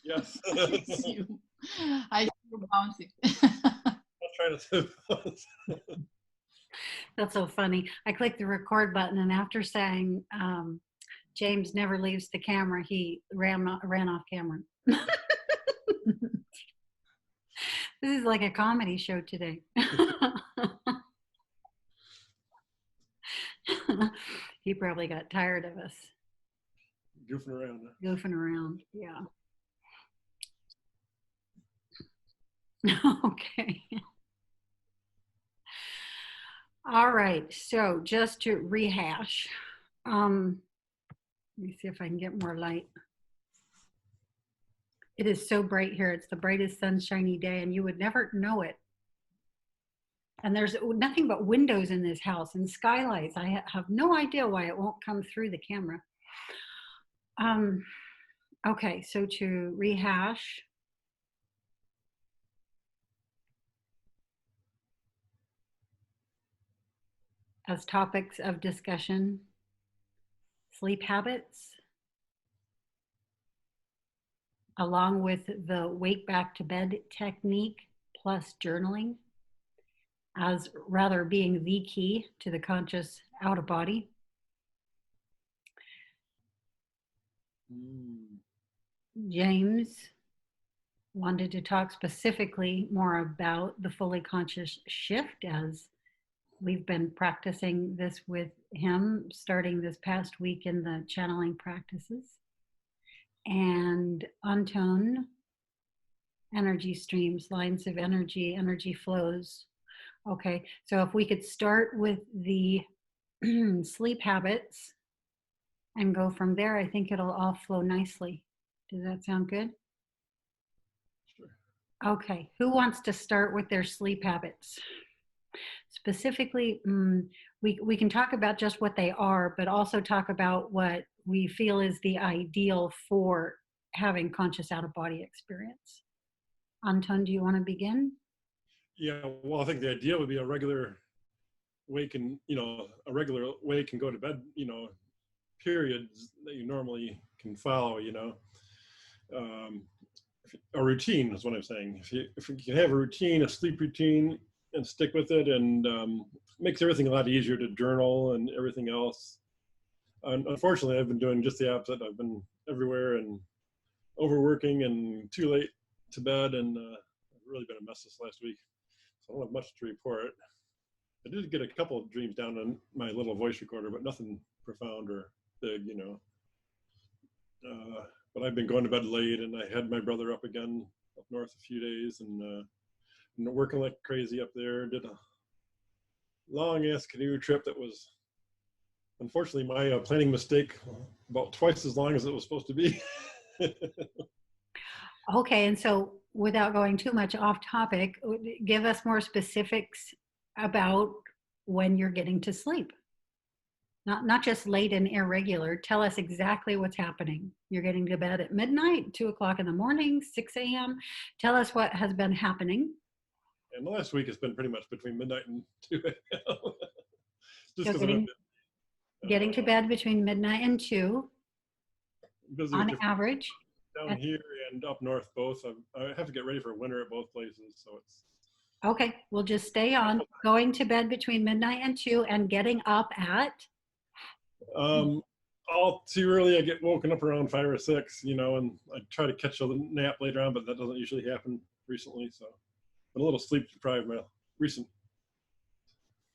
Yes. I see you bouncing. I'm trying to bounce. That's so funny. I clicked the record button, and after saying James never leaves the camera, he ran off camera. This is like a comedy show today. He probably got tired of us Goofing around. goofing around. Yeah. Okay. All right. So just to rehash, let me see if I can get more light. It is so bright here. It's the brightest sunshiny day, and you would never know it. And there's nothing but windows in this house and skylights. I have no idea why it won't come through the camera. Okay, so to rehash, as topics of discussion, sleep habits, along with the wake back to bed technique plus journaling, as rather being the key to the conscious out of body. James wanted to talk specifically more about the fully conscious shift, as we've been practicing this with him starting this past week in the channeling practices. And Anton, energy streams, lines of energy, energy flows. Okay, so if we could start with the sleep habits and go from there, I think it'll all flow nicely. Does that sound good? Sure. Okay, who wants to start with their sleep habits? Specifically, we can talk about just what they are, but also talk about what we feel is the ideal for having conscious out-of-body experience. Anton, do you want to begin? Yeah, well, I think the idea would be a regular wake and, a regular wake and go to bed, periods that you normally can follow, a routine is what I'm saying. If you can have a routine, a sleep routine, and stick with it, and makes everything a lot easier to journal and everything else. Unfortunately, I've been doing just the opposite. I've been everywhere and overworking and too late to bed, and I've really been a mess this last week. So I don't have much to report. I did get a couple of dreams down on my little voice recorder, but nothing profound or big, But I've been going to bed late, and I had my brother up again up north a few days, and working like crazy up there. Did a long ass canoe trip that was unfortunately my planning mistake, about twice as long as it was supposed to be. Okay, and so without going too much off topic, give us more specifics about when you're getting to sleep. Not just late and irregular. Tell us exactly what's happening. You're getting to bed at midnight, 2 o'clock in the morning, 6 a.m. Tell us what has been happening. And the last week has been pretty much between midnight and 2 a.m. So getting to bed between midnight and 2 on average. Down here and up north both. I have to get ready for winter at both places, so it's... Okay, we'll just stay on. Going to bed between midnight and 2 and getting up at? All too early. I get woken up around 5 or 6, and I try to catch a nap later on, but that doesn't usually happen recently, so I'm a little sleep deprived my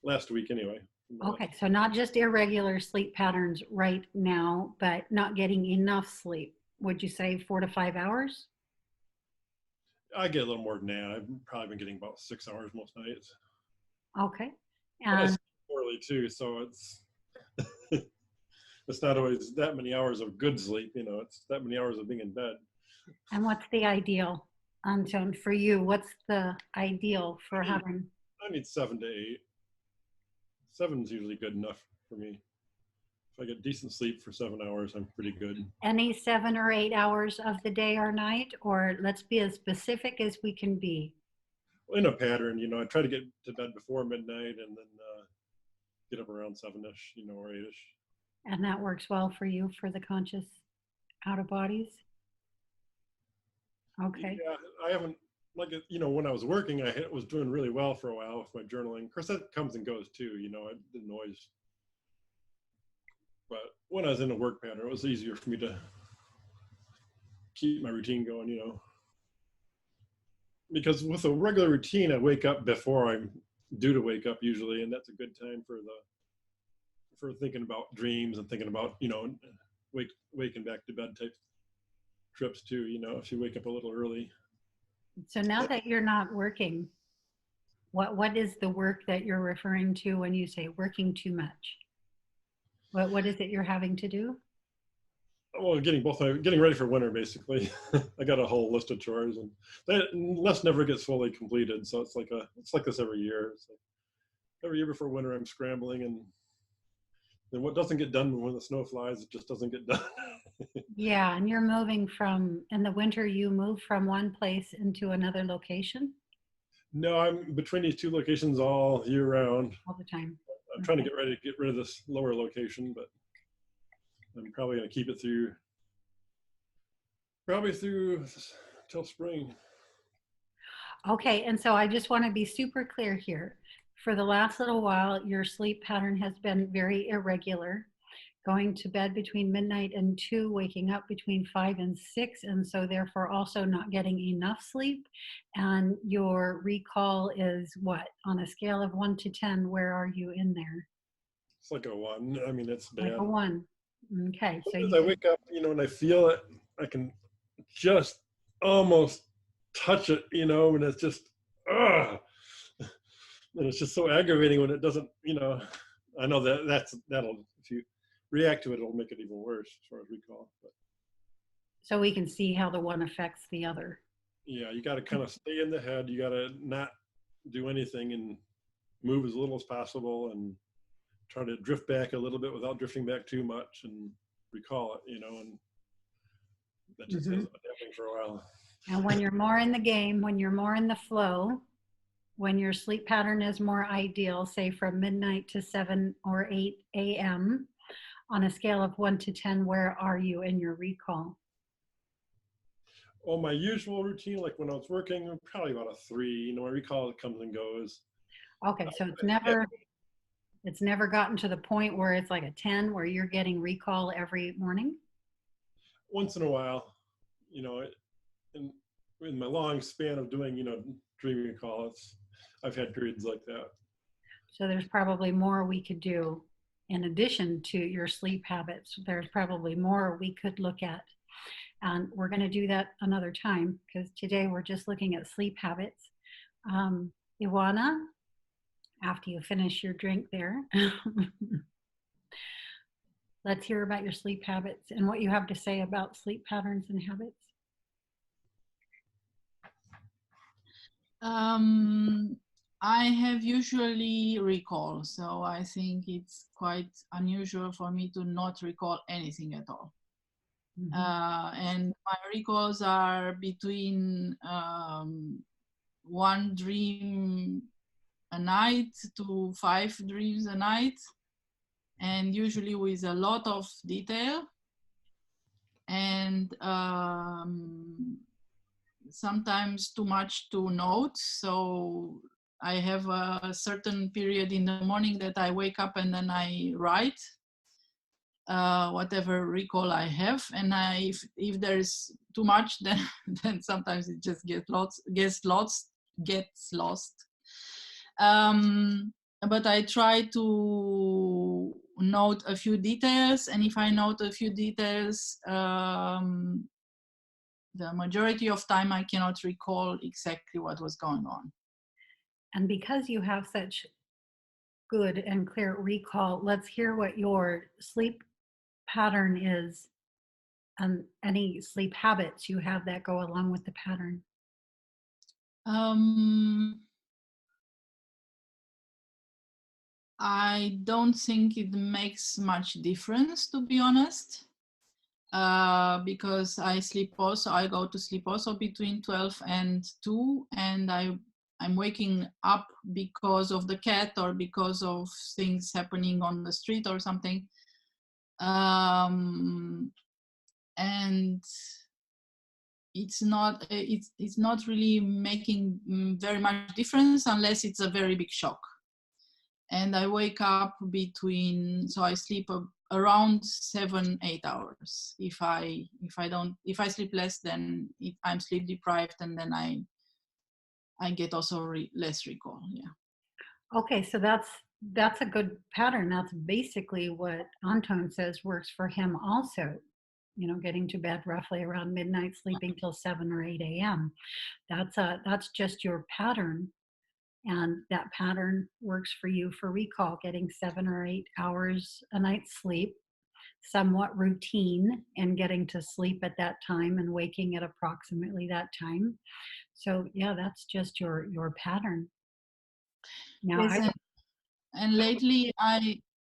last week anyway. Okay, so not just irregular sleep patterns right now, but not getting enough sleep. Would you say 4 to 5 hours? I get a little more than that. I've probably been getting about 6 hours most nights. Okay. But I sleep poorly too, so it's it's not always that many hours of good sleep. It's that many hours of being in bed. And what's the ideal, Anton, for you? What's the ideal for having? I need 7 to 8. 7 is usually good enough for me. If I get decent sleep for 7 hours, I'm pretty good. Any 7 or 8 hours of the day or night, or let's be as specific as we can be. In a pattern, I try to get to bed before midnight and then get up around 7-ish, or 8-ish. And that works well for you for the conscious out of bodies? Okay. Yeah, I haven't, like, when I was working, I was doing really well for a while with my journaling. Of course, that comes and goes too, it didn't always, but when I was in a work pattern, it was easier for me to keep my routine going. Because with a regular routine, I wake up before I'm due to wake up usually, and that's a good time for thinking about dreams and thinking about waking back to bed type trips too. If you wake up a little early. So now that you're not working, what is the work that you're referring to when you say working too much? What is it you're having to do? Well, getting ready for winter basically. I got a whole list of chores, and that list never gets fully completed. So it's like this every year. It's like every year before winter, I'm scrambling, and then what doesn't get done when the snow flies, it just doesn't get done. Yeah, and you're moving in the winter, you move from one place into another location No, I'm between these two locations all year round. all the time. I'm trying to get rid of this lower location, but I'm probably going to keep it through till spring. Okay, and so I just want to be super clear here. For the last little while, your sleep pattern has been very irregular, going to bed between midnight and 2, waking up between 5 and 6, and so therefore also not getting enough sleep. And your recall is what? On a scale of 1 to 10, where are you in there? It's like a 1. I mean, it's bad. Like a 1. Okay, so As I wake up, and I feel it, I can just almost touch it, and it's just, ugh. And it's just so aggravating when it doesn't, I know that'll, if you react to it, it'll make it even worse as far as recall. But so we can see how the one affects the other. yeah, you got to kind of stay in the head. You got to not do anything and move as little as possible and try to drift back a little bit without drifting back too much and recall it, and that just hasn't been happening for a while. And when you're more in the game, when you're more in the flow, when your sleep pattern is more ideal, say from midnight to 7 or 8 a.m., on a scale of 1 to 10, where are you in your recall? Well, my usual routine, like when I was working, probably about a 3. My recall comes and goes. Okay, so it's never gotten to the point where it's like a 10 where you're getting recall every morning? Once in a while, in my long span of doing, dream recall, I've had periods like that. So there's probably more we could do in addition to your sleep habits. There's probably more we could look at. And we're going to do that another time because today we're just looking at sleep habits. Iwana, after you finish your drink there, let's hear about your sleep habits and what you have to say about sleep patterns and habits. I have usually recall, so I think it's quite unusual for me to not recall anything at all. And my recalls are between 1 dream a night to 5 dreams a night, and usually with a lot of detail, and sometimes too much to note. So I have a certain period in the morning that I wake up and then I write whatever recall I have, and if there's too much, then sometimes it just gets lost. But I try to note a few details, and if I note a few details, the majority of time I cannot recall exactly what was going on. And because you have such good and clear recall, let's hear what your sleep pattern is and any sleep habits you have that go along with the pattern. I don't think it makes much difference, to be honest, because I go to sleep also between 12 and 2, and I'm waking up because of the cat or because of things happening on the street or something. And it's not really making very much difference unless it's a very big shock. And I wake up so I sleep around 7-8 hours. If I sleep less, then I'm sleep deprived, and then I get also less recall. Yeah. Okay, so that's a good pattern. That's basically what Anton says works for him also. You know, getting to bed roughly around midnight, sleeping till 7 or 8 a.m. That's just your pattern, and that pattern works for you for recall, getting 7 or 8 hours a night's sleep, somewhat routine, and getting to sleep at that time and waking at approximately that time. So yeah, that's just your pattern. Now, Yes, and lately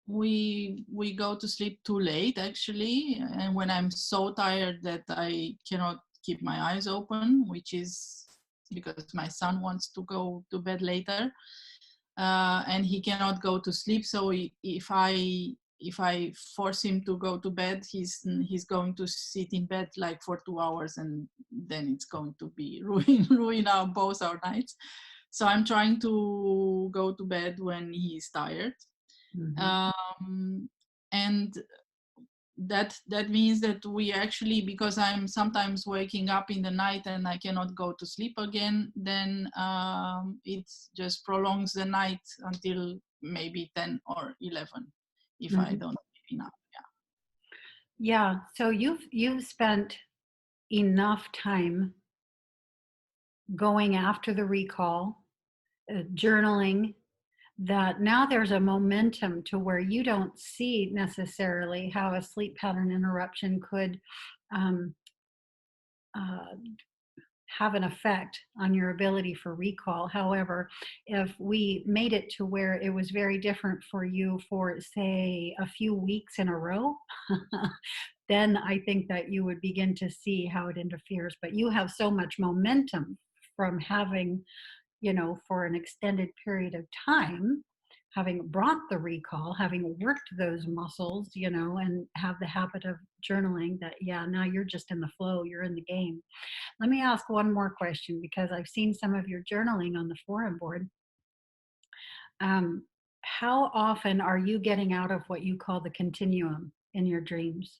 we go to sleep too late actually, and when I'm so tired that I cannot keep my eyes open, which is because my son wants to go to bed later, and he cannot go to sleep. So if I force him to go to bed, he's going to sit in bed like for 2 hours, and then it's going to be ruin both our nights. So I'm trying to go to bed when he's tired. And that means that we actually, because I'm sometimes waking up in the night and I cannot go to sleep again, then it just prolongs the night until maybe 10 or 11 if I don't sleep enough. Yeah, so you've spent enough time going after the recall, journaling, that now there's a momentum to where you don't see necessarily how a sleep pattern interruption could have an effect on your ability for recall. However, if we made it to where it was very different for you for, say, a few weeks in a row, then I think that you would begin to see how it interferes. But you have so much momentum from having, you know, for an extended period of time, having brought the recall, having worked those muscles, you know, and have the habit of journaling, that, yeah, now you're just in the flow, you're in the game. Let me ask one more question, because I've seen some of your journaling on the forum board. How often are you getting out of what you call the continuum in your dreams?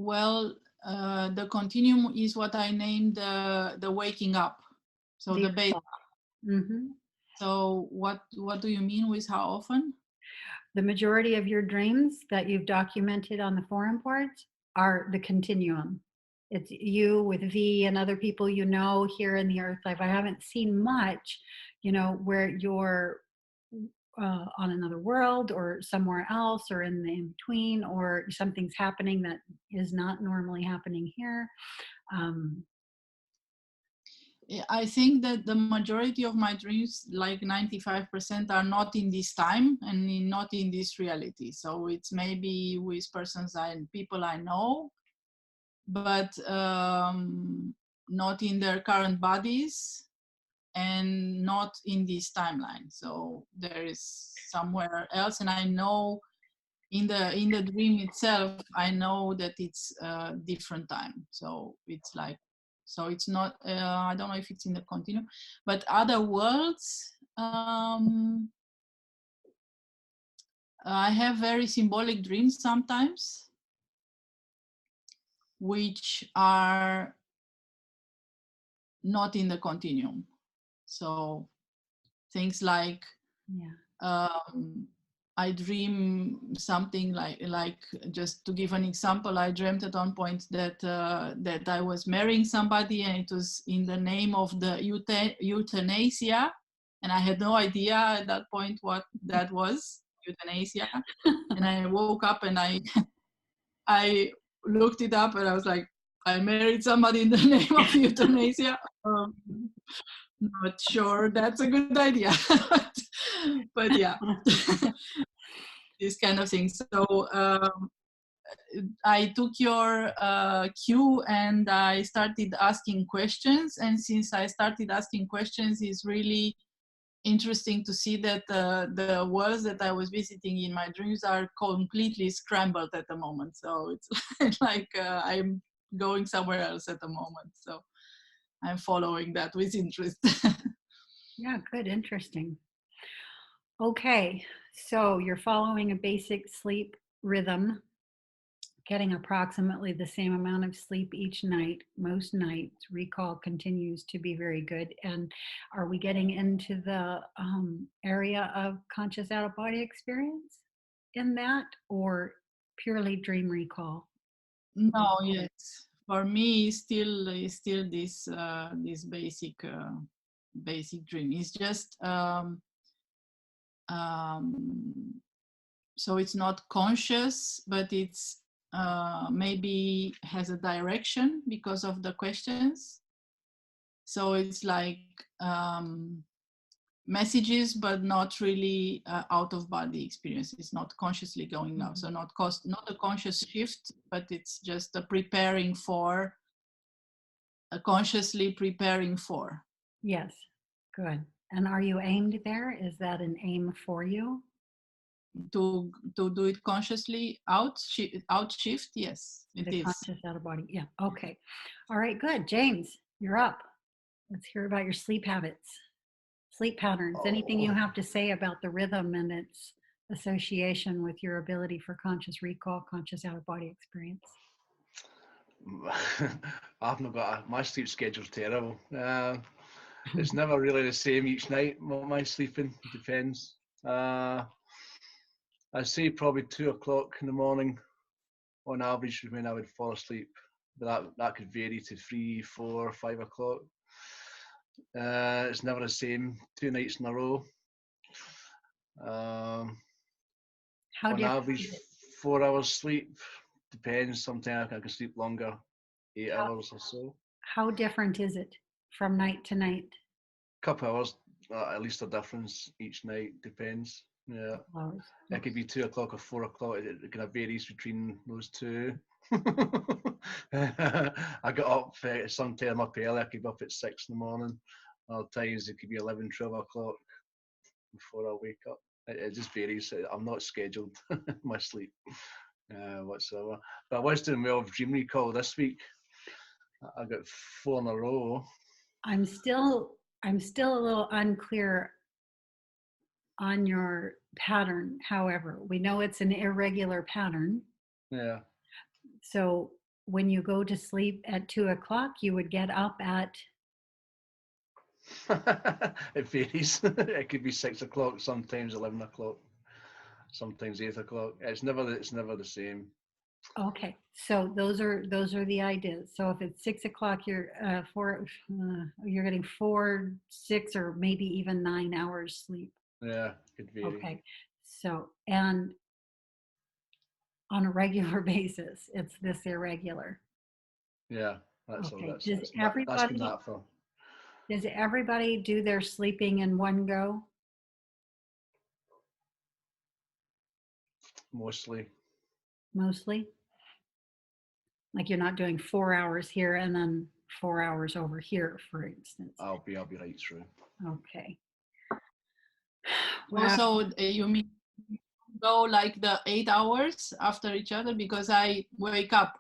Well, the continuum is what I named the waking up. So the base. So what do you mean with how often? The majority of your dreams that you've documented on the forum boards are the continuum. It's you with V and other people you know here in the Earth Life. I haven't seen much, you know, where you're on another world or somewhere else or in the in between, or something's happening that is not normally happening here. I think that the majority of my dreams, like 95%, are not in this time and not in this reality. So it's maybe with people I know, but not in their current bodies and not in this timeline. So there is somewhere else, and I know in the dream itself, I know that it's a different time. So it's like, so it's not, I don't know if it's in the continuum, but other worlds, I have very symbolic dreams sometimes, which are not in the continuum. So things like, I dream something like just to give an example, I dreamt at one point that that I was marrying somebody, and it was in the name of the euthanasia, and I had no idea at that point what that was, euthanasia. And I woke up and I looked it up, and I was like, I married somebody in the name of euthanasia. Not sure that's a good idea, but yeah. This kind of thing. So I took your cue and I started asking questions. And since I started asking questions, it's really interesting to see that the worlds that I was visiting in my dreams are completely scrambled at the moment. So it's like I'm going somewhere else at the moment. So I'm following that with interest. Yeah, good, interesting. Okay, so you're following a basic sleep rhythm, getting approximately the same amount of sleep each night, most nights. Recall continues to be very good. And are we getting into the area of conscious out of body experience in that, or purely dream recall? No, yes. For me, it's still this basic dream. It's just so it's not conscious, but it's maybe has a direction because of the questions. So it's like messages, but not really out of body experience. It's not consciously going out. So not a conscious shift, but it's just a preparing for, consciously preparing for. Yes, good. And are you aimed there? Is that an aim for you? To do it consciously, shift, yes, it is. Conscious out of body, yeah. Okay, all right, good. James, you're up. Let's hear about your sleep habits, sleep patterns. Anything you have to say about the rhythm and its association with your ability for conscious recall, conscious out of body experience? I've not got my sleep schedule's terrible. It's never really the same each night. My sleeping depends. I'd say probably 2 o'clock in the morning on average when I would fall asleep. But that could vary to 3, 4, 5 o'clock. It's never the same 2 nights in a row. How on average, 4 hours sleep. Depends. Sometimes I can sleep longer, 8 hours or so. How different is it from night to night? Couple hours, at least a difference each night. Depends. Yeah, it could be 2 o'clock or 4 o'clock. It kind of varies between those two. I got up sometimes I'm up early. I could be up at 6 in the morning. Other times it could be 11, 12 o'clock before I wake up. It just varies. I'm not scheduled my sleep whatsoever. But I was doing well with dream recall this week. I got 4 in a row. I'm still a little unclear on your pattern. However, we know it's an irregular pattern. Yeah. So when you go to sleep at 2 o'clock, you would get up at? It varies. It could be 6 o'clock, sometimes 11 o'clock, sometimes 8 o'clock. It's never the same. Okay, so those are the ideas. So if it's 6 o'clock, you're getting 4, 6, or maybe even 9 hours sleep. Yeah, could vary. Okay, so and on a regular basis, it's this irregular. Yeah, that's okay. all. Does everybody do their sleeping in one go? Mostly. Like you're not doing 4 hours here and then 4 hours over here, for instance. I'll be right through. Okay. Wow. Also, you mean go like the 8 hours after each other? Because I wake up,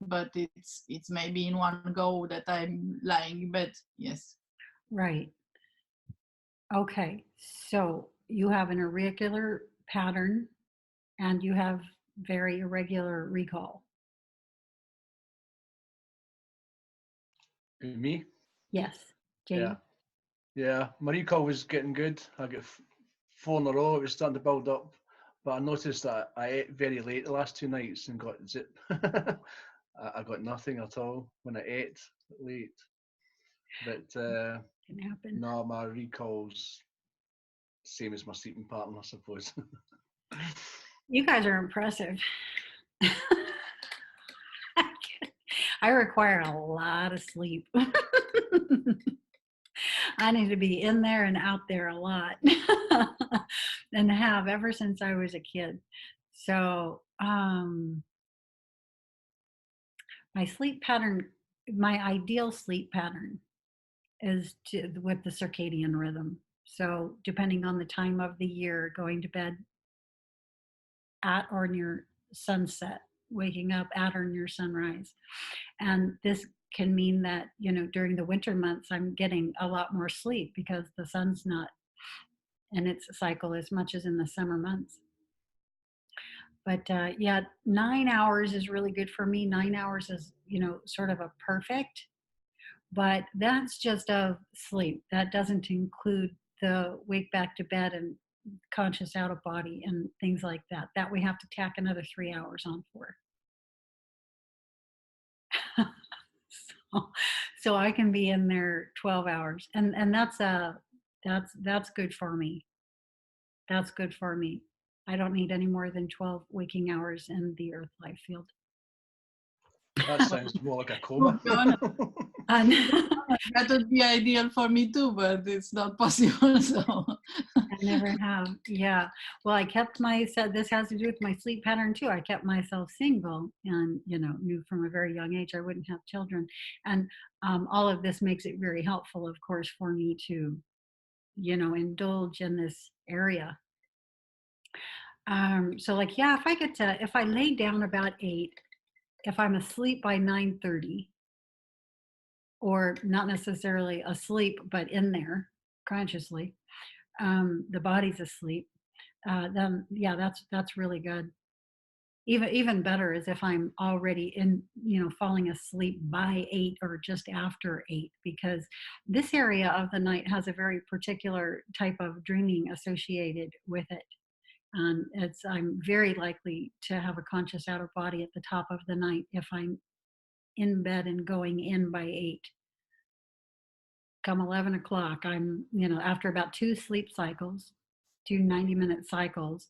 but it's maybe in one go that I'm lying in bed. Yes. Right. Okay. So you have an irregular pattern and you have very irregular recall. Me? Yes. James? Yeah. My recall was getting good. I got 4 in a row. It was starting to build up. But I noticed that I ate very late the last 2 nights and got zip. I got nothing at all when I ate late. But Can happen. no, my recall's same as my sleeping pattern, I suppose. You guys are impressive. I require a lot of sleep. I need to be in there and out there a lot and have ever since I was a kid. So my sleep pattern, my ideal sleep pattern is with the circadian rhythm. So depending on the time of the year, going to bed at or near sunset, waking up at or near sunrise. And this can mean that, during the winter months, I'm getting a lot more sleep because the sun's not in its cycle as much as in the summer months. But yeah, 9 hours is really good for me. 9 hours is, sort of a perfect, but that's just of sleep. That doesn't include the wake back to bed and conscious out of body and things like that. That we have to tack another 3 hours on for. So I can be in there 12 hours, and that's good for me. That's good for me. I don't need any more than 12 waking hours in the Earth life field. That sounds more like a coma. And That would be ideal for me too, but it's not possible. So I never have. Yeah. Well, I kept myself, this has to do with my sleep pattern too. I kept myself single and, knew from a very young age I wouldn't have children. And all of this makes it very helpful, of course, for me to, indulge in this area. So like, yeah, if I lay down about 8, if I'm asleep by 9:30, or not necessarily asleep, but in there consciously, the body's asleep, then yeah, that's really good. Even better is if I'm already in, falling asleep by 8 or just after 8, because this area of the night has a very particular type of dreaming associated with it. And I'm very likely to have a conscious outer body at the top of the night if I'm in bed and going in by 8. Come 11 o'clock, I'm, after about 2 sleep cycles, 2 90-minute cycles,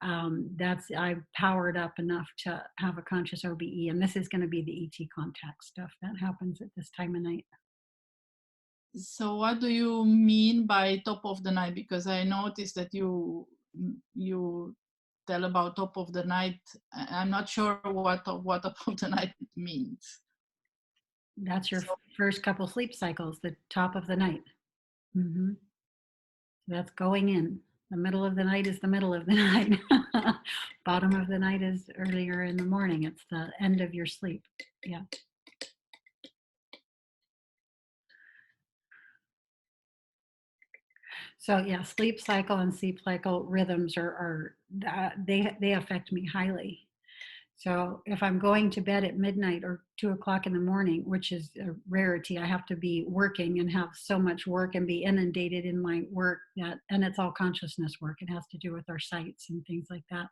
I've powered up enough to have a conscious OBE. And this is going to be the ET contact stuff that happens at this time of night. So what do you mean by top of the night? Because I noticed that you tell about top of the night. I'm not sure what top of the night means. That's your first couple sleep cycles, the top of the night. Mm-hmm. That's going in. The middle of the night is the middle of the night. Bottom of the night is earlier in the morning. It's the end of your sleep. Yeah. So yeah, sleep cycle and sleep cycle rhythms they affect me highly. So if I'm going to bed at midnight or 2 o'clock in the morning, which is a rarity, I have to be working and have so much work and be inundated in my work and it's all consciousness work. It has to do with our sites and things like that.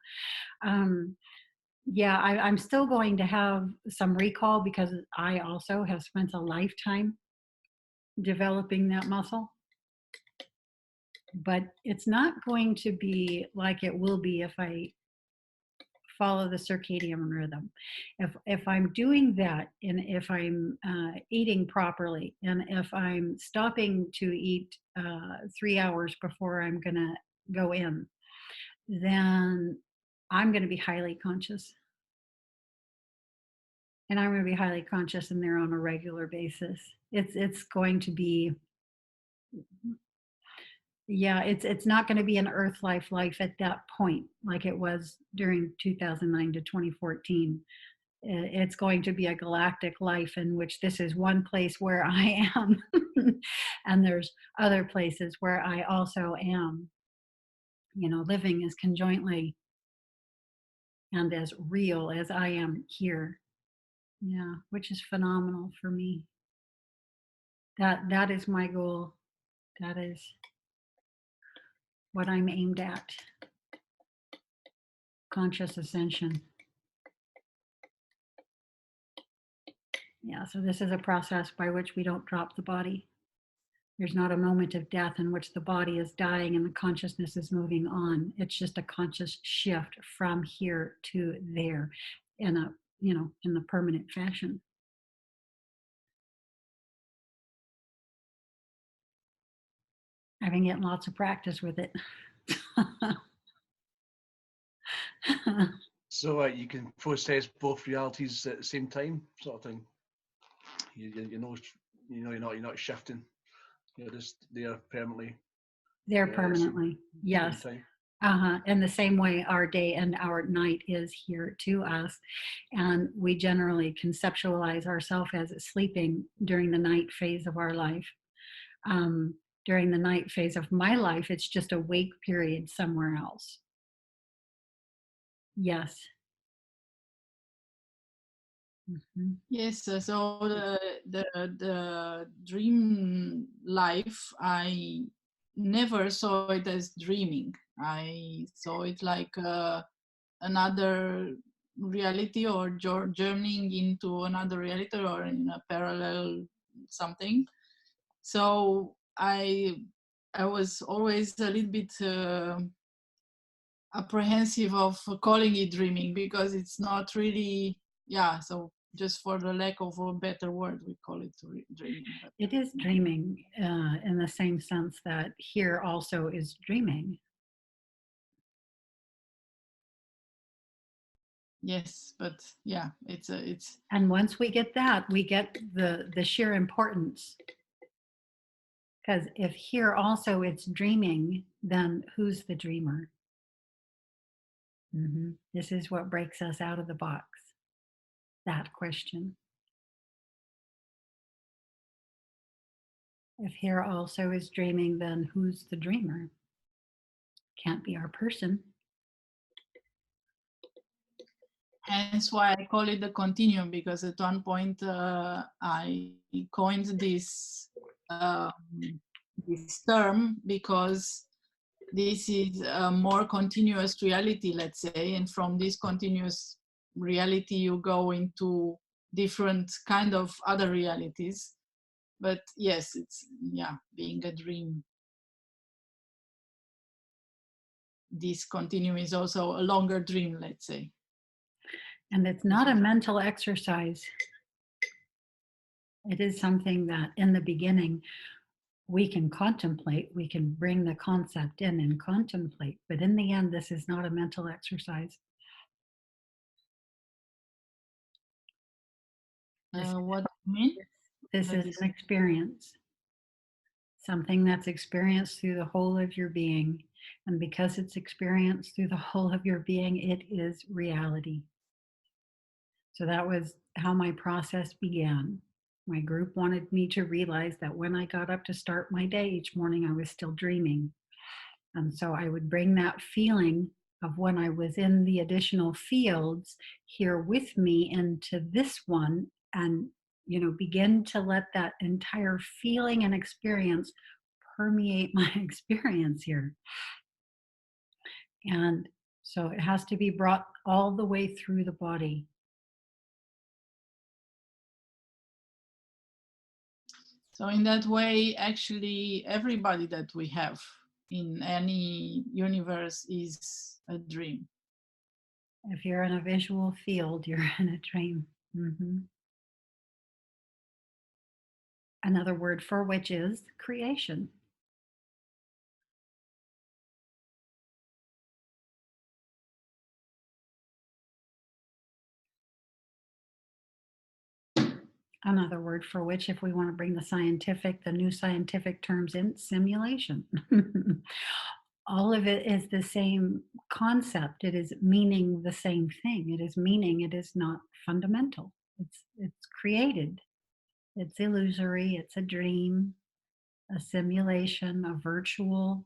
Yeah, I'm still going to have some recall because I also have spent a lifetime developing that muscle. But it's not going to be like it will be if I follow the circadian rhythm. If I'm doing that, and if I'm eating properly, and if I'm stopping to eat 3 hours before I'm going to go in, then I'm going to be highly conscious. And I'm going to be highly conscious in there on a regular basis. It's going to be, yeah, it's not going to be an Earth life at that point like it was during 2009 to 2014. It's going to be a galactic life in which this is one place where I am, and there's other places where I also am, living as conjointly and as real as I am here. Yeah, which is phenomenal for me. That is my goal. That is what I'm aimed at. Conscious ascension. Yeah, so this is a process by which we don't drop the body. There's not a moment of death in which the body is dying and the consciousness is moving on. It's just a conscious shift from here to there in the permanent fashion. I've been getting lots of practice with it. So you can process both realities at the same time, sort of thing. You're not shifting. You're just there permanently, There Yes. permanently. Yes. Time. In the same way our day and our night is here to us. And we generally conceptualize ourselves as sleeping during the night phase of our life. During the night phase of my life, it's just a wake period somewhere else. Yes. Mm-hmm. Yes, so the dream life, I never saw it as dreaming. I saw it like another reality, or journeying into another reality, or in a parallel something. So I was always a little bit apprehensive of calling it dreaming, because it's not really, yeah, so just for the lack of a better word, we call it dreaming. But It is dreaming in the same sense that here also is dreaming. yes, but yeah, it's And once we get that, we get the sheer importance. Because if here also it's dreaming, then who's the dreamer? Mm-hmm. This is what breaks us out of the box. That question. If here also is dreaming, then who's the dreamer? Can't be our person. hence why I call it the continuum, because at one point I coined this term, because this is a more continuous reality, let's say, and from this continuous reality you go into different kind of other realities. But yes, it's, yeah, being a dream. This continuum is also a longer dream, let's say. And it's not a mental exercise. It is something that in the beginning we can contemplate, we can bring the concept in and contemplate, but in the end, this is not a mental exercise. What do you mean? This is an experience, something that's experienced through the whole of your being. And because it's experienced through the whole of your being, it is reality. So that was how my process began. My group wanted me to realize that when I got up to start my day each morning, I was still dreaming. And so I would bring that feeling of when I was in the additional fields here with me into this one, and begin to let that entire feeling and experience permeate my experience here. And so it has to be brought all the way through the body. So in that way, actually, everybody that we have in any universe is a dream. If you're in a visual field, you're in a dream. Mm-hmm. Another word for which is creation. Another word for which, if we want to bring the new scientific terms in, simulation. All of it is the same concept. It is meaning the same thing. It is meaning. It is not fundamental. It's created. It's illusory. It's a dream, a simulation, a virtual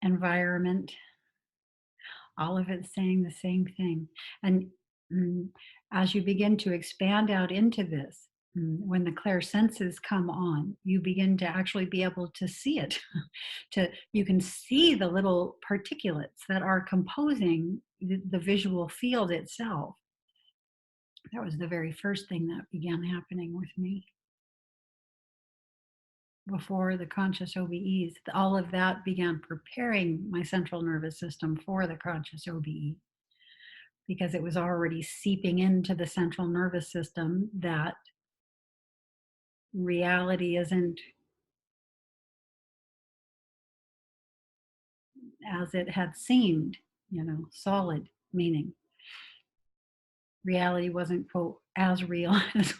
environment. All of it saying the same thing. And as you begin to expand out into this, when the clear senses come on, you begin to actually be able to see it. You can see the little particulates that are composing the visual field itself. That was the very first thing that began happening with me. Before the conscious OBEs, all of that began preparing my central nervous system for the conscious OBE, because it was already seeping into the central nervous system that reality isn't as it had seemed, solid, meaning reality wasn't, quote, as real as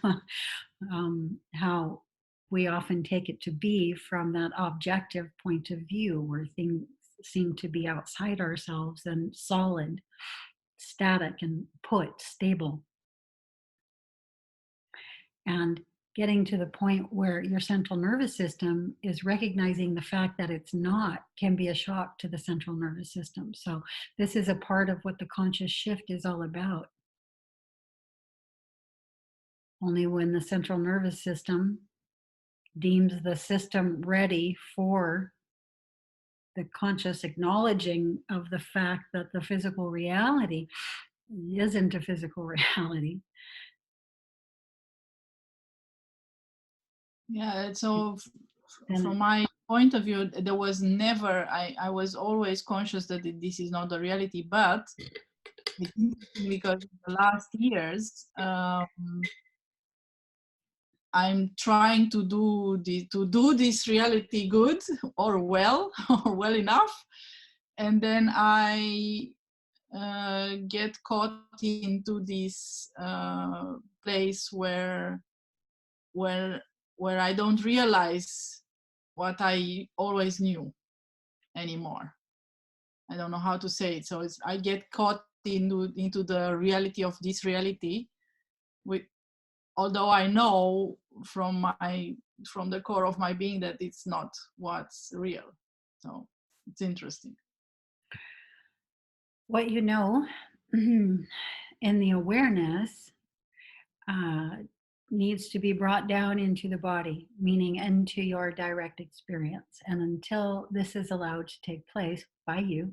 how we often take it to be from that objective point of view where things seem to be outside ourselves and solid, static, and put, stable. And getting to the point where your central nervous system is recognizing the fact that it's not can be a shock to the central nervous system. So this is a part of what the conscious shift is all about. Only when the central nervous system deems the system ready for the conscious acknowledging of the fact that the physical reality isn't a physical reality. Yeah, so And from my point of view, there was never, I was always conscious that this is not the reality, but because in the last years, I'm trying to do this reality good or well or well enough, and then I get caught into this place where I don't realize what I always knew anymore. I don't know how to say it. So I get caught into the reality of this reality, although I know from the core of my being that it's not what's real. So it's interesting. what you know in the awareness needs to be brought down into the body, meaning into your direct experience. And until this is allowed to take place by you,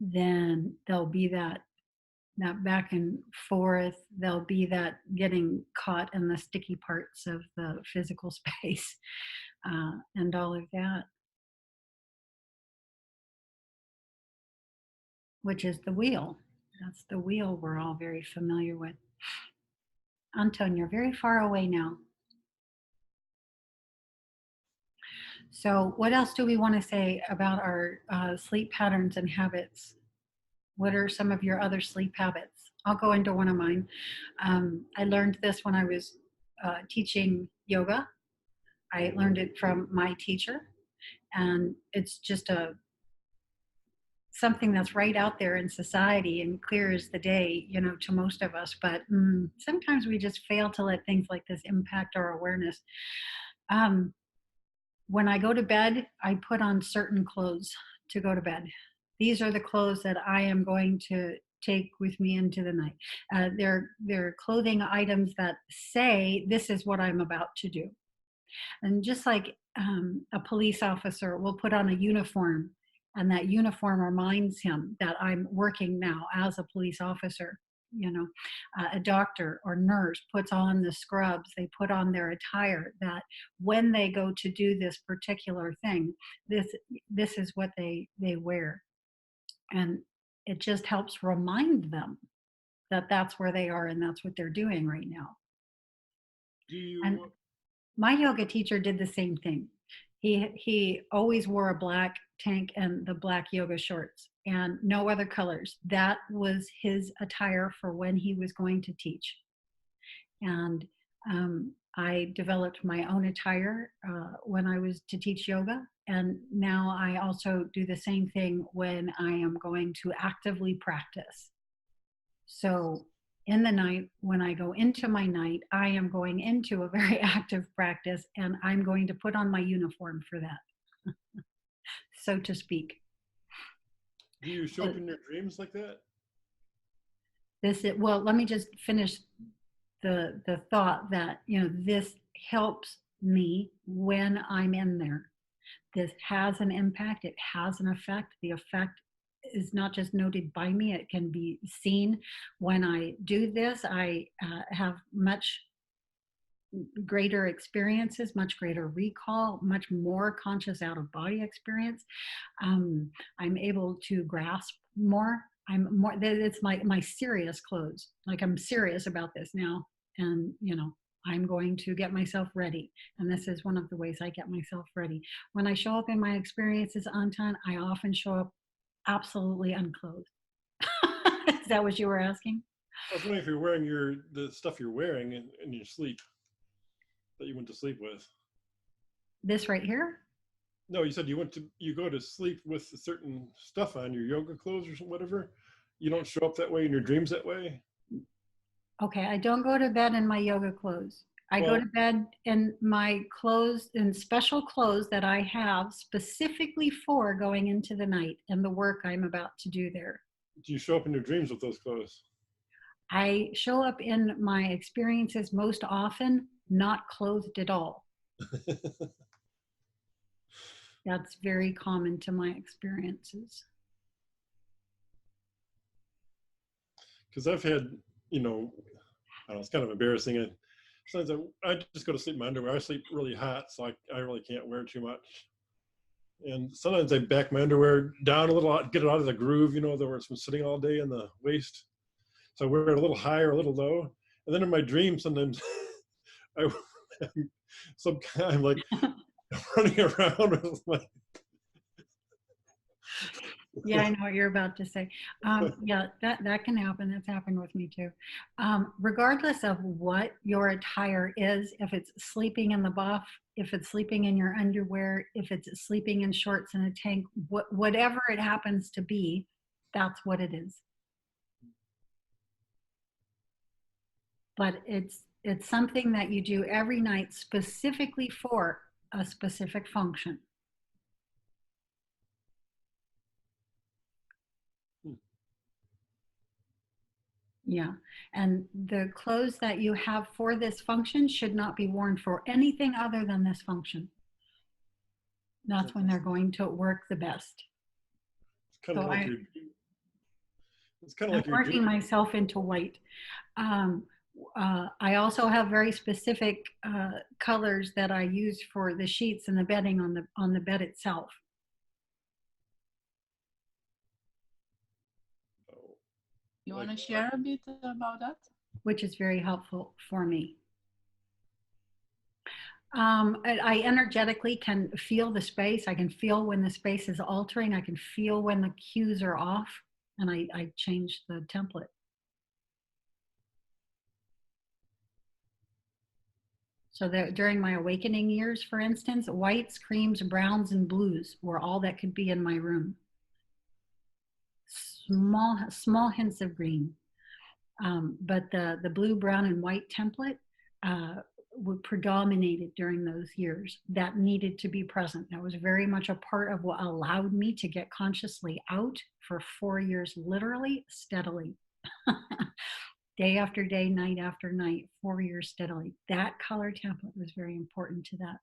then there'll be that back and forth. There'll be that getting caught in the sticky parts of the physical space and all of that, which is the wheel. That's the wheel we're all very familiar with. Anton, you're very far away now. So what else do we want to say about our sleep patterns and habits? What are some of your other sleep habits? I'll go into one of mine. I learned this when I was teaching yoga. I learned it from my teacher, and it's just something that's right out there in society and clear as the day, to most of us. But sometimes we just fail to let things like this impact our awareness. When I go to bed, I put on certain clothes to go to bed. These are the clothes that I am going to take with me into the night. They're clothing items that say this is what I'm about to do. And just like a police officer will put on a uniform, and that uniform reminds him that I'm working now as a police officer. A doctor or nurse puts on the scrubs, they put on their attire, that when they go to do this particular thing, this is what they wear. And it just helps remind them that that's where they are and that's what they're doing right now. And my yoga teacher did the same thing. He always wore a black tank and the black yoga shorts and no other colors. That was his attire for when he was going to teach. And I developed my own attire when I was to teach yoga. And now I also do the same thing when I am going to actively practice. So in the night, when I go into my night, I am going into a very active practice, and I'm going to put on my uniform for that, so to speak. Do you show up in your dreams like that? Well, let me just finish the thought that, this helps me when I'm in there. This has an impact. It has an effect. The effect is not just noted by me, it can be seen. When I do this, I have much greater experiences, much greater recall, much more conscious out-of-body experience. I'm able to grasp more. It's my serious clothes. Like, I'm serious about this now, and I'm going to get myself ready. And this is one of the ways I get myself ready. When I show up in my experiences, Anton, I often show up absolutely unclothed. Is that what you were asking? I was wondering if you're wearing the stuff you're wearing in your sleep. that you went to sleep with? This right here? No, you said you go to sleep with certain stuff on, your yoga clothes or whatever. You don't show up that way in your dreams that way? Okay, I don't go to bed in my yoga clothes. I go Well- to bed in my clothes, in special clothes that I have specifically for going into the night and the work I'm about to do there. Do you show up in your dreams with those clothes? I show up in my experiences most often not clothed at all. That's very common to my experiences. Because I've had, you know, I don't know, it's kind of embarrassing. Sometimes I just go to sleep in my underwear. I sleep really hot, so I really can't wear too much. And sometimes I back my underwear down a little, get it out of the groove, you know, where it's been sitting all day in the waist. So I wear it a little high or a little low. And then in my dreams, sometimes I'm like running around with my. Yeah, I know what you're about to say. Yeah, that can happen. That's happened with me too. Regardless of what your attire is, if it's sleeping in the buff, if it's sleeping in your underwear, if it's sleeping in shorts and a tank, whatever it happens to be, that's what it is. But it's something that you do every night specifically for a specific function. Yeah, and the clothes that you have for this function should not be worn for anything other than this function. That's when they're going to work the best. It's kind of So like I'm working myself into white. I also have very specific colors that I use for the sheets and the bedding on the bed itself. You want to share a bit about that? Which is very helpful for me. I energetically can feel the space. I can feel when the space is altering. I can feel when the cues are off, and I change the template. So that during my awakening years, for instance, whites, creams, browns, and blues were all that could be in my room. Small hints of green. But the blue, brown, and white template were predominated during those years. That needed to be present. That was very much a part of what allowed me to get consciously out for 4 years, literally, steadily. Day after day, night after night, 4 years steadily. That color template was very important to that.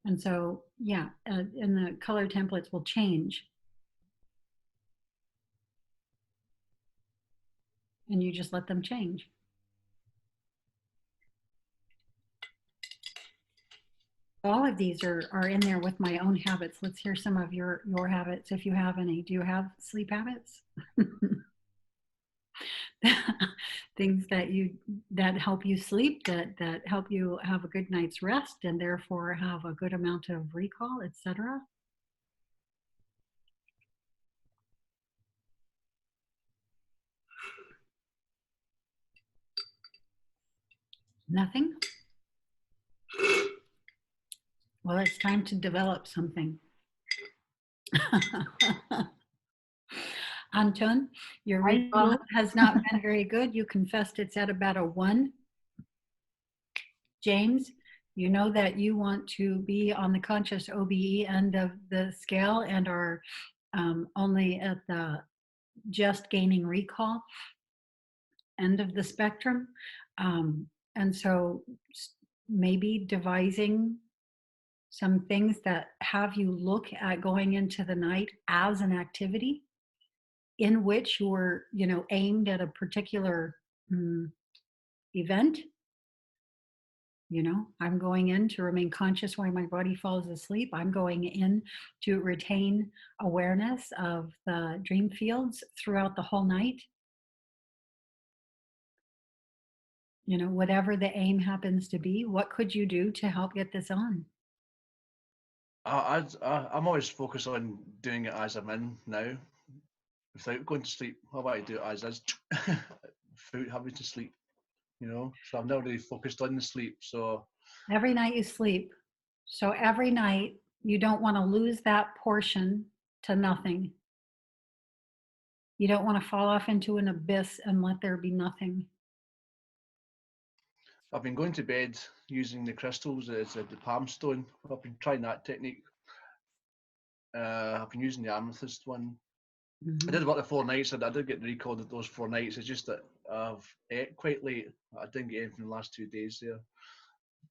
And so, yeah, and the color templates will change. And you just let them change. All of these are in there with my own habits. Let's hear some of your habits, if you have any. Do you have sleep habits? Things that help you sleep, that help you have a good night's rest and therefore have a good amount of recall, etc. Nothing? Well, it's time to develop something. Anton, your recall has not been very good. You confessed it's at about a 1. James, you know that you want to be on the conscious OBE end of the scale and are only at the just gaining recall end of the spectrum. And so maybe devising some things that have you look at going into the night as an activity in which you're, aimed at a particular event. I'm going in to remain conscious while my body falls asleep. I'm going in to retain awareness of the dream fields throughout the whole night. Whatever the aim happens to be, what could you do to help get this on? I'm always focused on doing it as I'm in now, without going to sleep. How about I do it as is, without having to sleep? you know. So I've never really focused on the sleep. So Every night you sleep. So every night you don't want to lose that portion to nothing. You don't want to fall off into an abyss and let there be nothing. I've been going to bed using the crystals as the palm stone. I've been trying that technique. I've been using the amethyst one. I did about the 4 nights. I did get recalled at those 4 nights. It's just that I've ate quite late. I didn't get anything in the last 2 days there.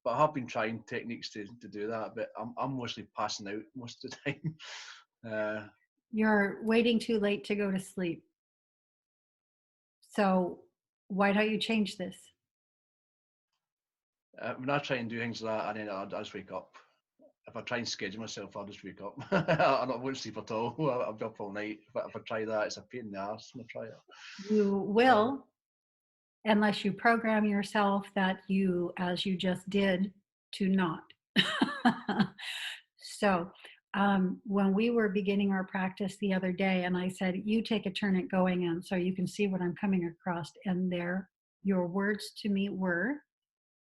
But I have been trying techniques to do that. But I'm mostly passing out most of the time. You're waiting too late to go to sleep. So why don't you change this? When I try and do things like that, and then I just wake up. If I try and schedule myself, I'll just wake up. I won't sleep at all. I'll be up all night. If I try that, it's a pain in the arse when I try it. You will, unless you program yourself that you, as you just did, to not. So when we were beginning our practice the other day, and I said, you take a turn at going in so you can see what I'm coming across. And there, your words to me were,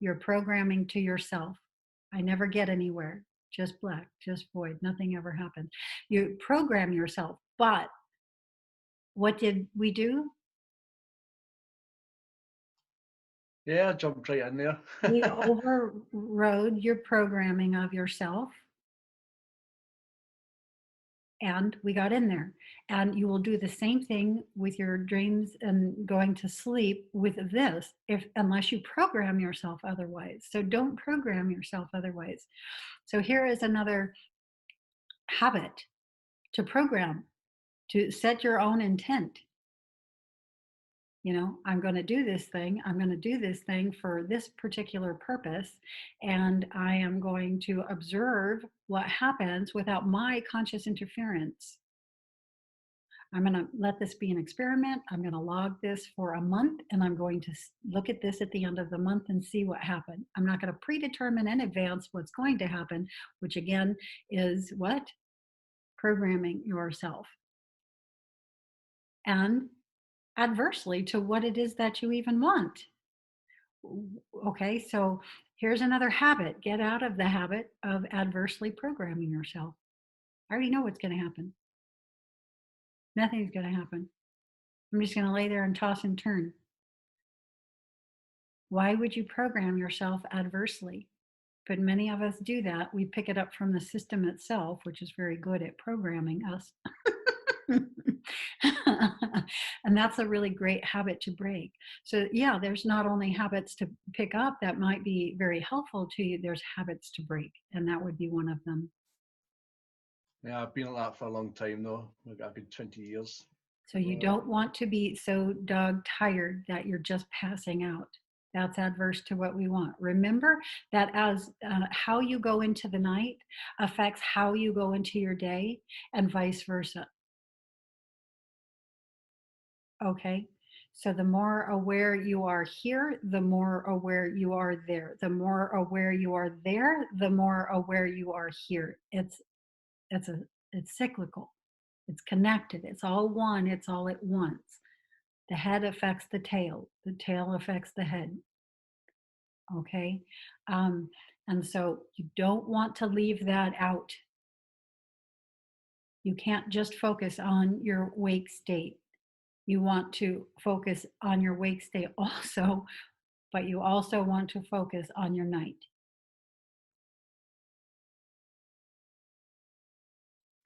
you're programming to yourself. I never get anywhere. Just black, just void. Nothing ever happened. You program yourself. But what did we do? Yeah, I jumped right in there. We overrode your programming of yourself. And we got in there. And you will do the same thing with your dreams and going to sleep with this, unless you program yourself otherwise. So don't program yourself otherwise. So here is another habit to program, to set your own intent. You know, I'm going to do this thing. I'm going to do this thing for this particular purpose. And I am going to observe what happens without my conscious interference. I'm going to let this be an experiment. I'm going to log this for a month, and I'm going to look at this at the end of the month and see what happened. I'm not going to predetermine in advance what's going to happen, which again is what? Programming yourself. And adversely to what it is that you even want. Okay, so here's another habit. Get out of the habit of adversely programming yourself. I already know what's going to happen. Nothing's going to happen. I'm just going to lay there and toss and turn. Why would you program yourself adversely? But many of us do that. We pick it up from the system itself, which is very good at programming us. And that's a really great habit to break. So yeah, there's not only habits to pick up that might be very helpful to you, there's habits to break, and that would be one of them. Yeah, I've been like that for a long time though. I've been 20 years. So you don't want to be so dog tired that you're just passing out. That's adverse to what we want. Remember that as how you go into the night affects how you go into your day, and vice versa. Okay, so the more aware you are here, the more aware you are there. The more aware you are there, the more aware you are here. It's cyclical. It's connected. It's all one. It's all at once. The head affects the tail affects the head. Okay, and so you don't want to leave that out. You can't just focus on your wake state. You want to focus on your wake state also, but you also want to focus on your night.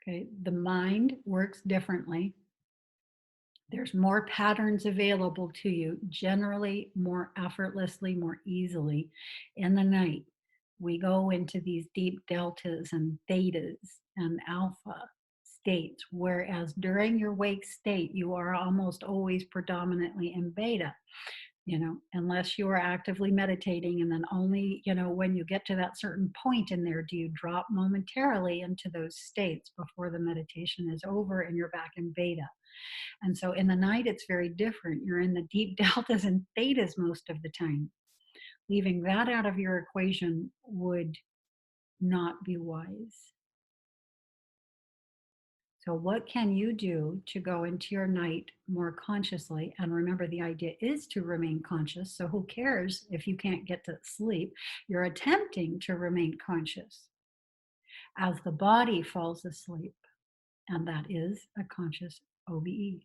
Okay, the mind works differently. There's more patterns available to you, generally more effortlessly, more easily in the night. We go into these deep deltas and thetas and alpha states, whereas during your wake state, you are almost always predominantly in beta, you know, unless you are actively meditating. And then only, you know, when you get to that certain point in there, do you drop momentarily into those states before the meditation is over and you're back in beta. And so in the night, it's very different. You're in the deep deltas and thetas most of the time. Leaving that out of your equation would not be wise. So what can you do to go into your night more consciously? And remember, the idea is to remain conscious. So who cares if you can't get to sleep? You're attempting to remain conscious as the body falls asleep. And that is a conscious OBE.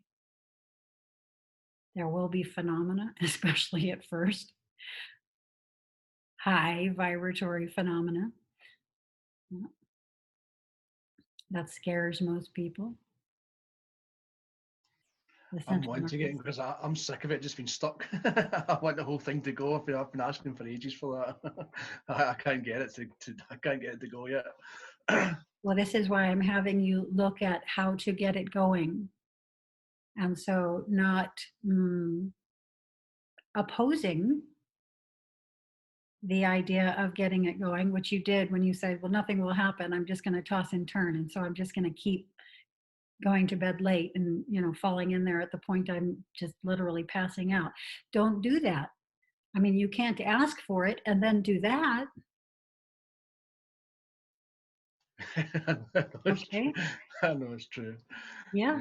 There will be phenomena, especially at first, high vibratory phenomena. That scares most people. I'm wanting to get in because I'm sick of it just being stuck. I want the whole thing to go. I've been asking for ages for that. I can't get it I can't get it to go yet. Well, this is why I'm having you look at how to get it going. And so not opposing the idea of getting it going, which you did when you said, well, nothing will happen. I'm just going to toss and turn. And so I'm just going to keep going to bed late and, falling in there at the point I'm just literally passing out. Don't do that. I mean, you can't ask for it and then do that. Okay. I know it's true. Yeah.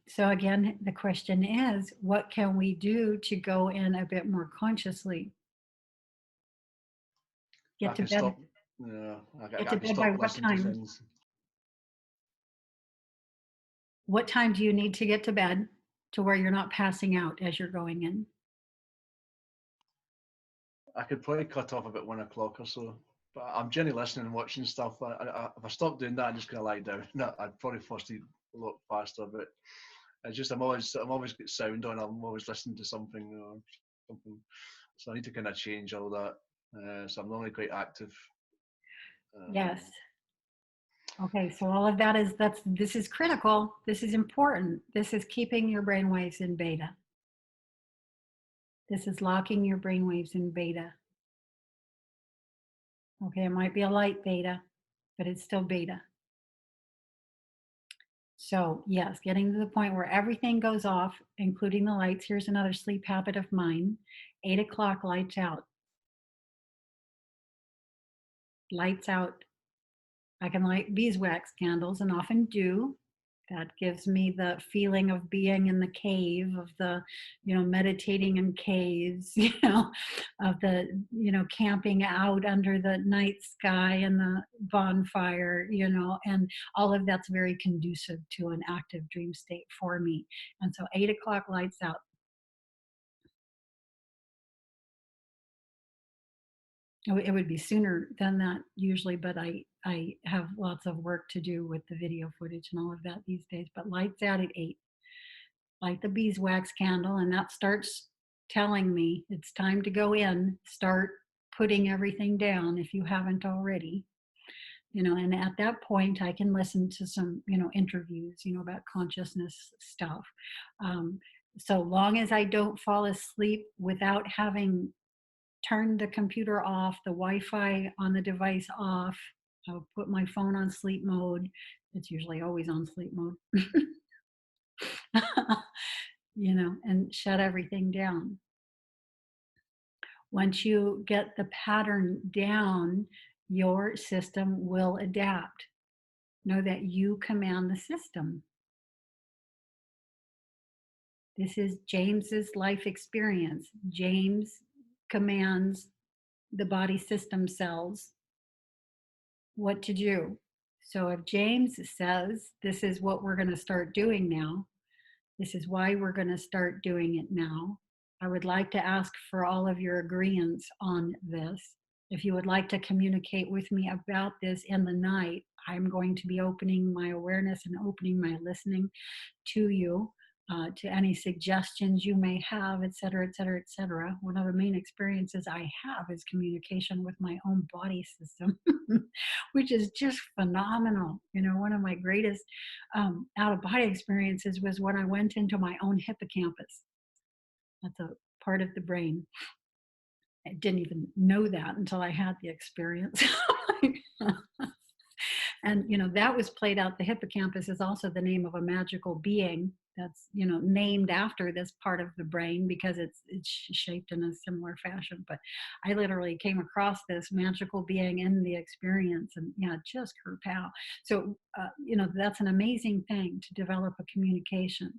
So again, the question is, what can we do to go in a bit more consciously? Get to bed. Stop. Yeah, get to bed by what time? What time do you need to get to bed to where you're not passing out as you're going in? I could probably cut off about 1 o'clock or so. But I'm generally listening and watching stuff. If I stop doing that, I'm just going to lie down. I'd probably fall asleep a lot faster. But it's just I'm always got sound on. I'm always listening to something or something. So I need to kind of change all that. So I'm normally quite active. Yes. Okay, so all of that this is critical. This is important. This is keeping your brainwaves in beta. This is locking your brainwaves in beta. Okay, it might be a light beta, but it's still beta. So yes, getting to the point where everything goes off, including the lights. Here's another sleep habit of mine. 8 o'clock, lights out. Lights out. I can light beeswax candles and often do. That gives me the feeling of being in the cave, of the, meditating in caves, of the, camping out under the night sky and the bonfire, and all of that's very conducive to an active dream state for me. And so 8 o'clock, lights out. It would be sooner than that usually, but I have lots of work to do with the video footage and all of that these days. But lights out at 8. Light the beeswax candle, and that starts telling me it's time to go in. Start putting everything down if you haven't already. And at that point I can listen to some, interviews, about consciousness stuff. So long as I don't fall asleep without having turn the computer off, the Wi-Fi on the device off. I'll put my phone on sleep mode. It's usually always on sleep mode. And shut everything down. Once you get the pattern down, your system will adapt. Know that you command the system. This is James's life experience. James commands the body system cells what to do. So if James says, this is what we're going to start doing now, this is why we're going to start doing it now, I would like to ask for all of your agreements on this. If you would like to communicate with me about this in the night, I'm going to be opening my awareness and opening my listening to you. To any suggestions you may have, et cetera, et cetera, et cetera. One of the main experiences I have is communication with my own body system, which is just phenomenal. One of my greatest out-of-body experiences was when I went into my own hippocampus. That's a part of the brain. I didn't even know that until I had the experience. And, that was played out. The hippocampus is also the name of a magical being that's named after this part of the brain because it's shaped in a similar fashion. But I literally came across this magical being in the experience, and just kerpow. So that's an amazing thing to develop a communication,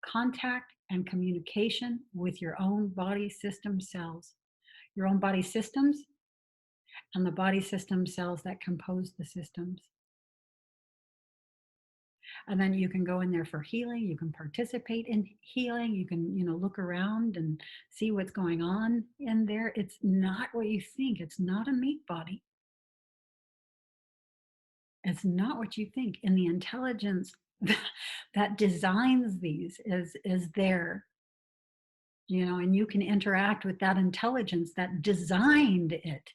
contact and communication with your own body system cells, your own body systems, and the body system cells that compose the systems. And then you can go in there for healing. You can participate in healing. You can, look around and see what's going on in there. It's not what you think. It's not a meat body. It's not what you think. And the intelligence that designs these is there, and you can interact with that intelligence that designed it.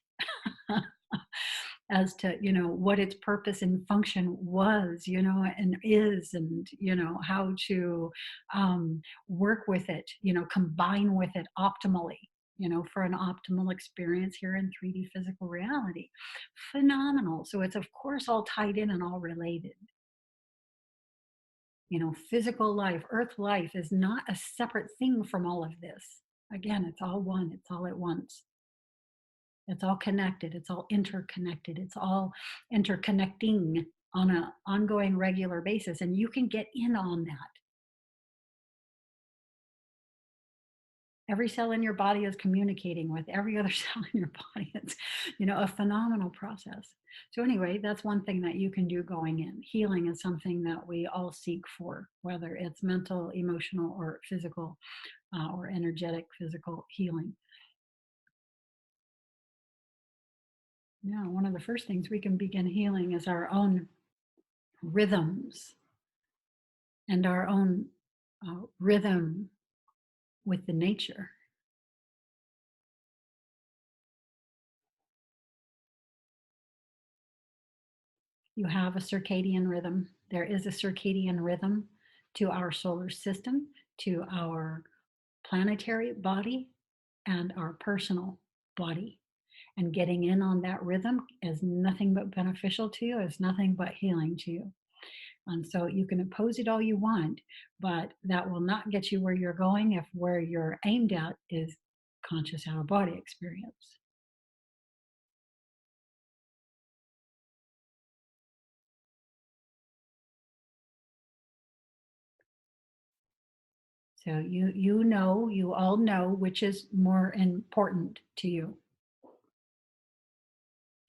As to what its purpose and function was, and is, and how to work with it, combine with it optimally, for an optimal experience here in 3D physical reality. Phenomenal. So it's of course all tied in and all related. Physical life, earth life is not a separate thing from all of this. Again, it's all one, it's all at once. It's all connected. It's all interconnected. It's all interconnecting on an ongoing, regular basis. And you can get in on that. Every cell in your body is communicating with every other cell in your body. It's, a phenomenal process. So anyway, that's one thing that you can do going in. Healing is something that we all seek for, whether it's mental, emotional, or physical, or energetic physical healing. Yeah, one of the first things we can begin healing is our own rhythms and our own rhythm with the nature. You have a circadian rhythm. There is a circadian rhythm to our solar system, to our planetary body, and our personal body. And getting in on that rhythm is nothing but beneficial to you, is nothing but healing to you. And so you can oppose it all you want, but that will not get you where you're going if where you're aimed at is conscious out-of-body experience. So you all know which is more important to you.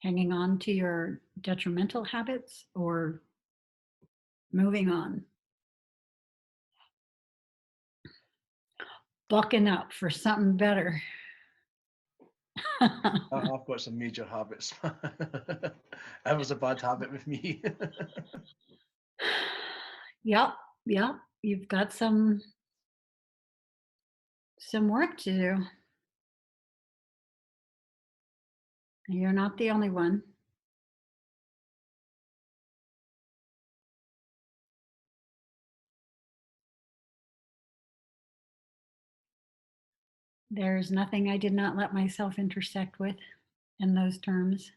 Hanging on to your detrimental habits or moving on. Bucking up for something better. I've got some major habits. That was a bad habit with me. Yep. You've got some work to do. You're not the only one. There's nothing I did not let myself intersect with in those terms.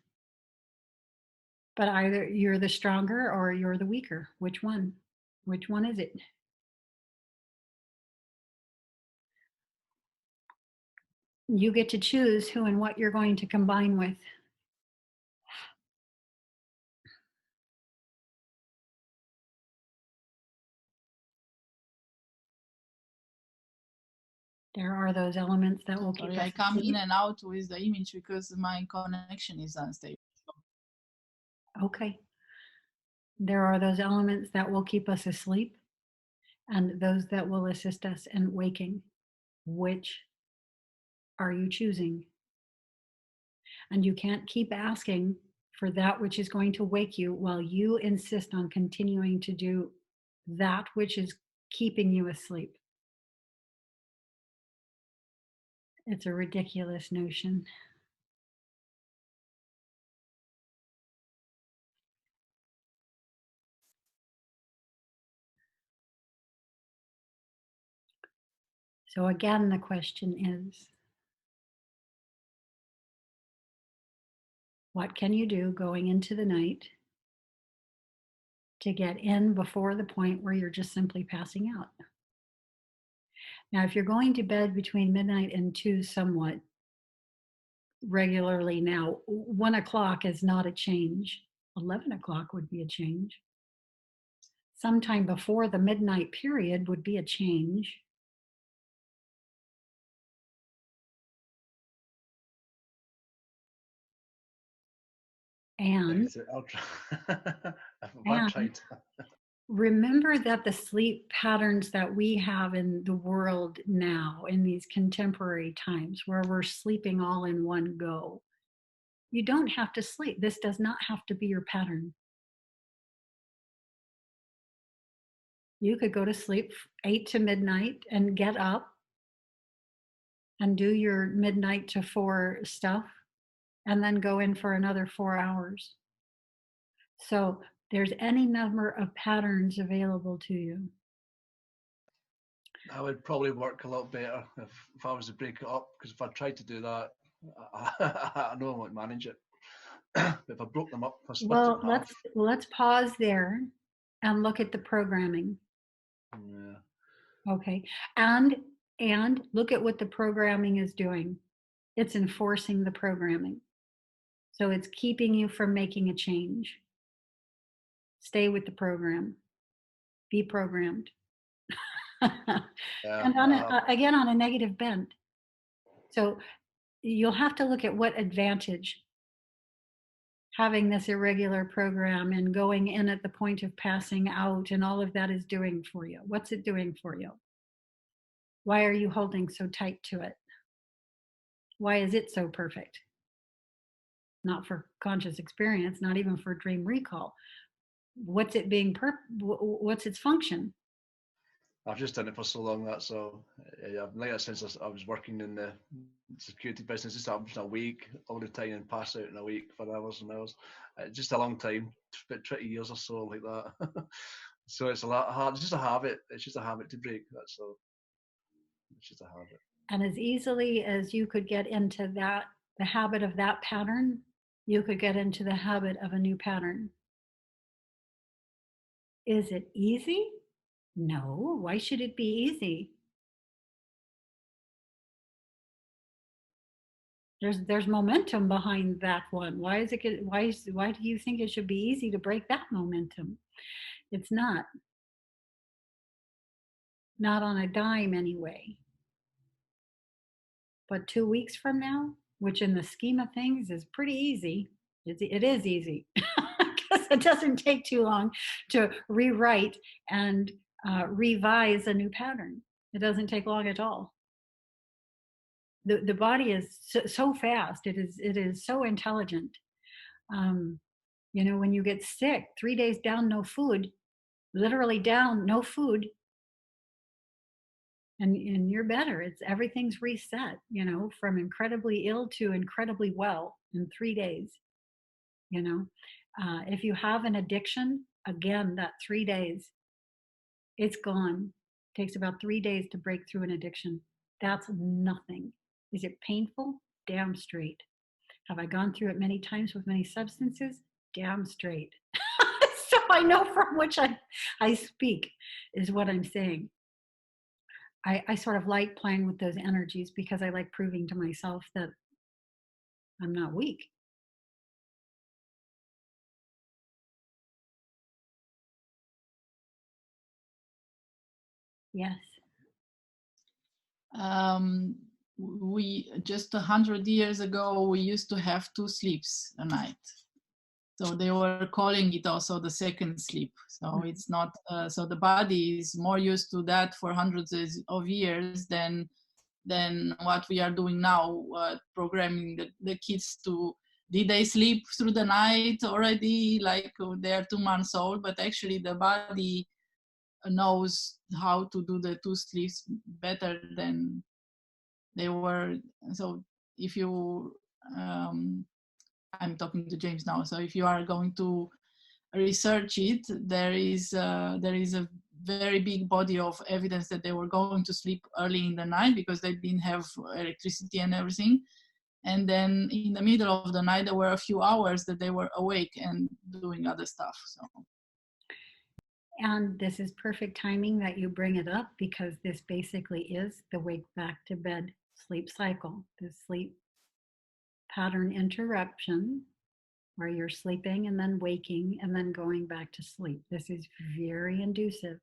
But either you're the stronger or you're the weaker. Which one? Which one is it? You get to choose who and what you're going to combine with. There are those elements that will keep us. I come in and out with the image because my connection is unstable. Okay. There are those elements that will keep us asleep and those that will assist us in waking. Which are you choosing? And you can't keep asking for that which is going to wake you while you insist on continuing to do that which is keeping you asleep. It's a ridiculous notion. So again, the question is, what can you do going into the night to get in before the point where you're just simply passing out. Now, if you're going to bed between midnight and 2 somewhat regularly now, 1 o'clock is not a change. 11 o'clock would be a change. Sometime before the midnight period would be a change. And, I'll try to. Remember that the sleep patterns that we have in the world now, in these contemporary times where we're sleeping all in one go, you don't have to sleep. This does not have to be your pattern. You could go to sleep 8 to midnight and get up and do your midnight to 4 stuff and then go in for another 4 hours. So there's any number of patterns available to you. That would probably work a lot better if I was to break it up, because if I tried to do that, I know I won't manage it. But if I broke them up, if I split Well, it in half. let's pause there and look at the programming. Yeah. Okay, and look at what the programming is doing. It's enforcing the programming. So it's keeping you from making a change. Stay with the program. Be programmed. Yeah, And again, on a negative bent. So you'll have to look at what advantage having this irregular program and going in at the point of passing out and all of that is doing for you. What's it doing for you? Why are you holding so tight to it? Why is it so perfect? Not for conscious experience, not even for dream recall. What's it being what's its function? I've just done it for so long that so I've like that since I was working in the security business. Just I'm just awake all the time and pass out in a week for hours and hours. Just a long time, about 20 years or so like that. So it's a lot hard. It's just a habit. It's just a habit to break. That's all. It's just a habit. And as easily as you could get into that, the habit of that pattern, you could get into the habit of a new pattern. Is it easy? No. Why should it be easy? There's momentum behind that one. Why do you think it should be easy to break that momentum? It's not. Not on a dime anyway. But 2 weeks from now, which in the scheme of things is pretty easy, it is easy because it doesn't take too long to rewrite and revise a new pattern. It doesn't take long at all. The body is so fast. It is so intelligent. You know, when you get sick, 3 days down, no food, literally down, no food, and you're better. Everything's reset, you know, from incredibly ill to incredibly well in 3 days. You know, if you have an addiction, again, that 3 days, it's gone. It takes about 3 days to break through an addiction. That's nothing. Is it painful? Damn straight. Have I gone through it many times with many substances? Damn straight. So I know from which I speak is what I'm saying. I sort of like playing with those energies because I like proving to myself that I'm not weak. Yes. We just 100 years ago, we used to have 2 sleeps a night. So they were calling it also the second sleep. So it's not, so the body is more used to that for hundreds of years than what we are doing now, programming the kids to, did they sleep through the night already? Like they're 2 months old, but actually the body knows how to do the 2 sleeps better than they were. So if you, I'm talking to James now. So if you are going to research it, there is a very big body of evidence that they were going to sleep early in the night because they didn't have electricity and everything. And then in the middle of the night, there were a few hours that they were awake and doing other stuff. So And this is perfect timing that you bring it up, because this basically is the wake back to bed sleep cycle, the sleep pattern interruption, where you're sleeping and then waking and then going back to sleep. This is very inducive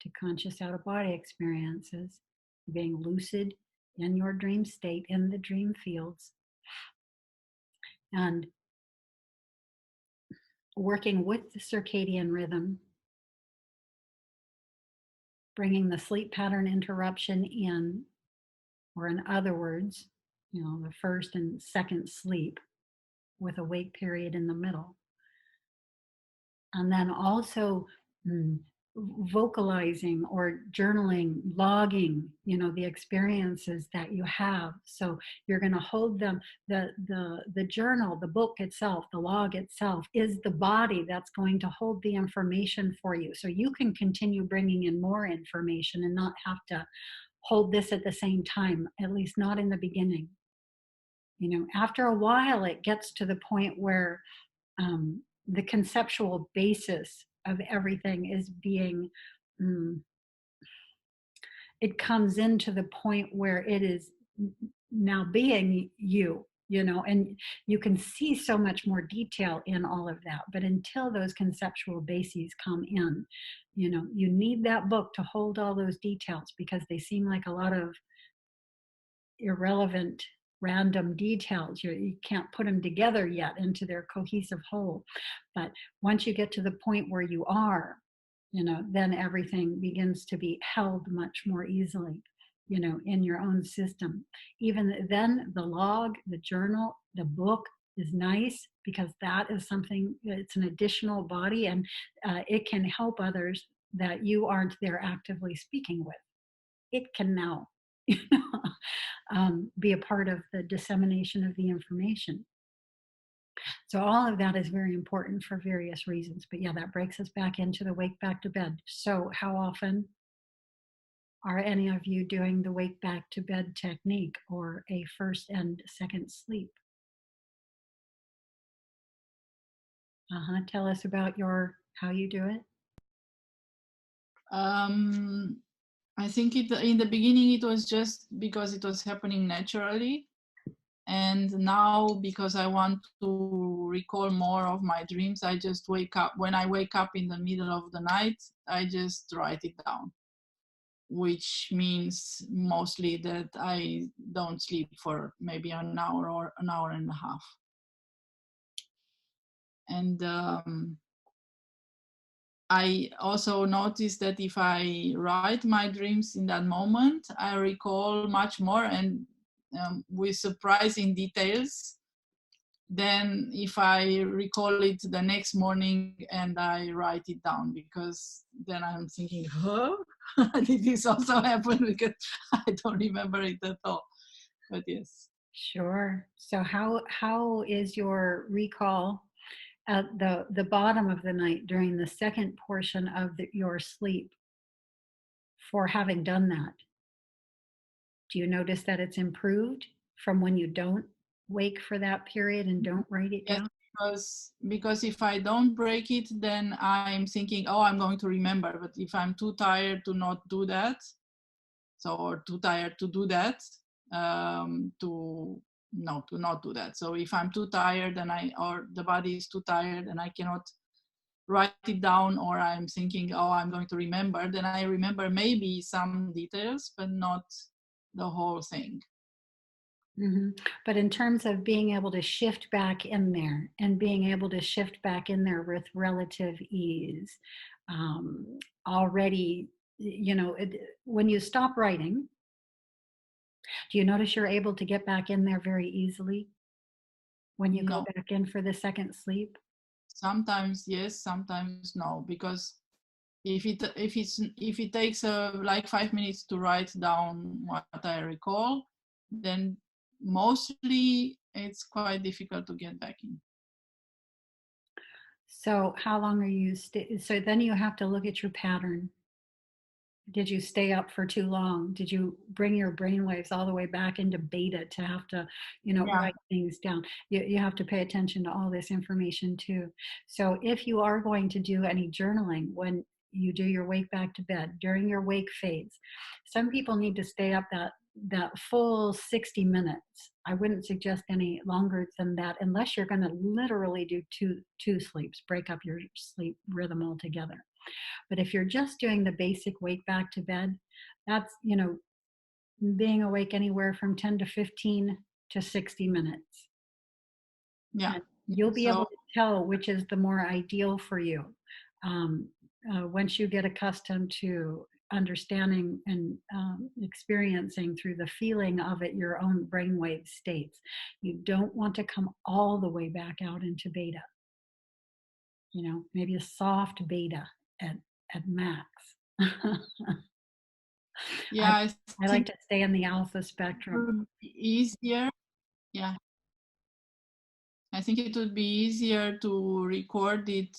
to conscious out of body experiences, being lucid in your dream state, in the dream fields, and working with the circadian rhythm, bringing the sleep pattern interruption in, or in other words, the first and second sleep with a wake period in the middle. And then also vocalizing or journaling, logging, the experiences that you have. So you're going to hold them. The journal, the book itself, the log itself is the body that's going to hold the information for you. So you can continue bringing in more information and not have to hold this at the same time, at least not in the beginning. After a while, it gets to the point where the conceptual basis of everything is being, it comes into the point where it is now being you, and you can see so much more detail in all of that. But until those conceptual bases come in, you need that book to hold all those details, because they seem like a lot of irrelevant random details. You can't put them together yet into their cohesive whole. But once you get to the point where you are, then everything begins to be held much more easily, in your own system. Even then, the log, the journal, the book is nice, because that is something, it's an additional body, and it can help others that you aren't there actively speaking with. It can now be a part of the dissemination of the information. So all of that is very important for various reasons. But yeah, that breaks us back into the wake back to bed. So how often are any of you doing the wake back to bed technique, or a first and second sleep? Tell us about how you do it. I think in the beginning it was just because it was happening naturally, and now because I want to recall more of my dreams, I just wake up. When I wake up in the middle of the night, I just write it down, which means mostly that I don't sleep for maybe an hour or an hour and a half. And I also noticed that if I write my dreams in that moment, I recall much more, and with surprising details, than if I recall it the next morning and I write it down, because then I'm thinking, huh? Did this also happen? Because I don't remember it at all. But yes. Sure. So how is your recall at the bottom of the night during the second portion of your sleep for having done that? Do you notice that it's improved from when you don't wake for that period and don't write it down? Because if I don't break it, then I'm thinking, oh, I'm going to remember. But if I'm too tired to not do that, or too tired to do that, to not do that. So if I'm too tired or the body is too tired and I cannot write it down, or I'm thinking, oh, I'm going to remember, then I remember maybe some details, but not the whole thing. Mm-hmm. But in terms of being able to shift back in there, and being able to shift back in there with relative ease, already, when you stop writing, do you notice you're able to get back in there very easily when you go back in for the second sleep? Sometimes yes, sometimes no, because if it takes like 5 minutes to write down what I recall, then mostly it's quite difficult to get back in. So how long are you so then you have to look at your pattern. Did you stay up for too long? Did you bring your brainwaves all the way back into beta to have to, write things down? You have to pay attention to all this information too. So if you are going to do any journaling, when you do your wake back to bed during your wake phase. Some people need to stay up that full 60 minutes. I wouldn't suggest any longer than that unless you're going to literally do two sleeps, break up your sleep rhythm altogether. But if you're just doing the basic wake back to bed, that's, being awake anywhere from 10 to 15 to 60 minutes. Yeah. And you'll be able to tell which is the more ideal for you. Once you get accustomed to understanding and experiencing through the feeling of it your own brainwave states, you don't want to come all the way back out into beta. Maybe a soft beta at max. Yeah, I like to stay in the alpha spectrum. It would be easier. Yeah. I think it would be easier to record it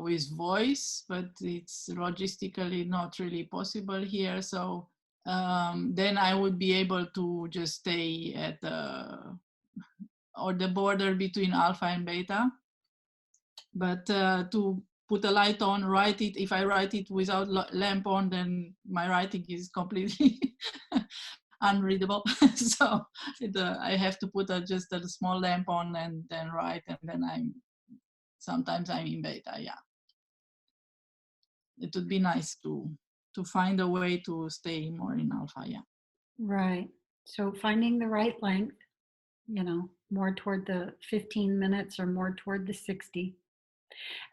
with voice, but it's logistically not really possible here. So then I would be able to just stay at the border between alpha and beta. But to put a light on, write it. If I write it without lamp on, then my writing is completely unreadable. So I have to put just a small lamp on and then write, and then sometimes I'm in beta. Yeah, it would be nice to find a way to stay more in alpha. Yeah. Right. So finding the right length, more toward the 15 minutes or more toward the 60.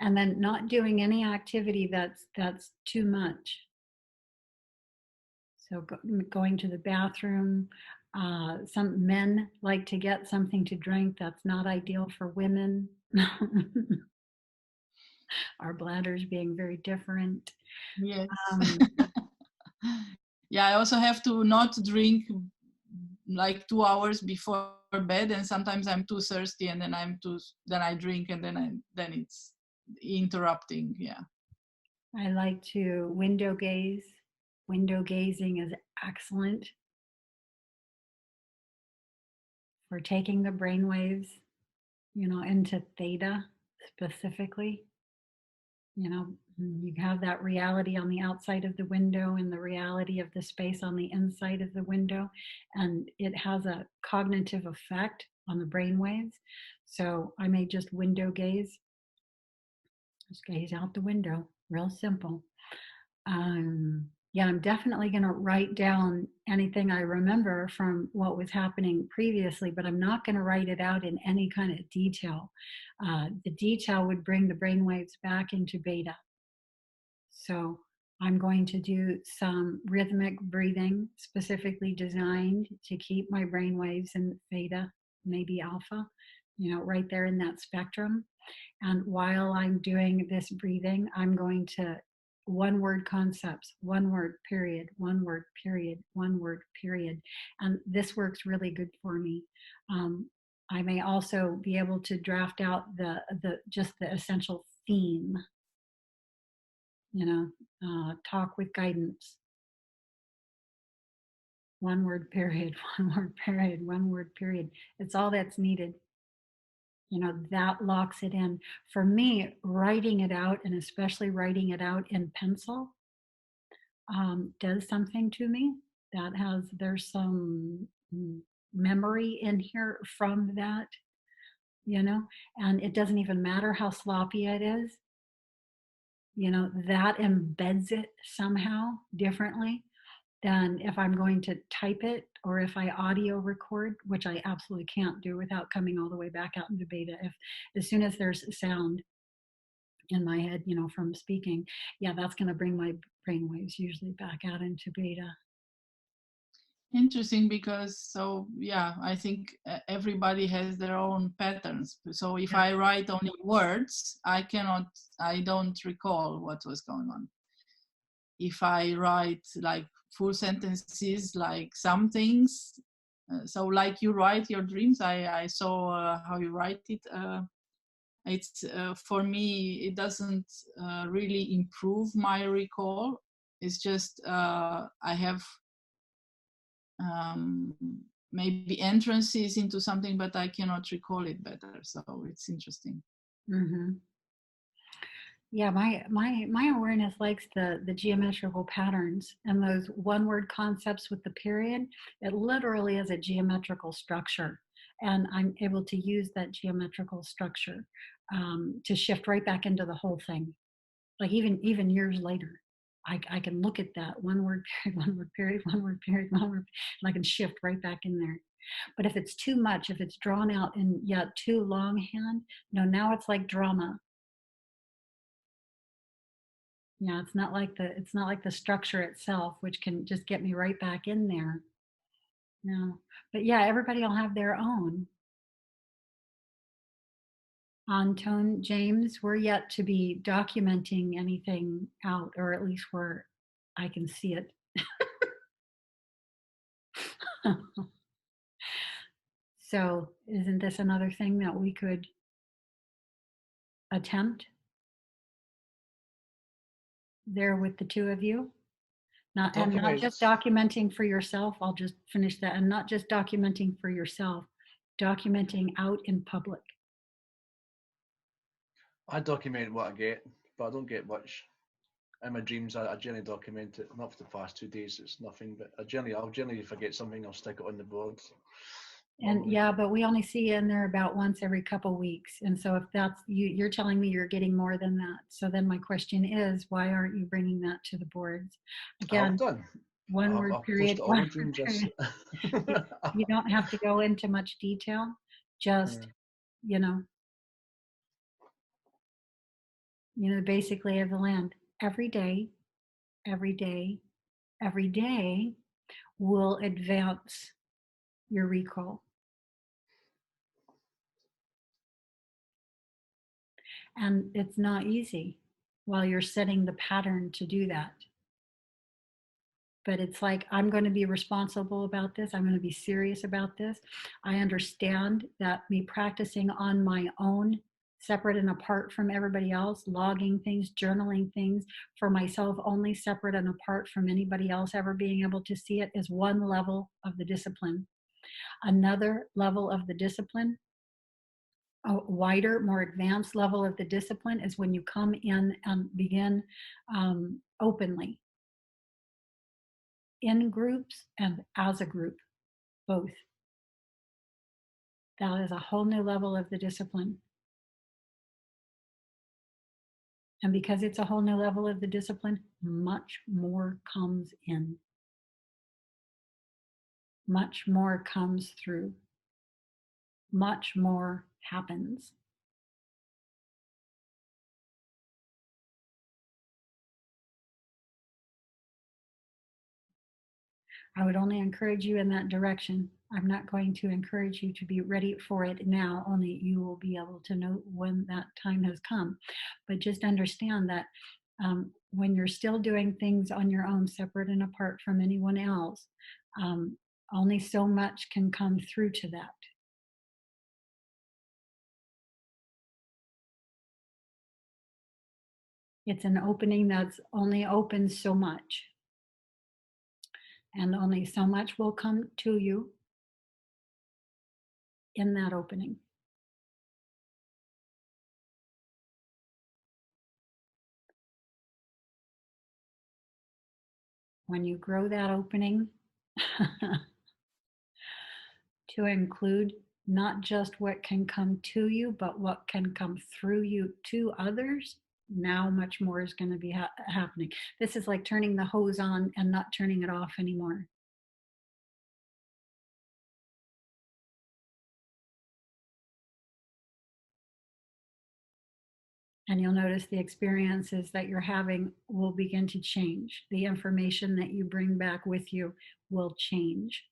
And then not doing any activity that's too much. So going to the bathroom. Some men like to get something to drink. That's not ideal for women. Our bladders being very different. Yes. Yeah, I also have to not drink like 2 hours before bed, and sometimes I'm too thirsty, and then then I drink, and then it's interrupting. Yeah. I like to window gaze. Window gazing is excellent for taking the brain waves, into theta specifically. You have that reality on the outside of the window and the reality of the space on the inside of the window, and it has a cognitive effect on the brain waves. So I may just window gaze, just gaze out the window, real simple. Yeah, I'm definitely going to write down anything I remember from what was happening previously, but I'm not going to write it out in any kind of detail. The detail would bring the brainwaves back into beta. So I'm going to do some rhythmic breathing specifically designed to keep my brainwaves in theta, maybe alpha, right there in that spectrum. And while I'm doing this breathing, I'm going to one word concepts, one word period, one word period, one word period. And this works really good for me. I may also be able to draft out just the essential theme, talk with guidance. One word period, one word period, one word period. It's all that's needed. That locks it in. For me, writing it out, and especially writing it out in pencil, does something to me. There's some memory in here from that, and it doesn't even matter how sloppy it is. That embeds it somehow differently than if I'm going to type it or if I audio record, which I absolutely can't do without coming all the way back out into beta. As soon as there's sound in my head, from speaking, yeah, that's going to bring my brainwaves usually back out into beta. Interesting, because I think everybody has their own patterns. So if I write only words, I don't recall what was going on. If I write like full sentences, like some things, so like you write your dreams, I saw how you write it. It's for me, it doesn't really improve my recall. It's just I have maybe entrances into something, but I cannot recall it better. So it's interesting. Mm-hmm. Yeah, my awareness likes the geometrical patterns and those one word concepts with the period. It literally is a geometrical structure, and I'm able to use that geometrical structure to shift right back into the whole thing. Like even years later, I can look at that one word period, one word period, one word period, one word, and I can shift right back in there. But if it's too much, if it's drawn out and yet too longhand, no, now it's like drama. Yeah, it's not like the structure itself, which can just get me right back in there. No, but yeah, everybody will have their own. Antone, James, we're yet to be documenting anything out, or at least where I can see it. So isn't this another thing that we could attempt there with the two of you? Not just documenting for yourself. I'll just finish that. And not just documenting for yourself, documenting out in public. I document what I get, but I don't get much. In my dreams, I generally document it. Not for the past 2 days, it's nothing, but I'll generally forget something, I'll stick it on the board. And yeah, but we only see you in there about once every couple weeks. And so if that's you're telling me you're getting more than that. So then my question is, why aren't you bringing that to the boards? Again, one word period, one word period. You don't have to go into much detail. Just, basically of the land. Every day, every day, every day will advance your recall. And it's not easy while you're setting the pattern to do that. But it's like, I'm going to be responsible about this. I'm going to be serious about this. I understand that me practicing on my own, separate and apart from everybody else, logging things, journaling things for myself only, separate and apart from anybody else ever being able to see it, is one level of the discipline. Another level of the discipline, a wider, more advanced level of the discipline, is when you come in and begin openly, in groups and as a group, both. That is a whole new level of the discipline. And because it's a whole new level of the discipline, much more comes in. Much more comes through. Much more happens. I would only encourage you in that direction. I'm not going to encourage you to be ready for it now, only you will be able to know when that time has come. But just understand that when you're still doing things on your own, separate and apart from anyone else, only so much can come through to that. It's an opening that's only open so much. And only so much will come to you in that opening. When you grow that opening to include not just what can come to you, but what can come through you to others, now much more is going to be happening. This is like turning the hose on and not turning it off anymore. And you'll notice the experiences that you're having will begin to change. The information that you bring back with you will change.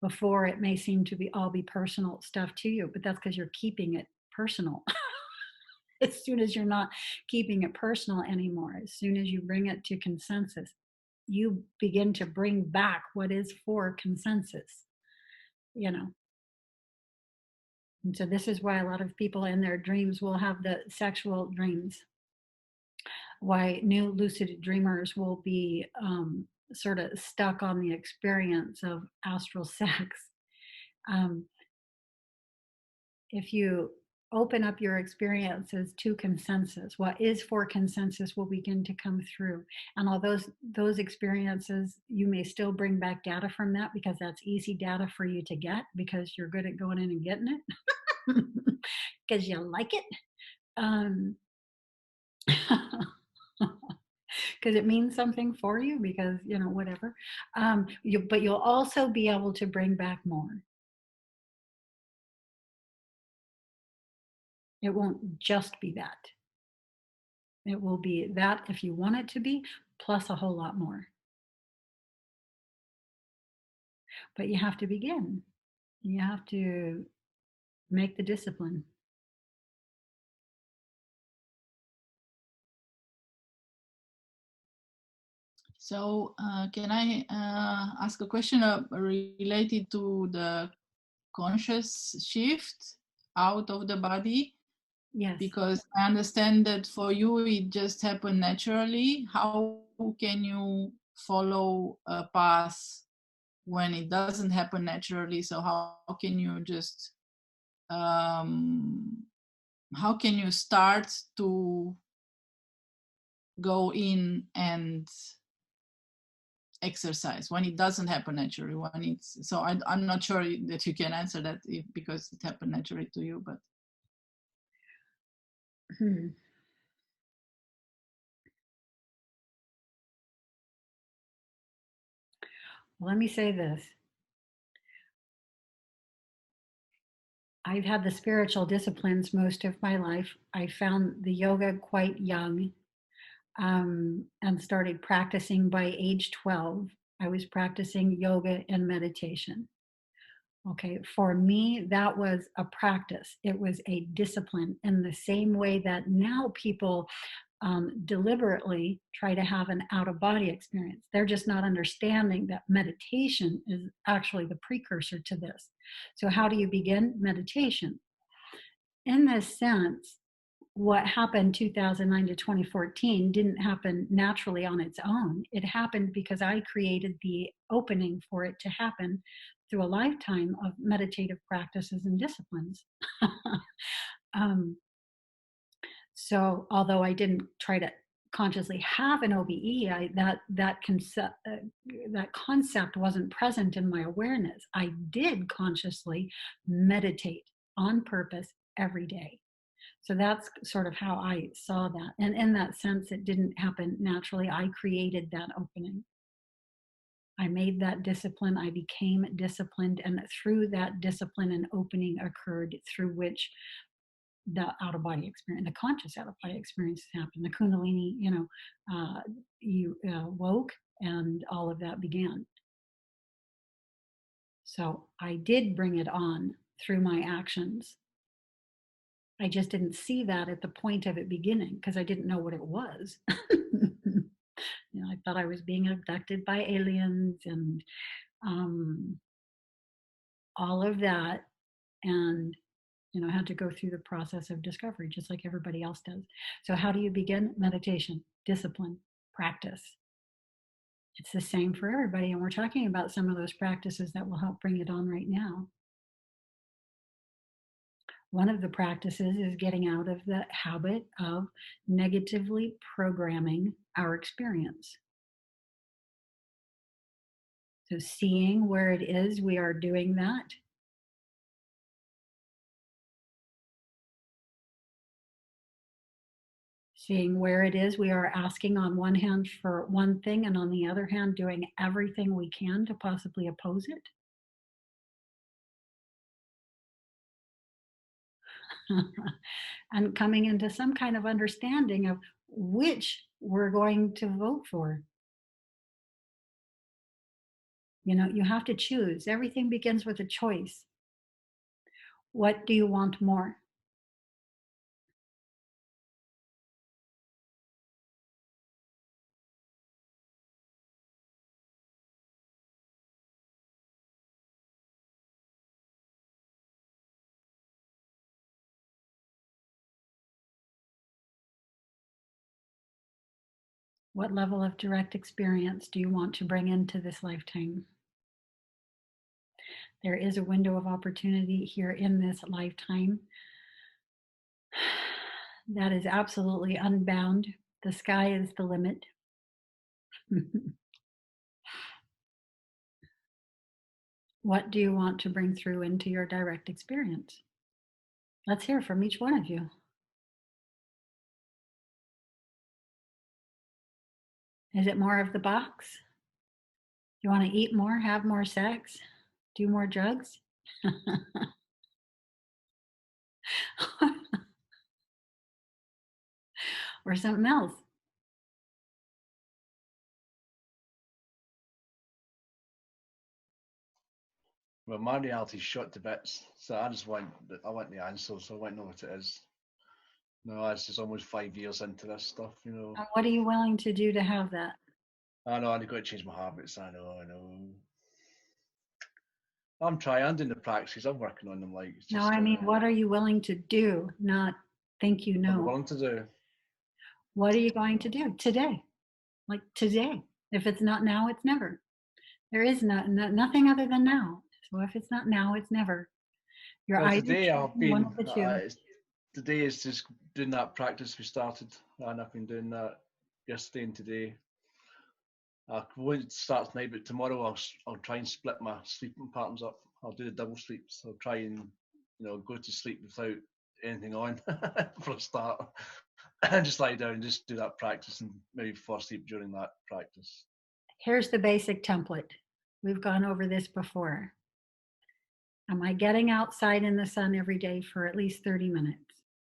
Before, it may seem to all be personal stuff to you, but that's because you're keeping it personal. As soon as you're not keeping it personal anymore, as soon as you bring it to consensus, you begin to bring back what is for consensus, And so this is why a lot of people in their dreams will have the sexual dreams. Why new lucid dreamers will be sort of stuck on the experience of astral sex. If you open up your experiences to consensus. What is for consensus will begin to come through. And all those experiences, you may still bring back data from that because that's easy data for you to get because you're good at going in and getting it because you like it. Because it means something for you because, you know, whatever. But you'll also be able to bring back more. It won't just be that. It will be that if you want it to be, plus a whole lot more. But you have to begin. You have to make the discipline. So can I ask a question related to the conscious shift out of the body? Yes. Because I understand that for you it just happened naturally. How can you follow a path when it doesn't happen naturally? So how can you just how can you start to go in and exercise when it doesn't happen naturally? When it's so I'm not sure that you can answer that because it happened naturally to you, but Let me say this. I've had the spiritual disciplines most of my life. I found the yoga quite young and started practicing by age 12. I was practicing yoga and meditation. Okay, for me, that was a practice. It was a discipline in the same way that now people deliberately try to have an out of body experience. They're just not understanding that meditation is actually the precursor to this. So, how do you begin meditation? In this sense, what happened 2009 to 2014 didn't happen naturally on its own. It happened because I created the opening for it to happen through a lifetime of meditative practices and disciplines. So although I didn't try to consciously have an OBE, that concept wasn't present in my awareness. I did consciously meditate on purpose every day. So that's sort of how I saw that. And in that sense, it didn't happen naturally. I created that opening. I made that discipline. I became disciplined. And through that discipline, an opening occurred through which the out of body experience, the conscious out of body experiences happened. The Kundalini, you woke and all of that began. So I did bring it on through my actions. I just didn't see that at the point of it beginning because I didn't know what it was. I thought I was being abducted by aliens and all of that. And I had to go through the process of discovery just like everybody else does. So how do you begin? Meditation, discipline, practice. It's the same for everybody. And we're talking about some of those practices that will help bring it on right now. One of the practices is getting out of the habit of negatively programming our experience. So seeing where it is we are doing that. Seeing where it is we are asking on one hand for one thing and on the other hand doing everything we can to possibly oppose it. And coming into some kind of understanding of which we're going to vote for. You have to choose. Everything begins with a choice. What do you want more? What level of direct experience do you want to bring into this lifetime? There is a window of opportunity here in this lifetime That is absolutely unbound. The sky is the limit. What do you want to bring through into your direct experience? Let's hear from each one of you. Is it more of the box? You want to eat more, have more sex, do more drugs? Or something else? Well, my reality's shot to bits, so I want the answer, so I want to know what it is. No, it's just almost 5 years into this stuff, you know. And what are you willing to do to have that? I know I've got to change my habits. I know. I'm trying. I'm doing the practices. I'm working on them. Like, it's No, just, I mean, what are you willing to do? Not think you what I'm know. willing to do. What are you going to do today? Like today. If it's not now, it's never. There is nothing other than now. So if it's not now, it's never. You're Well, either today I've choosing one been. of the two. Today is just doing that practice we started, and I've been doing that yesterday and today. I won't start tonight, but tomorrow I'll try and split my sleeping patterns up. I'll do the double sleeps. I'll try and go to sleep without anything on for a start, and just lie down and just do that practice, and maybe fall asleep during that practice. Here's the basic template. We've gone over this before. Am I getting outside in the sun every day for at least 30 minutes?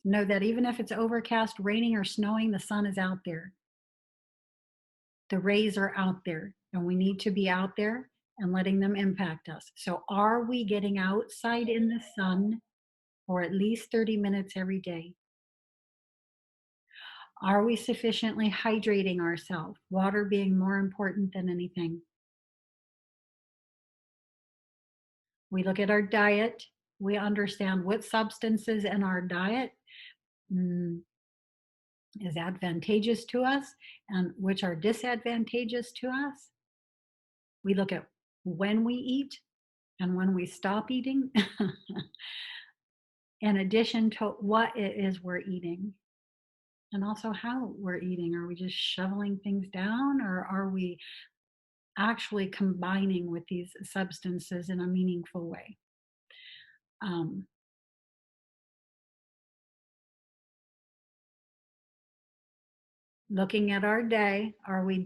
Know that even if it's overcast, raining, or snowing, the sun is out there. The rays are out there, and we need to be out there and letting them impact us. So are we getting outside in the sun for at least 30 minutes every day? Are we sufficiently hydrating ourselves? Water being more important than anything. We look at our diet. We understand what substances in our diet is advantageous to us and which are disadvantageous to us. We look at when we eat and when we stop eating, in addition to what it is we're eating, and also how we're eating. Are we just shoveling things down, or are we actually combining with these substances in a meaningful way? Looking at our day, are we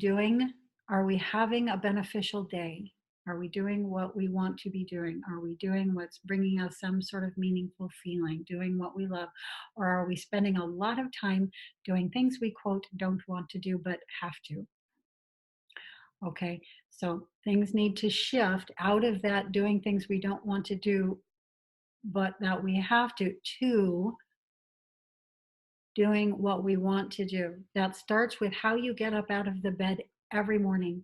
having a beneficial day? Are we doing what we want to be doing? Are we doing what's bringing us some sort of meaningful feeling, doing what we love? Or are we spending a lot of time doing things we, quote, don't want to do, but have to? Okay, so things need to shift out of that doing things we don't want to do, but that we have to doing what we want to do. That starts with how you get up out of the bed every morning.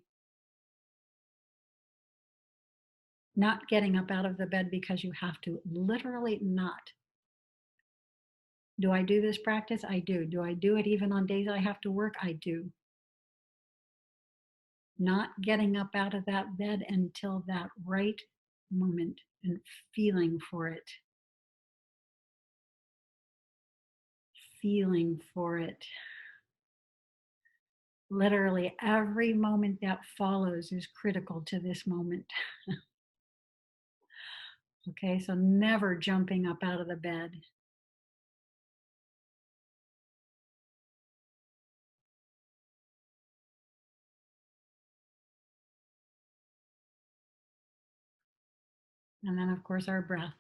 Not getting up out of the bed because you have to, literally not. Do I do this practice? I do. Do I do it even on days I have to work? I do. Not getting up out of that bed until that right moment and feeling for it. Feeling for it. Literally every moment that follows is critical to this moment. Okay, so never jumping up out of the bed. And then, of course, our breath.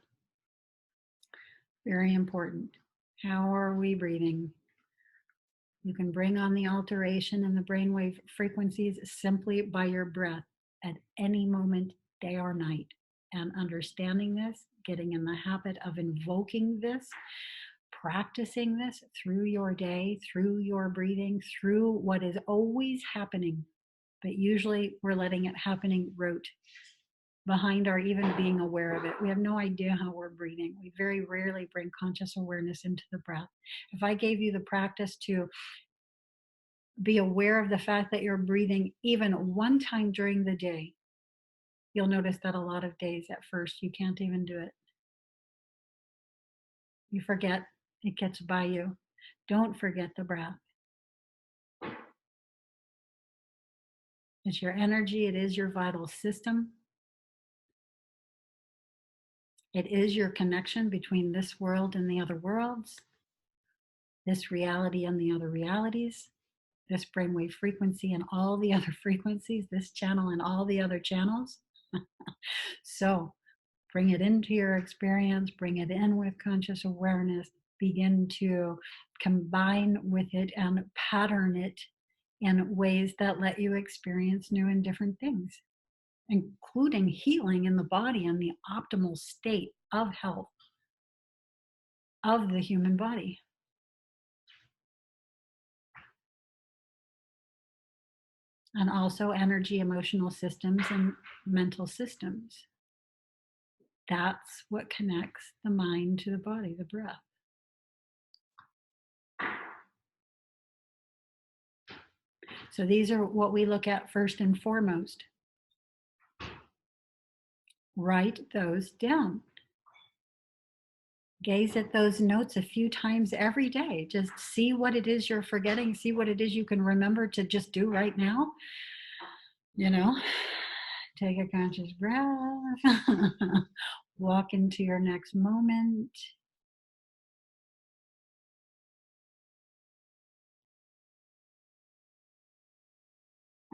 Very important. How are we breathing? You can bring on the alteration in the brainwave frequencies simply by your breath at any moment, day or night. And understanding this, getting in the habit of invoking this, practicing this through your day, through your breathing, through what is always happening. But usually we're letting it happening rote behind our even being aware of it. We have no idea how we're breathing. We very rarely bring conscious awareness into the breath. If I gave you the practice to be aware of the fact that you're breathing even one time during the day, you'll notice that a lot of days at first you can't even do it. You forget, it gets by you. Don't forget the breath. It's your energy. It is your vital system. It is your connection between this world and the other worlds, this reality and the other realities, this brainwave frequency and all the other frequencies, this channel and all the other channels. So bring it into your experience, bring it in with conscious awareness, begin to combine with it and pattern it in ways that let you experience new and different things, including healing in the body and the optimal state of health of the human body. And also energy, emotional systems, and mental systems. That's what connects the mind to the body, the breath. So these are what we look at first and foremost. Write those down. Gaze at those notes a few times every day. Just see what it is you're forgetting. See what it is you can remember to just do right now. You know, take a conscious breath. Walk into your next moment.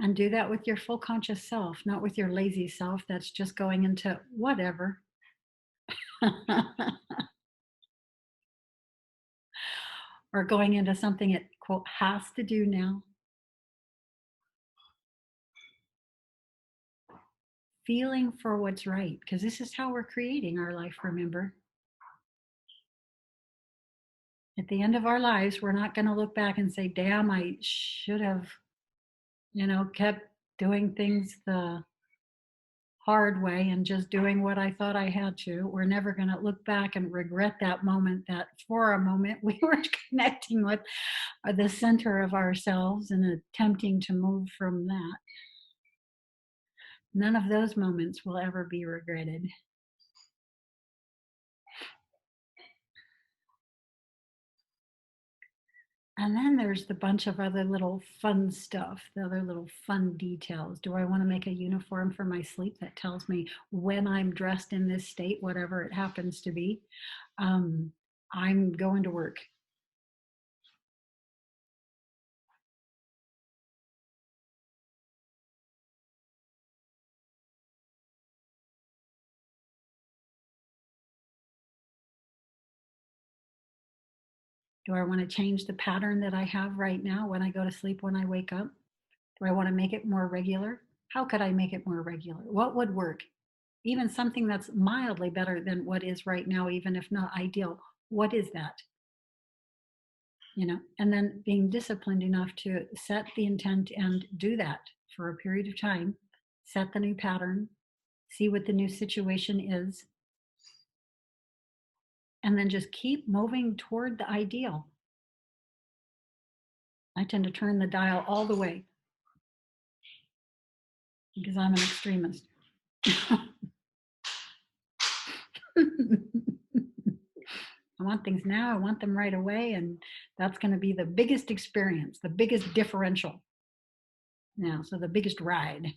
And do that with your full conscious self, not with your lazy self that's just going into whatever. Or going into something it, quote, has to do now. Feeling for what's right, because this is how we're creating our life, remember. At the end of our lives, we're not going to look back and say, damn, I should have, kept doing things the hard way and just doing what I thought I had to. We're never going to look back and regret that moment, that for a moment we were connecting with the center of ourselves and attempting to move from that. None of those moments will ever be regretted. And then there's the bunch of other little fun stuff, the other little fun details. Do I want to make a uniform for my sleep that tells me when I'm dressed in this state, whatever it happens to be, I'm going to work? Do I want to change the pattern that I have right now when I go to sleep, when I wake up? Do I want to make it more regular? How could I make it more regular? What would work? Even something that's mildly better than what is right now, even if not ideal. What is that? And then being disciplined enough to set the intent and do that for a period of time, set the new pattern, see what the new situation is, and then just keep moving toward the ideal. I tend to turn the dial all the way because I'm an extremist. I want things now, I want them right away, and that's going to be the biggest experience, the biggest differential. Now, so the biggest ride.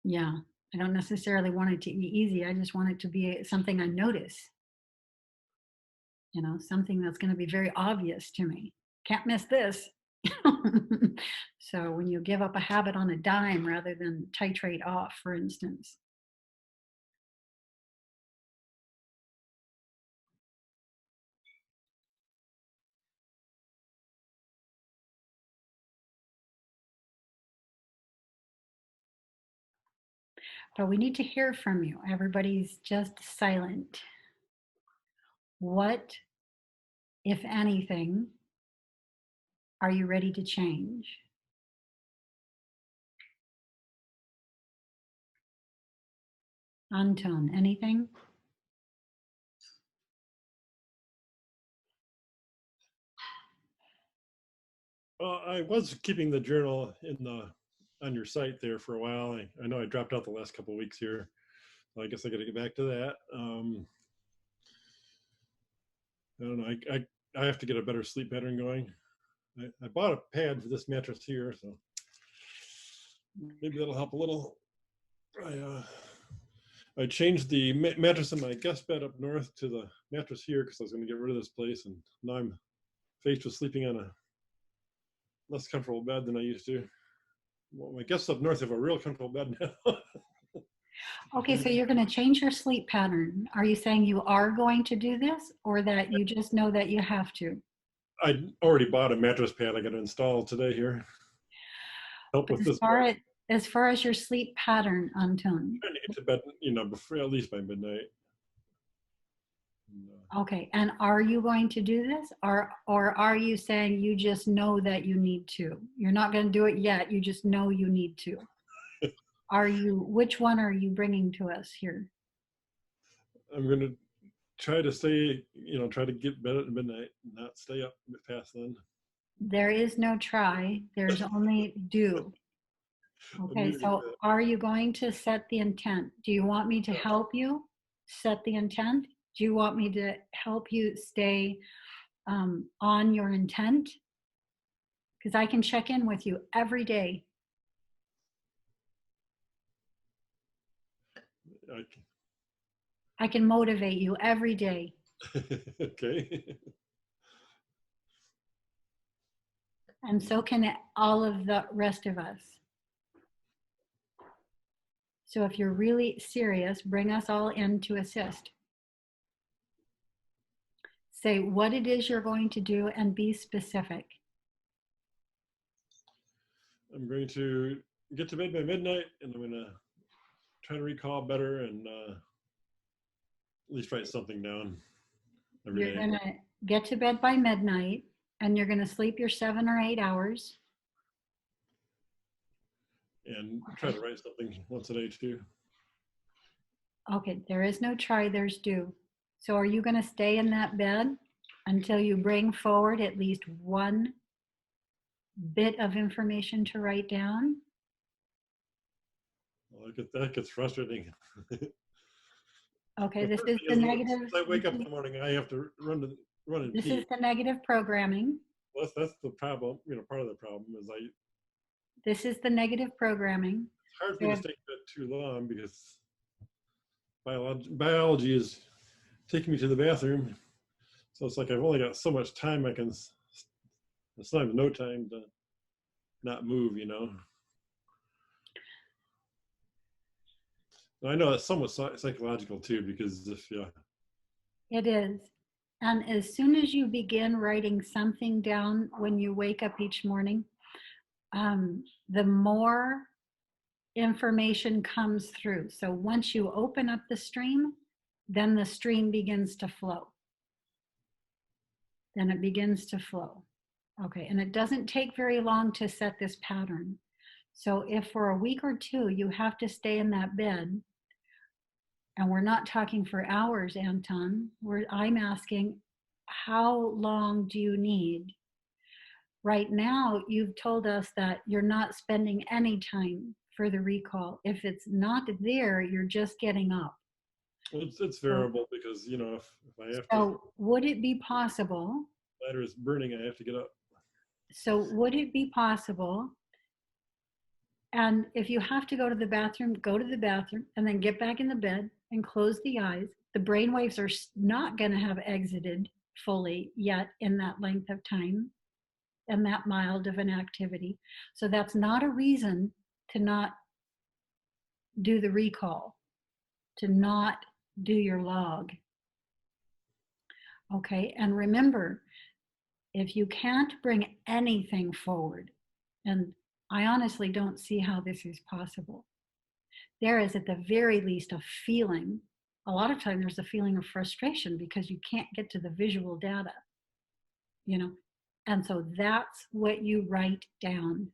Yeah, I don't necessarily want it to be easy. I just want it to be something I notice. Something that's going to be very obvious to me. Can't miss this. So when you give up a habit on a dime rather than titrate off, for instance. But we need to hear from you. Everybody's just silent. What, if anything, are you ready to change? Anton, anything? Well, I was keeping the journal on your site there for a while. I know I dropped out the last couple of weeks here. So I guess I got to get back to that. I don't know. I have to get a better sleep pattern going. I bought a pad for this mattress here, so maybe that'll help a little. I changed the mattress in my guest bed up north to the mattress here because I was going to get rid of this place, and now I'm faced with sleeping on a less comfortable bed than I used to. Well, my guests up north have a real comfortable bed now. Okay, so you're going to change your sleep pattern. Are you saying you are going to do this, or that you just know that you have to? I already bought a mattress pad I got to install today here. Help with this. As far as your sleep pattern, Anton. I'm trying to get to bed, before at least by midnight. Okay, and are you going to do this, or are you saying you just know that you need to? You're not going to do it yet. You just know you need to. Which one are you bringing to us here? I'm going to try to stay, try to get bed at midnight, not stay up past then. There is no try. There's only do. Okay, so are you going to set the intent? Do you want me to help you set the intent? Do you want me to help you stay on your intent? Because I can check in with you every day. I can motivate you every day. Okay. And so can all of the rest of us. So if you're really serious, bring us all in to assist. Say what it is you're going to do and be specific. I'm going to get to bed by midnight, and I'm going to try to recall better and at least write something down every day. You're going to get to bed by midnight, and you're going to sleep your 7 or 8 hours. And try to write something once a day too. Okay, there is no try, there's do. So are you going to stay in that bed until you bring forward at least one bit of information to write down? Well, that gets frustrating. Okay, this is the negative. I wake up in the morning, I have to run and pee. This is the negative programming. Well, that's the problem. Part of the problem is This is the negative programming. It's hard for me to stay in bed too long because biology is taking me to the bathroom. So it's like I've only got so much time it's not even no time to not move, I know it's somewhat psychological too, because It is. And as soon as you begin writing something down when you wake up each morning, the more information comes through. So once you open up the stream, then the stream begins to flow. Then it begins to flow. Okay, and it doesn't take very long to set this pattern. So if for a week or two you have to stay in that bed, and we're not talking for hours, Anton, I'm asking, how long do you need? Right now, you've told us that you're not spending any time for the recall. If it's not there, you're just getting up. Well, it's variable because, if I have to. So would it be possible? Ladder is burning, I have to get up. So would it be possible? And if you have to go to the bathroom, go to the bathroom and then get back in the bed and close the eyes. The brain waves are not going to have exited fully yet in that length of time and that mild of an activity. So that's not a reason to not do the recall, to not do your log. Okay, and remember, if you can't bring anything forward, and I honestly don't see how this is possible, there is at the very least a feeling. A lot of times there's a feeling of frustration because you can't get to the visual data, and so that's what you write down.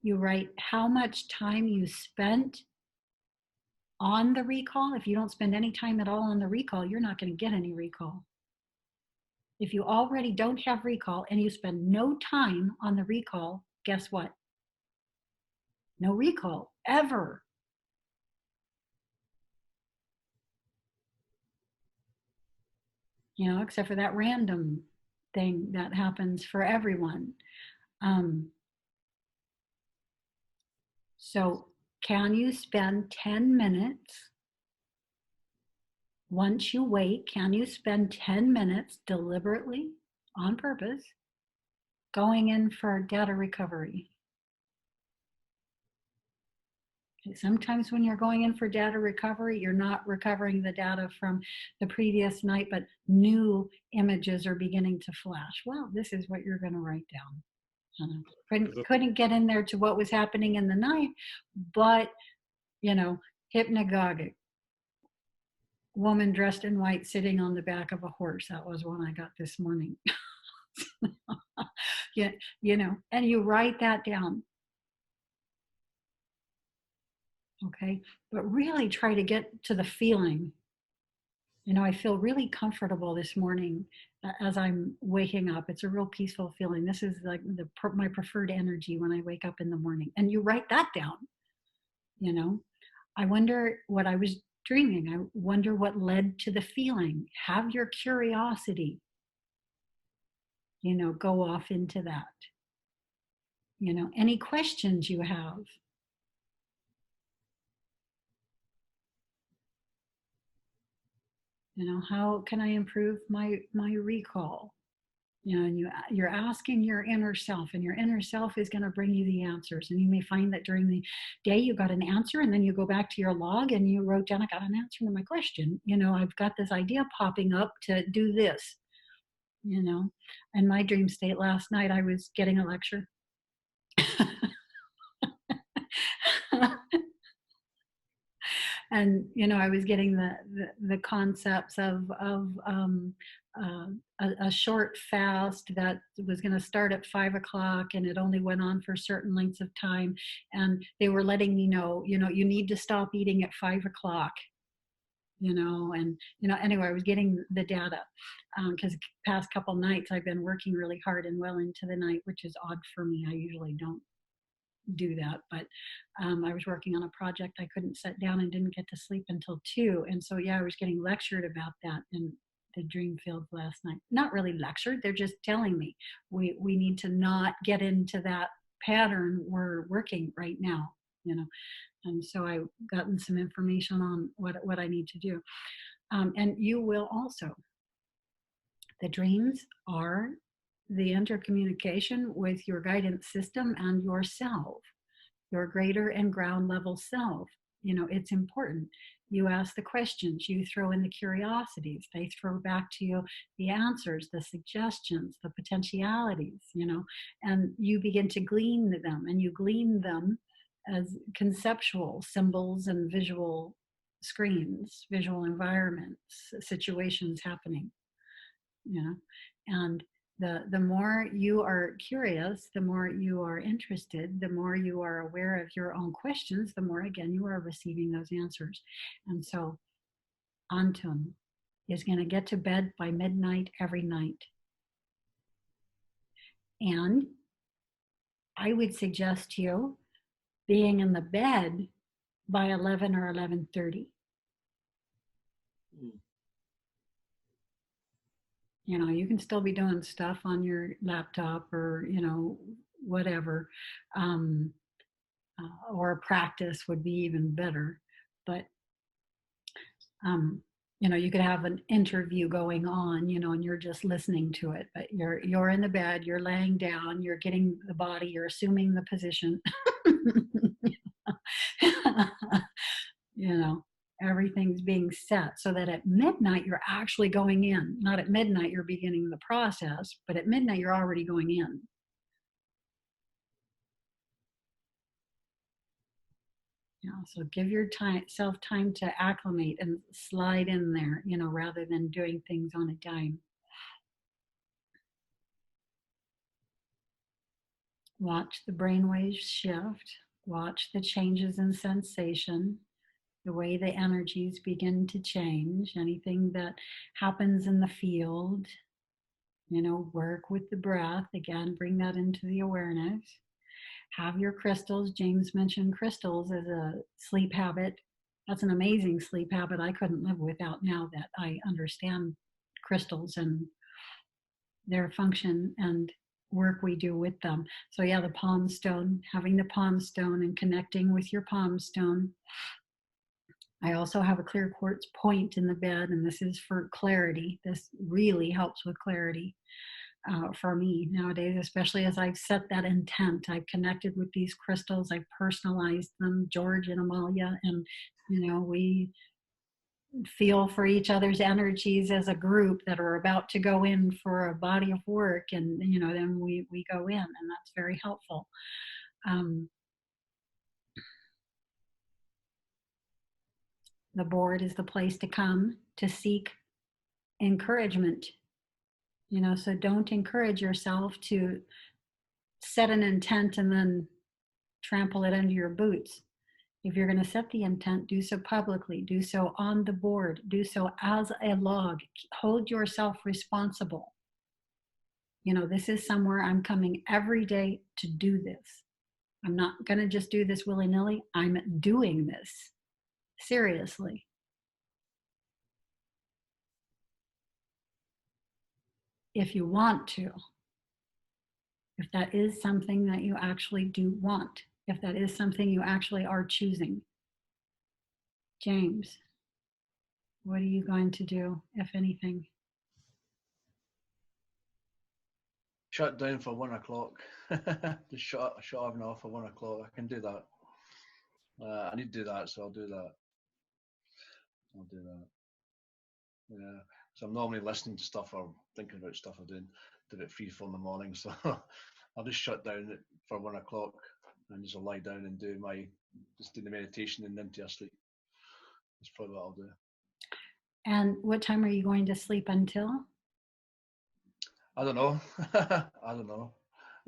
You write how much time you spent on the recall. If you don't spend any time at all on the recall, you're not going to get any recall. If you already don't have recall and you spend no time on the recall, guess what? No recall ever. you know, except for that random thing that happens for everyone. So can you spend 10 minutes once you wake? Can you spend 10 minutes deliberately on purpose going in for data recovery? Sometimes when you're going in for data recovery, you're not recovering the data from the previous night, but new images are beginning to flash. Well, this is what you're going to write down. Couldn't get in there to what was happening in the night, but, you know, hypnagogic. Woman dressed in white sitting on the back of a horse. That was one I got this morning. Yeah, you know, and you write that down. Okay, but really try to get to the feeling. You know, I feel really comfortable this morning as I'm waking up. It's a real peaceful feeling. This is like my preferred energy when I wake up in the morning. And you write that down. You know, I wonder what I was dreaming. I wonder what led to the feeling. Have your curiosity, you know, go off into that. You know, any questions you have. You know, how can I improve my recall? You know, and you're asking your inner self, and your inner self is going to bring you the answers. And you may find that during the day you got an answer, and then you go back to your log and you wrote down, I got an answer to my question. You know, I've got this idea popping up to do this. You know, in my dream state last night, I was getting a lecture. And you know, I was getting the concepts of a short fast that was going to start at 5 o'clock, and it only went on for certain lengths of time. And they were letting me know, you know, you need to stop eating at 5 o'clock. You know, and you know, anyway, I was getting the data because past couple nights I've been working really hard and well into the night, which is odd for me. I usually don't do that, but I was working on a project. I couldn't sit down and didn't get to sleep until 2. And so, yeah, I was getting lectured about that in the dream field last night. Not really lectured. They're just telling me we need to not get into that pattern we're working right now, you know. And so I've gotten some information on what I need to do. And you will also. The dreams are the intercommunication with your guidance system and yourself, your greater and ground level self. You know, it's important. You ask the questions, you throw in the curiosities, they throw back to you the answers, the suggestions, the potentialities, you know, and you begin to glean them, and you glean them as conceptual symbols and visual screens, visual environments, situations happening, you know. And the more you are curious, the more you are interested, the more you are aware of your own questions, the more again you are receiving those answers. And so Anton is going to get to bed by midnight every night. And I would suggest to you being in the bed by 11 or 11:30. You know, you can still be doing stuff on your laptop or, you know, whatever, or practice would be even better. But, you know, you could have an interview going on, you know, and you're just listening to it, but you're in the bed, you're laying down, you're getting the body, you're assuming the position. You know, everything's being set so that at midnight you're actually going in. Not at midnight you're beginning the process, but at midnight you're already going in. You know, so give yourself time to acclimate and slide in there, you know, rather than doing things on a dime. Watch the brainwaves shift. Watch the changes in sensation, the way the energies begin to change. Anything that happens in the field, you know, work with the breath. Again, bring that into the awareness. Have your crystals. James mentioned crystals as a sleep habit. That's an amazing sleep habit I couldn't live without now that I understand crystals and their function and work we do with them. So yeah, the palm stone, having the palm stone and connecting with your palm stone. I also have a clear quartz point in the bed, and this is for clarity. This really helps with clarity for me nowadays, especially as I've set that intent. I've connected with these crystals. I've personalized them, George and Amalia, and we feel for each other's energies as a group that are about to go in for a body of work, and then we go in, and that's very helpful. The board is the place to come to seek encouragement, so don't encourage yourself to set an intent and then trample it under your boots. If you're going to set the intent, do so publicly, do so on the board, do so as a log, hold yourself responsible. This is somewhere I'm coming every day to do this. I'm not going to just do this willy-nilly. I'm doing this seriously. If you want to, if that is something that you actually do want, if that is something you actually are choosing. James, what are you going to do, if anything? Shut down for 1 o'clock. Just shut everything off for 1 o'clock. I can do that. I need to do that, so I'll do that. Yeah. So I'm normally listening to stuff or thinking about stuff I'm doing at 3, 4 in the morning. So I'll just shut down for 1 o'clock and just lie down and do the meditation and into a sleep. That's probably what I'll do. And what time are you going to sleep until? I don't know. I don't know.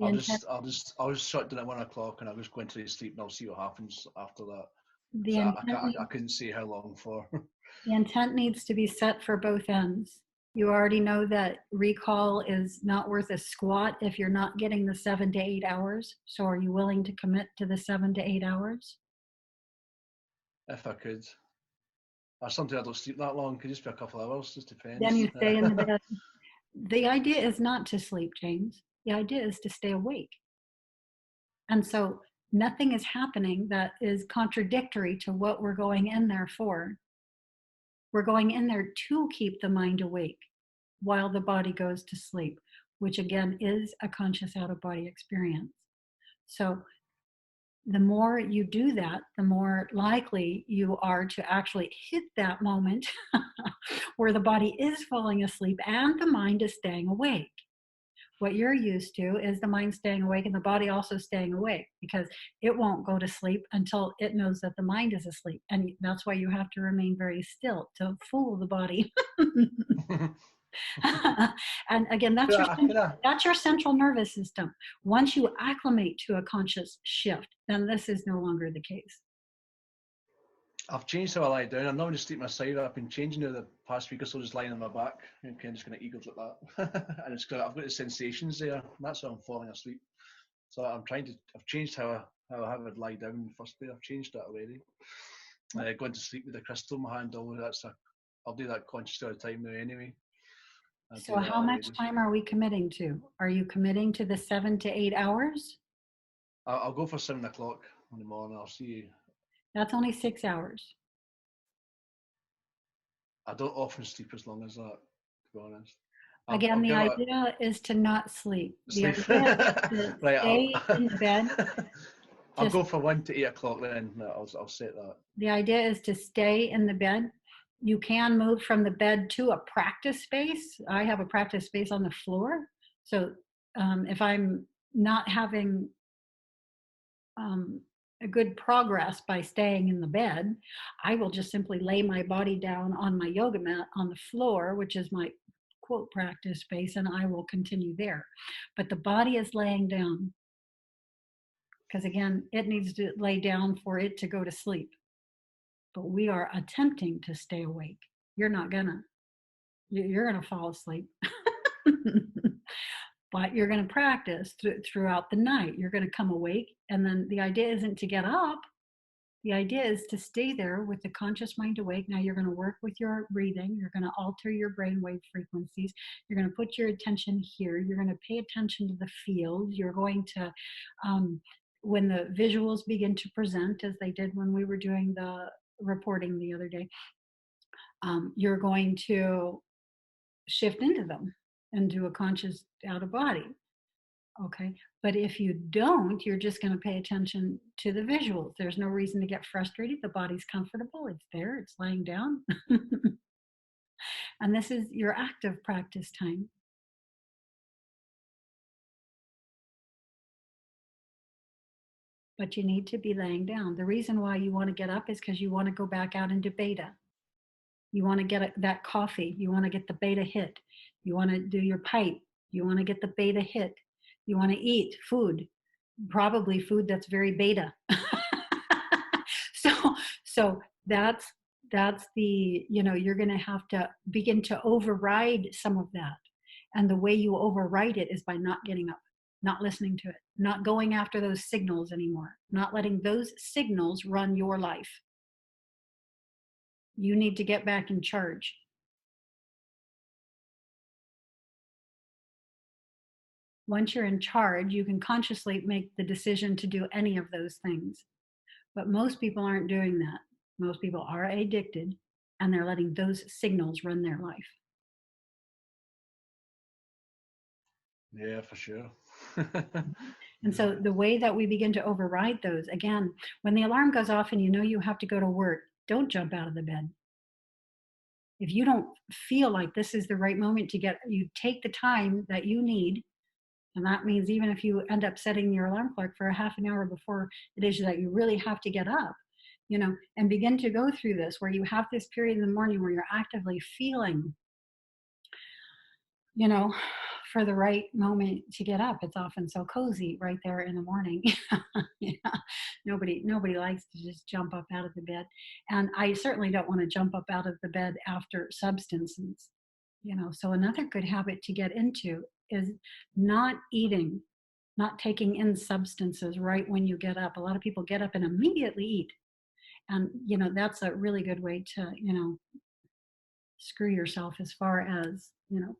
I'll just shut down at 1 o'clock and I'll just go into sleep and I'll see what happens after that. So I couldn't say how long for. The intent needs to be set for both ends. You already know that recall is not worth a squat if you're not getting the 7 to 8 hours. So are you willing to commit to the 7 to 8 hours? If I could. Sometimes I don't sleep that long. Could just be a couple of hours, just depends. Then you stay in the bed. The idea is not to sleep, James. The idea is to stay awake. And so nothing is happening that is contradictory to what we're going in there for. We're going in there to keep the mind awake while the body goes to sleep, which again is a conscious out-of-body experience. So the more you do that, the more likely you are to actually hit that moment where the body is falling asleep and the mind is staying awake. What you're used to is the mind staying awake and the body also staying awake, because it won't go to sleep until it knows that the mind is asleep. And that's why you have to remain very still to fool the body. And again, that's your central nervous system. Once you acclimate to a conscious shift, then this is no longer the case. I've changed how I lie down. I'm not just sleeping my side up. I've been changing it the past week or so, just lying on my back and kind of just kind of eagles like that. And I've got the sensations there. And that's how I'm falling asleep. So I've changed how I have it lie down in the first place. I've changed that already. Going to sleep with a crystal in my hand, I'll do that consciously all the time now anyway. So how much time are we committing to? Are you committing to the 7 to 8 hours? I'll go for 7 o'clock in the morning. I'll see you. That's only 6 hours. I don't often sleep as long as that, to be honest. Again, the idea is to not sleep. The idea is to stay in bed. I'll go for 1 to 8 o'clock then. I'll set that. The idea is to stay in the bed. You can move from the bed to a practice space. I have a practice space on the floor. So if I'm not having a good progress by staying in the bed, I will just simply lay my body down on my yoga mat on the floor, which is my quote practice space, and I will continue there. But the body is laying down because again, it needs to lay down for it to go to sleep. But we are attempting to stay awake. You're not gonna. You're gonna fall asleep. But you're going to practice throughout the night. You're going to come awake. And then the idea isn't to get up. The idea is to stay there with the conscious mind awake. Now you're going to work with your breathing. You're going to alter your brainwave frequencies. You're going to put your attention here. You're going to pay attention to the field. You're going to, when the visuals begin to present, as they did when we were doing the reporting the other day, you're going to shift into them and do a conscious out of body. Okay. But if you don't, you're just going to pay attention to the visuals. There's no reason to get frustrated. The body's comfortable. It's there. It's laying down. And this is your active practice time. But you need to be laying down. The reason why you want to get up is because you want to go back out into beta. You want to get that coffee. You want to get the beta hit. You want to do your pipe. You want to get the beta hit. You want to eat food, probably food that's very beta. So that's the, you're going to have to begin to override some of that. And the way you override it is by not getting up, not listening to it, not going after those signals anymore, not letting those signals run your life. You need to get back in charge. Once you're in charge, you can consciously make the decision to do any of those things. But most people aren't doing that. Most people are addicted, and they're letting those signals run their life. Yeah, for sure. And so the way that we begin to override those, again, when the alarm goes off and you know you have to go to work, don't jump out of the bed. If you don't feel like this is the right moment to you take the time that you need. And that means even if you end up setting your alarm clock for a half an hour before it is that you really have to get up, and begin to go through this, where you have this period in the morning where you're actively feeling, for the right moment to get up. It's often so cozy right there in the morning. Nobody likes to just jump up out of the bed. And I certainly don't want to jump up out of the bed after substances. So another good habit to get into is not eating, not taking in substances right when you get up. A lot of people get up and immediately eat. And, that's a really good way to, screw yourself as far as,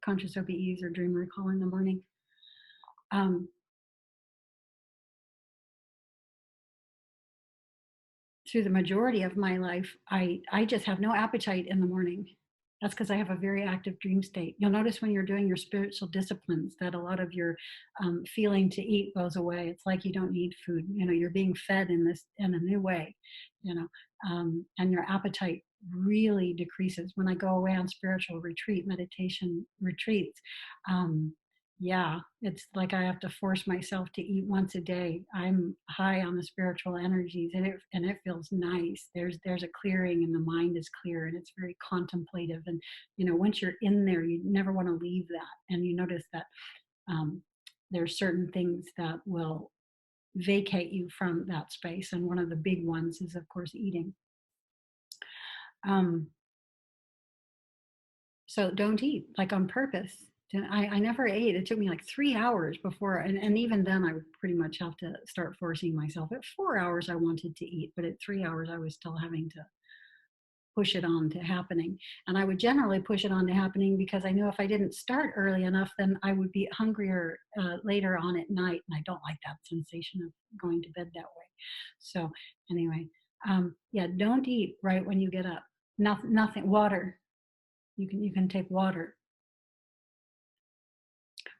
conscious OBEs or dream recall in the morning. Through the majority of my life, I just have no appetite in the morning. That's because I have a very active dream state. You'll notice when you're doing your spiritual disciplines that a lot of your feeling to eat goes away. It's like you don't need food. You're being fed in a new way. And your appetite really decreases. When I go away on spiritual meditation retreats, it's like I have to force myself to eat once a day. I'm high on the spiritual energies, and it feels nice. There's a clearing, and the mind is clear, and it's very contemplative. And once you're in there, you never want to leave that. And you notice that there's certain things that will vacate you from that space. And one of the big ones is, of course, eating. So don't eat, like, on purpose. I never ate. It took me like 3 hours before, and even then I would pretty much have to start forcing myself. At 4 hours I wanted to eat, but at 3 hours I was still having to push it on to happening. And I would generally push it on to happening because I knew if I didn't start early enough, then I would be hungrier later on at night, and I don't like that sensation of going to bed that way. So anyway, don't eat right when you get up. Nothing. Water. You can take water.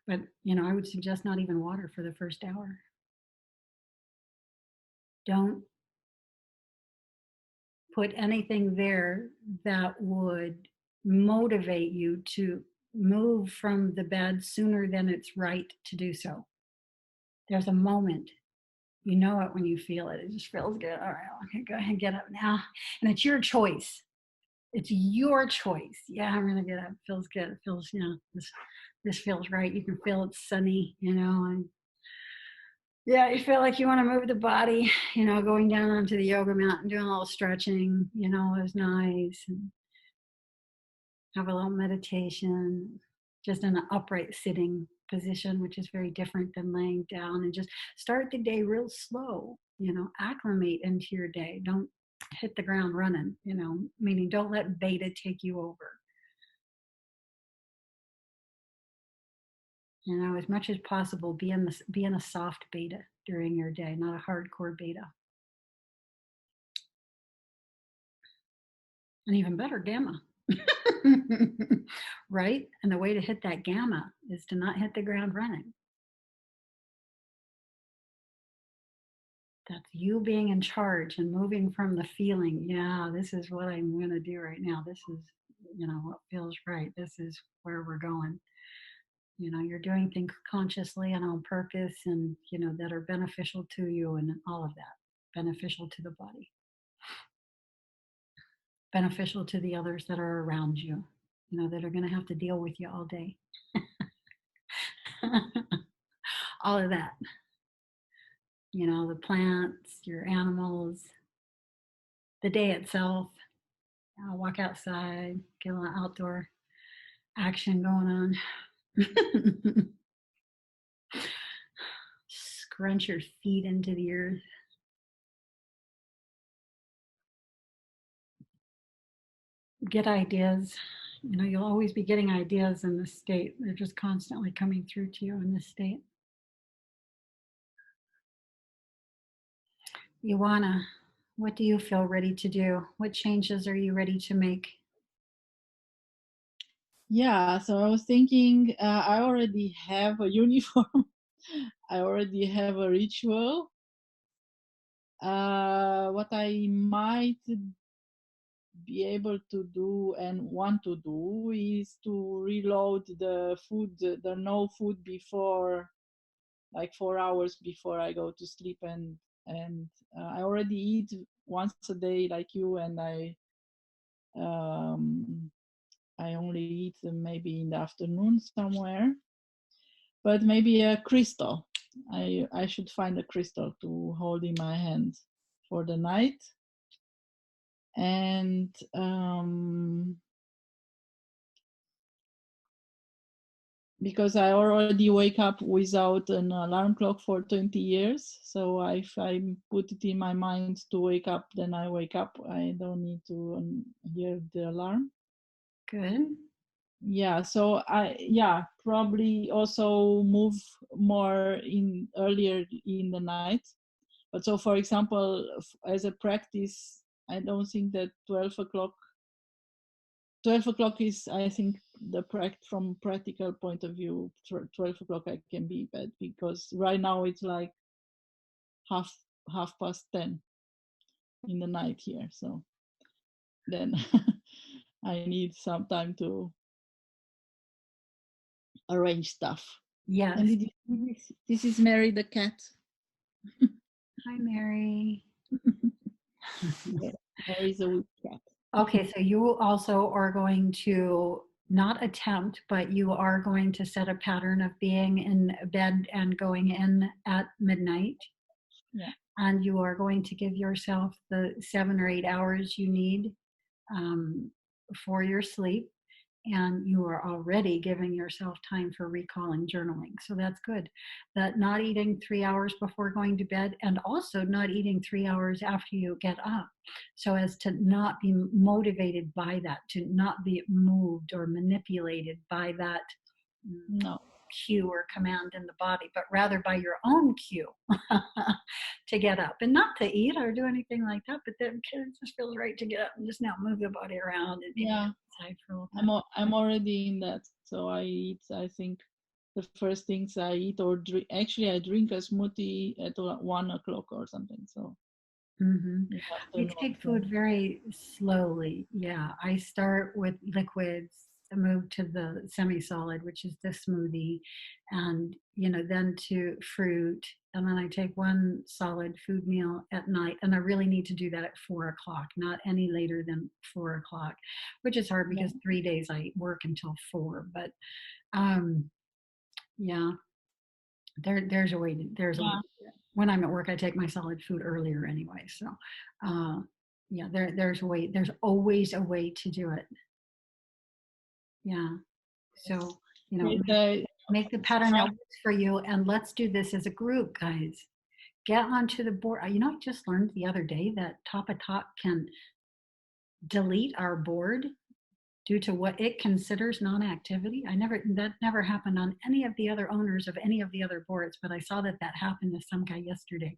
But, I would suggest not even water for the first hour. Don't put anything there that would motivate you to move from the bed sooner than it's right to do so. There's a moment. You know it when you feel it. It just feels good. All right, okay, go ahead and get up now. And it's your choice. It's your choice. Yeah, I'm gonna get up. It feels good. It feels, this feels right. You can feel it's sunny, and you feel like you want to move the body, going down onto the yoga mat and doing a little stretching, is nice, and have a little meditation, just in an upright sitting position, which is very different than laying down, and just start the day real slow. acclimate into your day. Don't hit the ground running, meaning don't let beta take you over. As much as possible, be in a soft beta during your day, not a hardcore beta. And even better, gamma. Right? And the way to hit that gamma is to not hit the ground running. That's you being in charge and moving from the feeling, yeah, this is what I'm going to do right now. This is, what feels right. This is where we're going. You're doing things consciously and on purpose and, that are beneficial to you and all of that. Beneficial to the body. Beneficial to the others that are around you, that are going to have to deal with you all day. All of that. The plants, your animals, the day itself. Walk outside, get a little outdoor action going on. Scrunch your feet into the earth. Get ideas. You'll always be getting ideas in this state. They're just constantly coming through to you in this state. Ioana, what do you feel ready to do? What changes are you ready to make? Yeah, so I was thinking, I already have a uniform. I already have a ritual. What I might be able to do and want to do is to reload the food, the no food before, like 4 hours before I go to sleep, and I already eat once a day like you, and I only eat maybe in the afternoon somewhere, but maybe a crystal. I should find a crystal to hold in my hand for the night. And because I already wake up without an alarm clock for 20 years. So if I put it in my mind to wake up, then I wake up. I don't need to hear the alarm. Good. Yeah, so probably also move more in earlier in the night. But so, for example, as a practice, I don't think that 12 o'clock is, I think, from practical point of view, 12 o'clock I can be in bed, because right now it's like half past 10 in the night here. So then I need some time to arrange stuff. Yes. And this is Mary the cat. Hi, Mary. Mary's a weak cat. Okay, so you also are going to not attempt, but you are going to set a pattern of being in bed and going in at midnight. Yeah. And you are going to give yourself the 7 or 8 hours you need for your sleep. And you are already giving yourself time for recall and journaling. So that's good. That not eating 3 hours before going to bed, and also not eating 3 hours after you get up, so as to not be motivated by that, to not be moved or manipulated by that cue or command in the body, but rather by your own cue to get up, and not to eat or do anything like that, but then it just feels right to get up and just now move the body around and maybe outside for a little bit. I'm already in that. So I eat, I think the first things I eat or drink, actually I drink a smoothie at 1 o'clock or something. So I take food very slowly. Yeah, I start with liquids, move to the semi-solid, which is the smoothie, and then to fruit, and then I take one solid food meal at night, and I really need to do that at 4 o'clock, not any later than 4 o'clock, which is hard because 3 days I work until 4. But there's a way to, there's a way. When I'm at work, I take my solid food earlier anyway. So there's a way. There's always a way to do it. Yeah. So, make the pattern that works for you, and let's do this as a group, guys. get onto the board. You know, I just learned the other day that Tapa Talk can delete our board due to what it considers non-activity. That never happened on any of the other owners of any of the other boards, but I saw that happened to some guy yesterday.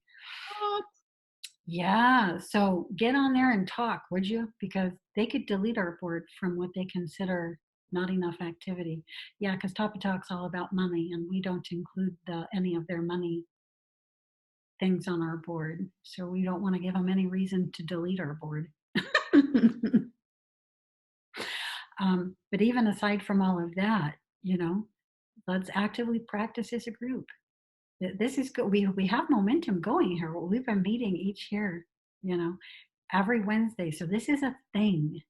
What? Yeah, so get on there and talk, would you? Because they could delete our board from what they consider not enough activity. Yeah, because Tapa Talk's all about money, and we don't include any of their money things on our board. So we don't want to give them any reason to delete our board. But even aside from all of that, you know, let's actively practice as a group. This is good. We have momentum going here. We've been meeting each year, you know, every Wednesday. So this is a thing.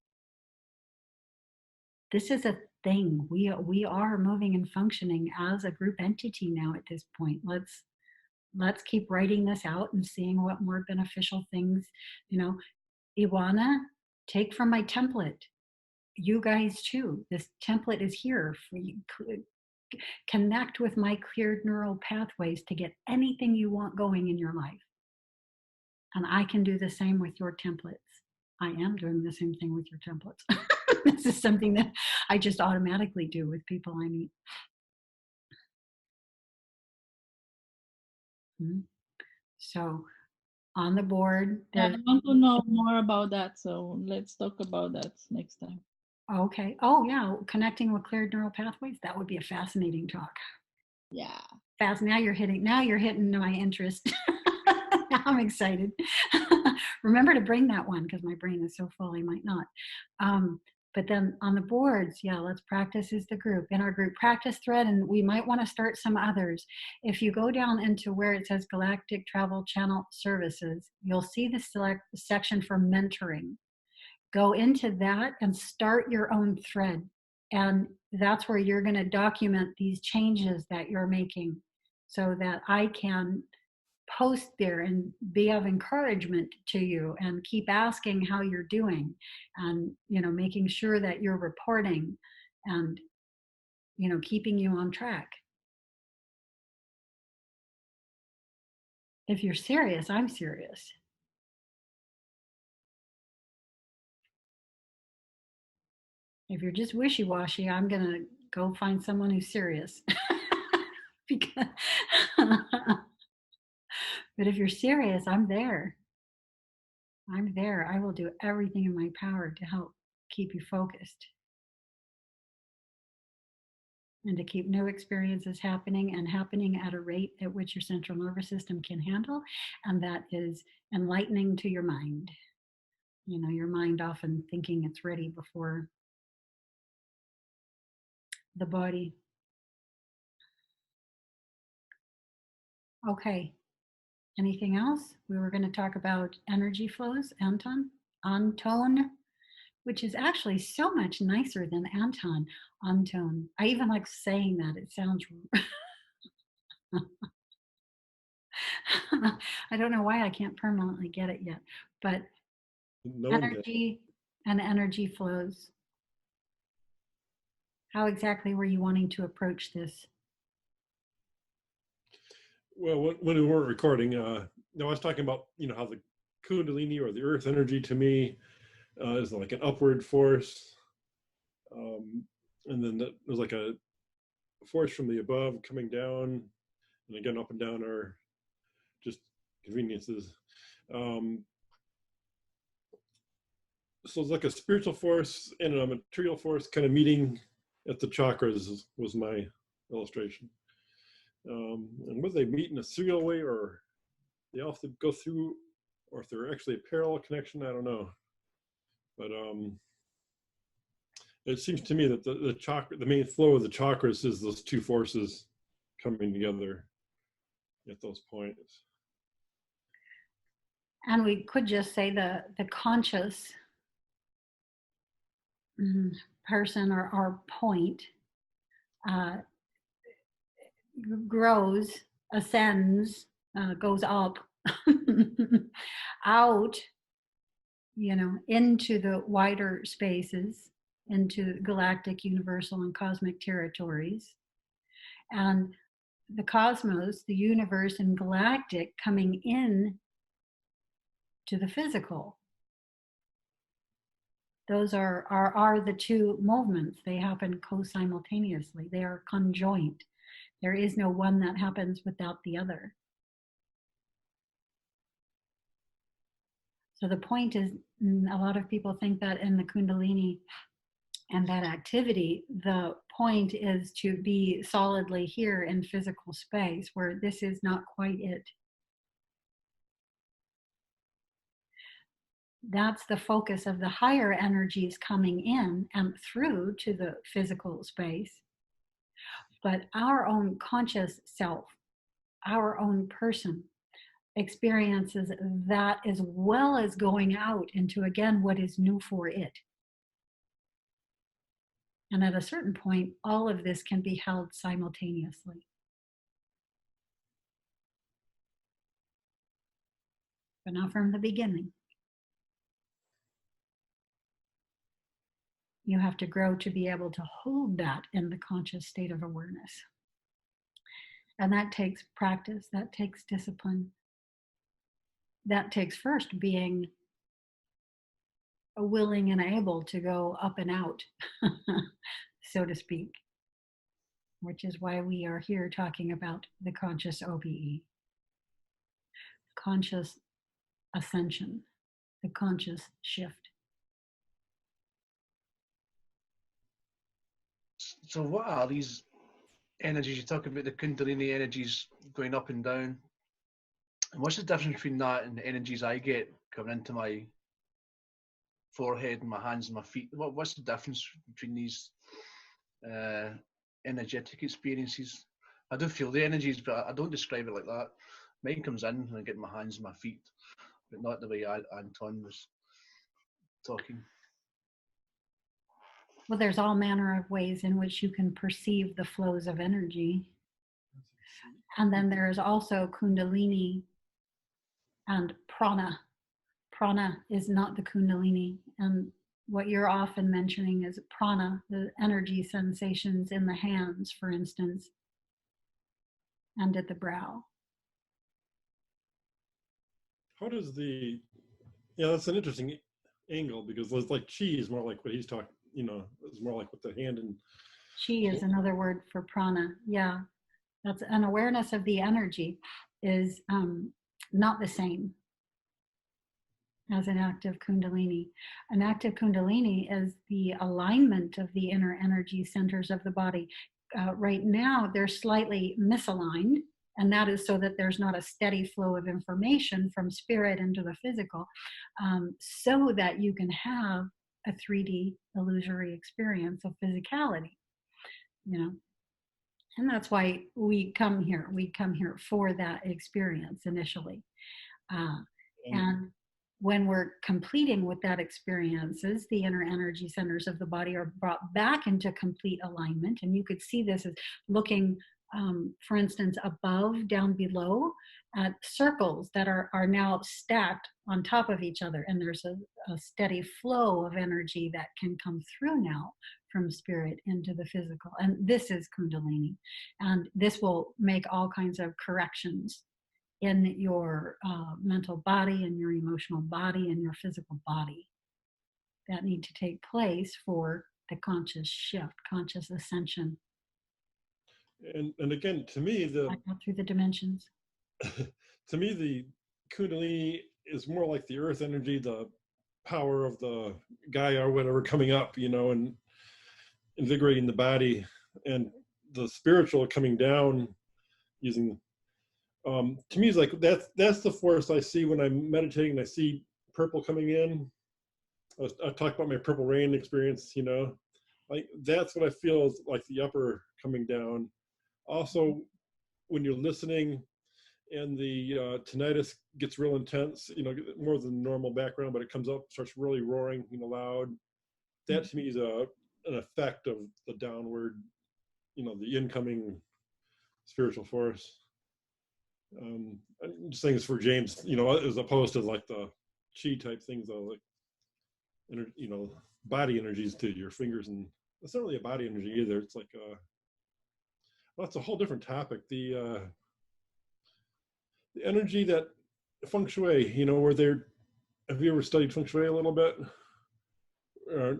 This is a thing. We are moving and functioning as a group entity now at this point. Let's keep writing this out and seeing what more beneficial things, you know. Iwana, take from my template. You guys too. This template is here for you. Connect with my cleared neural pathways to get anything you want going in your life. And I can do the same with your templates. I am doing the same thing with your templates. This is something that I just automatically do with people I meet. So on the board. Yeah, I want to know more about that. So let's talk about that next time. Okay. Oh yeah, connecting with cleared neural pathways. That would be a fascinating talk. Yeah. Now you're hitting my interest. Now I'm excited. Remember to bring that one because my brain is so full I might not. But then on the boards, yeah, let's practice as the group in our group practice thread, and we might want to start some others. If you go down into where it says Galactic Travel Channel Services, you'll see the select section for mentoring. Go into that and start your own thread. And that's where you're going to document these changes that you're making so that I can post there and be of encouragement to you and keep asking how you're doing and, you know, making sure that you're reporting and, you know, keeping you on track. If you're serious, I'm serious. If you're just wishy-washy, I'm going to go find someone who's serious. Because but if you're serious, I'm there. I'm there. I will do everything in my power to help keep you focused and to keep new experiences happening and happening at a rate at which your central nervous system can handle, and that is enlightening to your mind. You know, your mind often thinking it's ready before the body. Okay. Anything else? We were going to talk about energy flows. Anton, which is actually so much nicer than Anton. Anton. I even like saying that. It sounds. I don't know why I can't permanently get it yet, but energy and energy flows. How exactly were you wanting to approach this? Well, when we weren't recording, I was talking about, you know, how the Kundalini or the earth energy to me is like an upward force. And then there's like a force from the above coming down, and again, up and down are just conveniences. So it's like a spiritual force and a material force kind of meeting at the chakras was my illustration. And whether they meet in a serial way or they all have to go through, or if they're actually a parallel connection, I don't know. But it seems to me that the main flow of the chakras is those two forces coming together at those points. And we could just say the conscious person or point grows, ascends, goes up, out, you know, into the wider spaces, into galactic, universal, and cosmic territories. And the cosmos, the universe, and galactic coming in to the physical. Those are the two movements. They happen co-simultaneously. They are conjoint. There is no one that happens without the other. So the point is, a lot of people think that in the Kundalini and that activity, the point is to be solidly here in physical space, where this is not quite it. That's the focus of the higher energies coming in and through to the physical space. But our own conscious self, our own person, experiences that as well as going out into, again, what is new for it. And at a certain point, all of this can be held simultaneously. But not from the beginning. You have to grow to be able to hold that in the conscious state of awareness. And that takes practice, that takes discipline. That takes first being willing and able to go up and out, so to speak, which is why we are here talking about the conscious OBE, conscious ascension, the conscious shift. So what are these energies? You talk about the Kundalini energies going up and down. And what's the difference between that and the energies I get coming into my forehead and my hands and my feet? What's the difference between these energetic experiences? I do feel the energies, but I don't describe it like that. Mine comes in and I get my hands and my feet, but not the way Anton was talking. Well, there's all manner of ways in which you can perceive the flows of energy. And then there is also Kundalini and prana. Prana is not the Kundalini. And what you're often mentioning is prana, the energy sensations in the hands, for instance, and at the brow. How does that's an interesting angle, because it's like chi is more like what he's talking, it's more like with the hand and. Chi is another word for prana. Yeah, that's an awareness of the energy is not the same as an active Kundalini. An active Kundalini is the alignment of the inner energy centers of the body. Right now, they're slightly misaligned, and that is so that there's not a steady flow of information from spirit into the physical, so that you can have a 3D illusory experience of physicality, And that's why we come here. We come here for that experience initially. And when we're completing with that experiences, the inner energy centers of the body are brought back into complete alignment. And you could see this as looking, for instance, above, down below, at circles that are now stacked on top of each other. And there's a steady flow of energy that can come through now from spirit into the physical. And this is Kundalini. And this will make all kinds of corrections in your mental body and your emotional body and your physical body that need to take place for the conscious shift, conscious ascension. And again, to me, through the dimensions. To me, the Kundalini is more like the earth energy, the power of the Gaia or whatever coming up, and invigorating the body, and the spiritual coming down using. To me, it's like that's the force I see when I'm meditating. I see purple coming in. I talk about my purple rain experience, like that's what I feel is like the upper coming down. Also, when you're listening and the tinnitus gets real intense, more than normal background, but it comes up, starts really roaring, loud. That to me is an effect of the downward, the incoming spiritual force. I'm just saying this for James, as opposed to like the chi type things, though, like, body energies to your fingers, and it's not really a body energy either. It's like Well, that's a whole different topic. The energy that feng shui, you know, where they're, have you ever studied feng shui a little bit?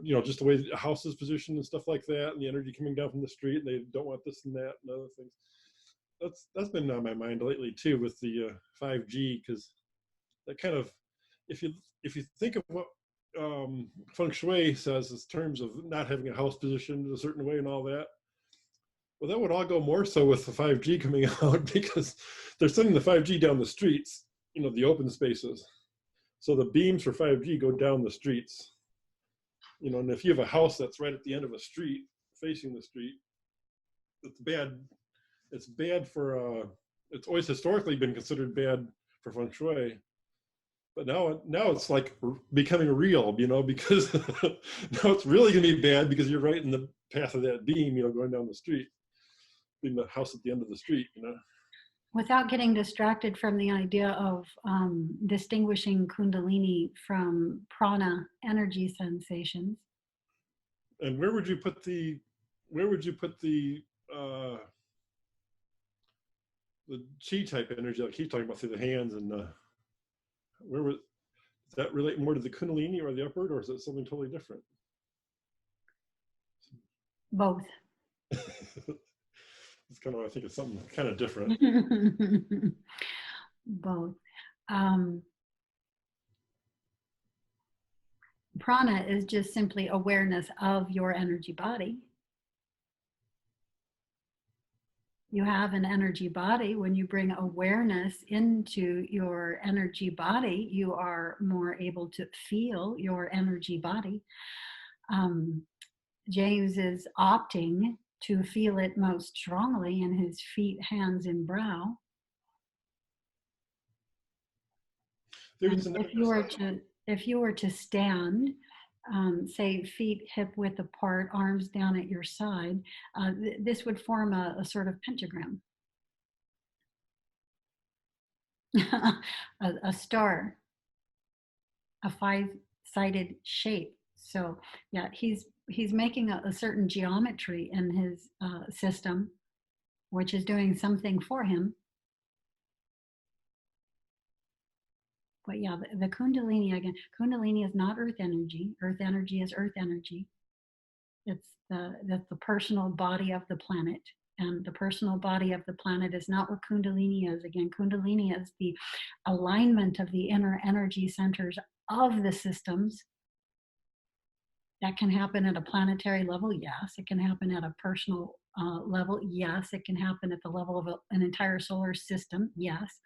You know, just the way the house is positioned and stuff like that, and the energy coming down from the street, and they don't want this and that and other things. That's been on my mind lately too with the 5G, because that kind of, if you think of what feng shui says in terms of not having a house positioned a certain way and all that, well, that would all go more so with the 5G coming out, because they're sending the 5G down the streets, you know, the open spaces. So the beams for 5G go down the streets. You know, and if you have a house that's right at the end of a street, facing the street, it's bad. It's bad for, it's always historically been considered bad for feng shui. But now it's like becoming real, you know, because now it's really gonna be bad because you're right in the path of that beam, you know, going down the street, being the house at the end of the street, you know. Without getting distracted from the idea of distinguishing Kundalini from prana energy sensations. And where would you put the chi type energy, like he's talking about through the hands, and where would, does that relate more to the Kundalini or the upward, or is it something totally different? Both. It's kind of, I think it's something kind of different. Both. Prana is just simply awareness of your energy body. You have an energy body. When you bring awareness into your energy body, you are more able to feel your energy body. James is opting to feel it most strongly in his feet, hands, and brow. If you were to stand, say feet hip width apart, arms down at your side, this would form a sort of pentagram, a star, a five-sided shape. So yeah, he's making a certain geometry in his system, which is doing something for him. But yeah, the Kundalini, again, Kundalini is not earth energy. Earth energy is earth energy. It's the personal body of the planet. And the personal body of the planet is not what Kundalini is. Again, Kundalini is the alignment of the inner energy centers of the systems. That can happen at a planetary level, yes. It can happen at a personal level, yes. It can happen at the level of an entire solar system, yes.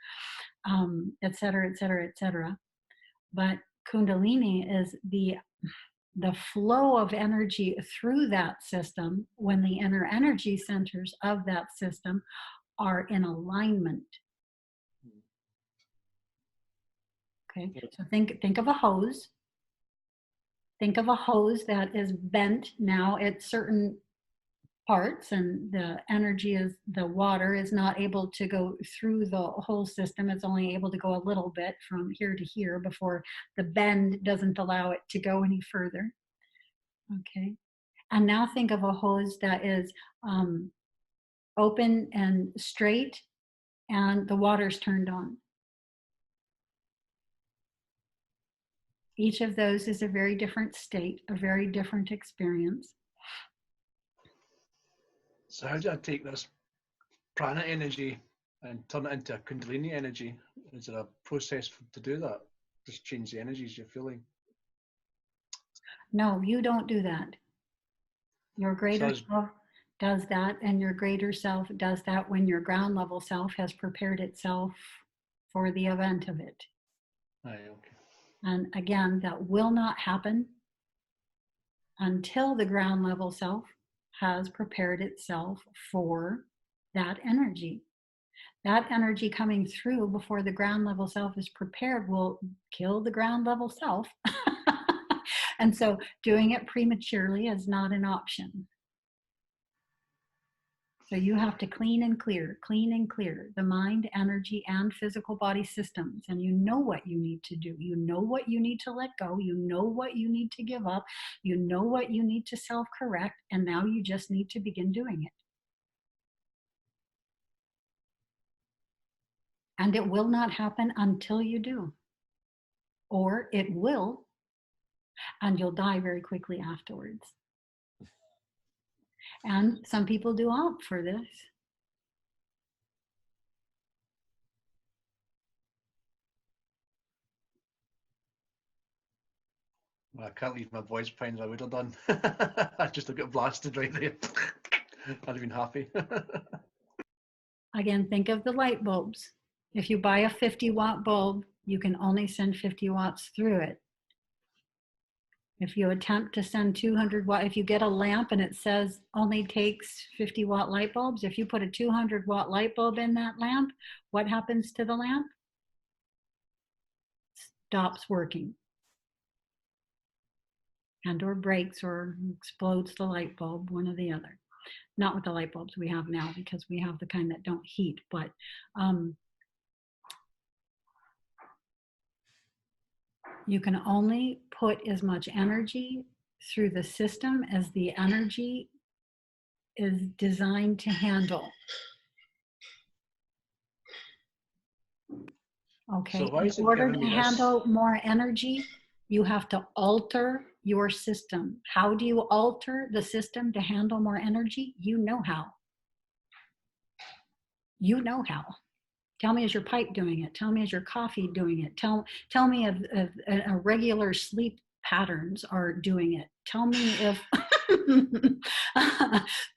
Et cetera, et cetera, et cetera. But Kundalini is the flow of energy through that system when the inner energy centers of that system are in alignment. Okay, so think of a hose. Think of a hose that is bent now at certain parts, and the energy is, the water is not able to go through the whole system. It's only able to go a little bit from here to here before the bend doesn't allow it to go any further. Okay. And now think of a hose that is open and straight, and the water's turned on. Each of those is a very different state, a very different experience. So how do I take this prana energy and turn it into a Kundalini energy? Is there a process to do that? Just change the energies you're feeling? No, you don't do that. Your greater self does that, and your greater self does that when your ground level self has prepared itself for the event of it. Aye, okay. And again, that will not happen until the ground level self has prepared itself for that energy. That energy coming through before the ground level self is prepared will kill the ground level self. And so doing it prematurely is not an option. So you have to clean and clear the mind, energy, and physical body systems. And you know what you need to do. You know what you need to let go. You know what you need to give up. You know what you need to self-correct. And now you just need to begin doing it. And it will not happen until you do. Or it will, and you'll die very quickly afterwards. And some people do opt for this. Well, I can't leave my voice behind as I would have done. I just got blasted right there. I'd have been happy. Again, think of the light bulbs. If you buy a 50-watt bulb, you can only send 50 watts through it. If you attempt to send 200 watt, if you get a lamp and it says only takes 50-watt light bulbs, if you put a 200-watt light bulb in that lamp, what happens to the lamp? Stops working. And or breaks or explodes the light bulb, one or the other. Not with the light bulbs we have now, because we have the kind that don't heat, but you can only put as much energy through the system as the energy is designed to handle. Okay, So why in is it order giving to me this? handle more energy, you have to alter your system. How do you alter the system to handle more energy? You know how. You know how. Tell me, is your pipe doing it? Tell me, is your coffee doing it? Tell me if a regular sleep patterns are doing it. Tell me if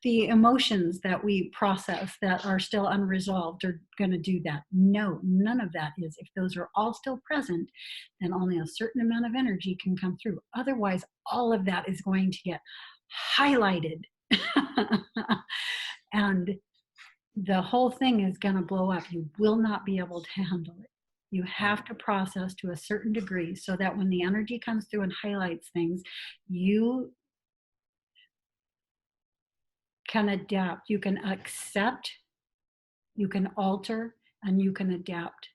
the emotions that we process that are still unresolved are going to do that. No, none of that is. If those are all still present, then only a certain amount of energy can come through. Otherwise, all of that is going to get highlighted. And the whole thing is going to blow up. You will not be able to handle it. You have to process to a certain degree so that when the energy comes through and highlights things, you can adapt, you can accept, you can alter, and you can adapt.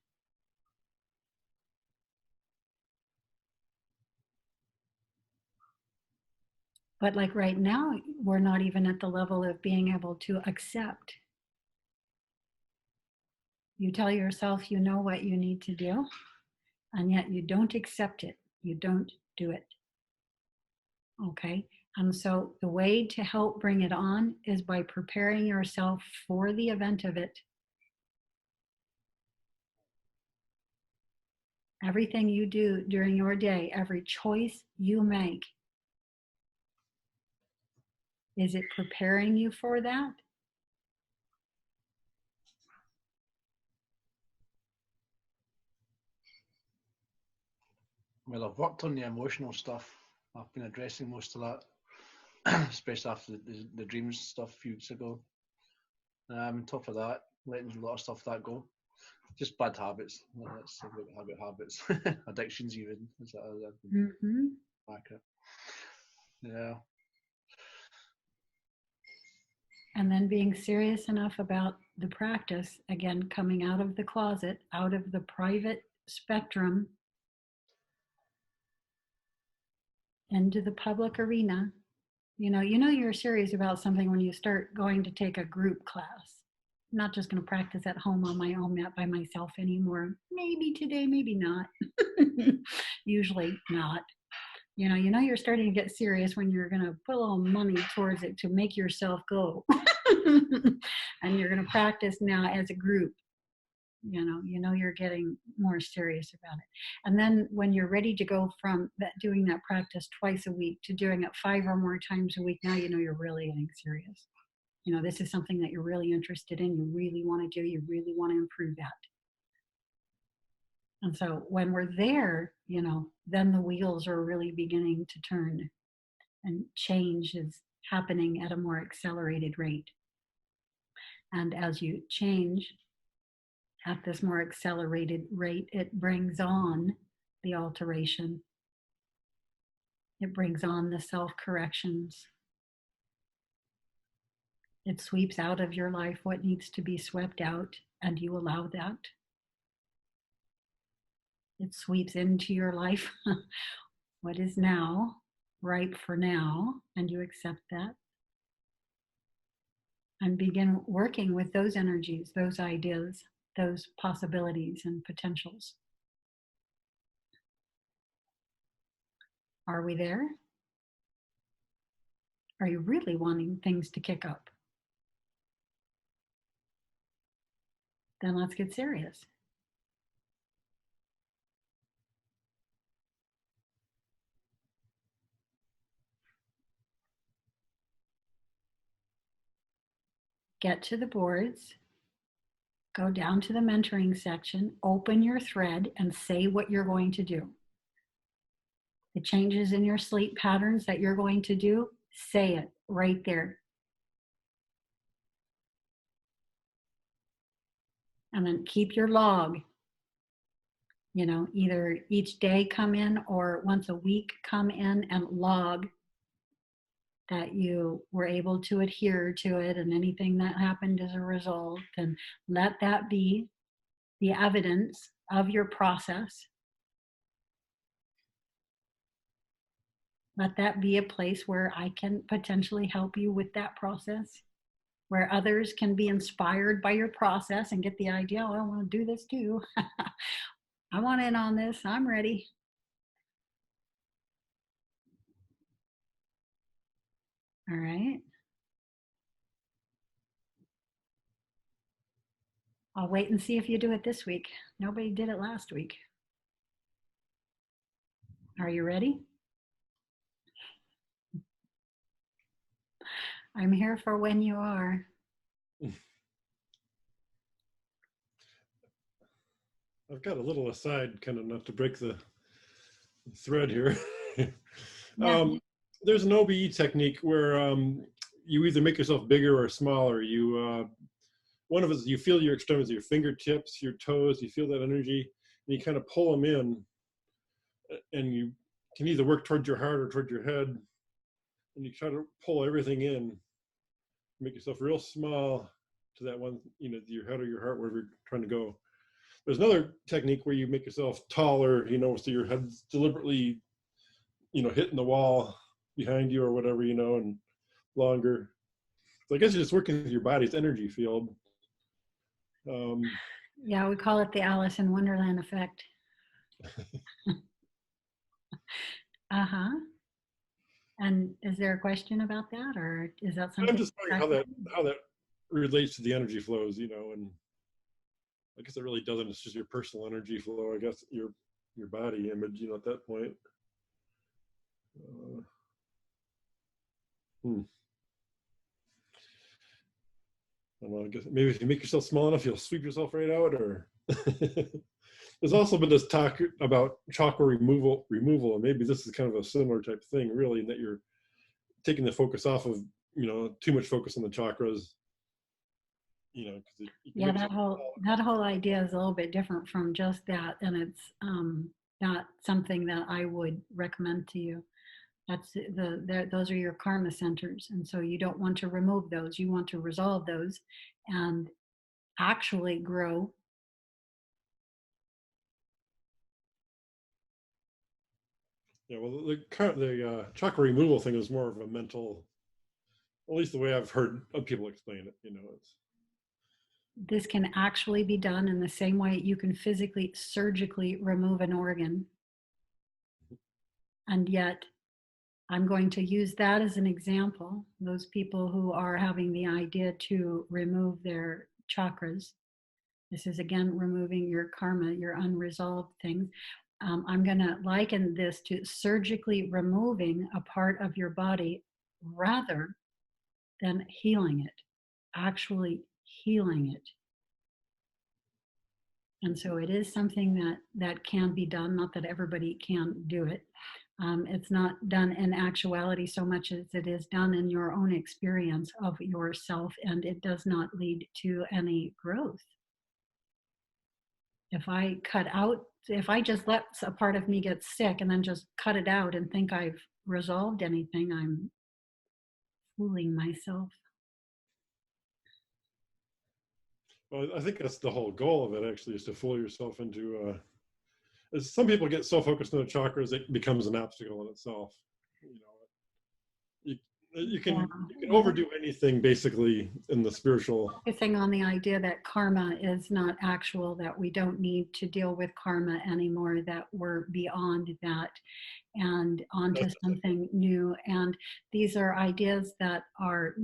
But like right now, we're not even at the level of being able to accept. You tell yourself you know what you need to do, and yet you don't accept it. You don't do it. Okay? And so the way to help bring it on is by preparing yourself for the event of it. Everything you do during your day, every choice you make, is it preparing you for that? Well, I've worked on the emotional stuff. I've been addressing most of that, especially after the dreams stuff a few weeks ago. On top of that, letting a lot of stuff that go. Just bad habits. Let's talk about habits. Addictions even. Mm-hmm. Back up. Yeah. And then being serious enough about the practice, again, coming out of the closet, out of the private spectrum, into the public arena. You know you're serious about something when you start going to take a group class. I'm not just going to practice at home on my own mat by myself anymore. Maybe today, maybe not. Usually not. You know you're starting to get serious when you're going to put a little money towards it to make yourself go. And you're going to practice now as a group. You know you're getting more serious about it. And then when you're ready to go from doing that practice twice a week to doing it 5 or more times a week, now you're really getting serious. This is something that you're really interested in, you really want to do, you really want to improve that. And so when we're there, then the wheels are really beginning to turn and change is happening at a more accelerated rate. And as you change at this more accelerated rate, it brings on the alteration. It brings on the self-corrections. It sweeps out of your life what needs to be swept out, and you allow that. It sweeps into your life what is now, ripe for now, and you accept that. And begin working with those energies, those ideas, those possibilities and potentials. Are we there? Are you really wanting things to kick up? Then let's get serious. Get to the boards, go down to the mentoring section, open your thread, and say what you're going to do. The changes in your sleep patterns that you're going to do, say it right there. And then keep your log. You know, either each day come in or once a week come in and log that you were able to adhere to it, and anything that happened as a result, and let that be the evidence of your process. Let that be a place where I can potentially help you with that process, where others can be inspired by your process and get the idea, oh, I want to do this too. I want in on this. I'm ready. All right. I'll wait and see if you do it this week. Nobody did it last week. Are you ready? I'm here for when you are. I've got a little aside, kind of not to break the thread here. Yeah. There's an OBE technique where you either make yourself bigger or smaller. One of it is you feel your extremities, your fingertips, your toes, you feel that energy, and you kind of pull them in, and you can either work towards your heart or towards your head, and you try to pull everything in, make yourself real small to that one, your head or your heart, wherever you're trying to go. There's another technique where you make yourself taller, so your head's deliberately, hitting the wall behind you or whatever, and longer. So I guess you're just working with your body's energy field. Yeah, we call it the Alice in Wonderland effect. Uh-huh. And is there a question about that, or is that something? I'm just wondering how that relates to the energy flows, and I guess it really doesn't. It's just your personal energy flow. I guess your body image, at that point. I don't know, I guess maybe if you make yourself small enough, you'll sweep yourself right out. Or there's also been this talk about chakra removal, and maybe this is kind of a similar type thing, really, in that you're taking the focus off of, too much focus on the chakras. Yeah, that whole idea is a little bit different from just that, and it's not something that I would recommend to you. That's those are your karma centers, and so you don't want to remove those. You want to resolve those and actually grow. Yeah, well, the chakra removal thing is more of a mental, at least the way I've heard of people explain it. This can actually be done in the same way you can physically, surgically remove an organ. And yet, I'm going to use that as an example. Those people who are having the idea to remove their chakras. This is again removing your karma, your unresolved things. I'm going to liken this to surgically removing a part of your body rather than healing it, actually healing it. And so it is something that can be done, not that everybody can do it. It's not done in actuality so much as it is done in your own experience of yourself, and it does not lead to any growth. If I just let a part of me get sick and then just cut it out and think I've resolved anything, I'm fooling myself. Well, I think that's the whole goal of it, actually, is to fool yourself into some people get so focused on the chakras, it becomes an obstacle in itself. You can Yeah. you can overdo anything basically in the spiritual. Focusing on the idea that karma is not actual, that we don't need to deal with karma anymore, that we're beyond that and onto something new. And these are ideas that are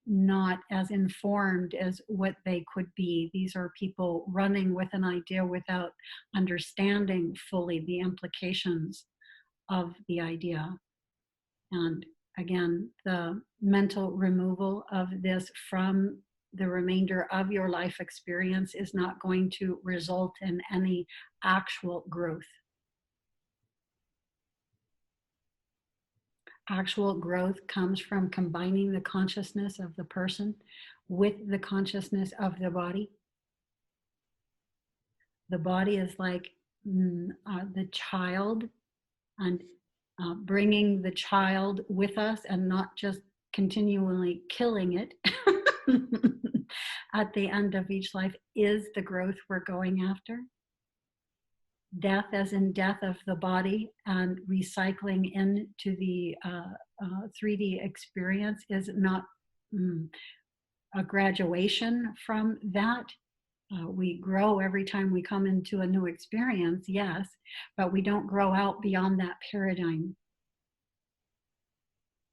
not as informed as what they could be. These are people running with an idea without understanding fully the implications of the idea. And again, the mental removal of this from the remainder of your life experience is not going to result in any actual growth. Actual growth comes from combining the consciousness of the person with the consciousness of the body. The body is like the child, and bringing the child with us and not just continually killing it at the end of each life is the growth we're going after. Death as in death of the body and recycling into the 3D experience is not a graduation from that. We grow every time we come into a new experience, yes, but we don't grow out beyond that paradigm.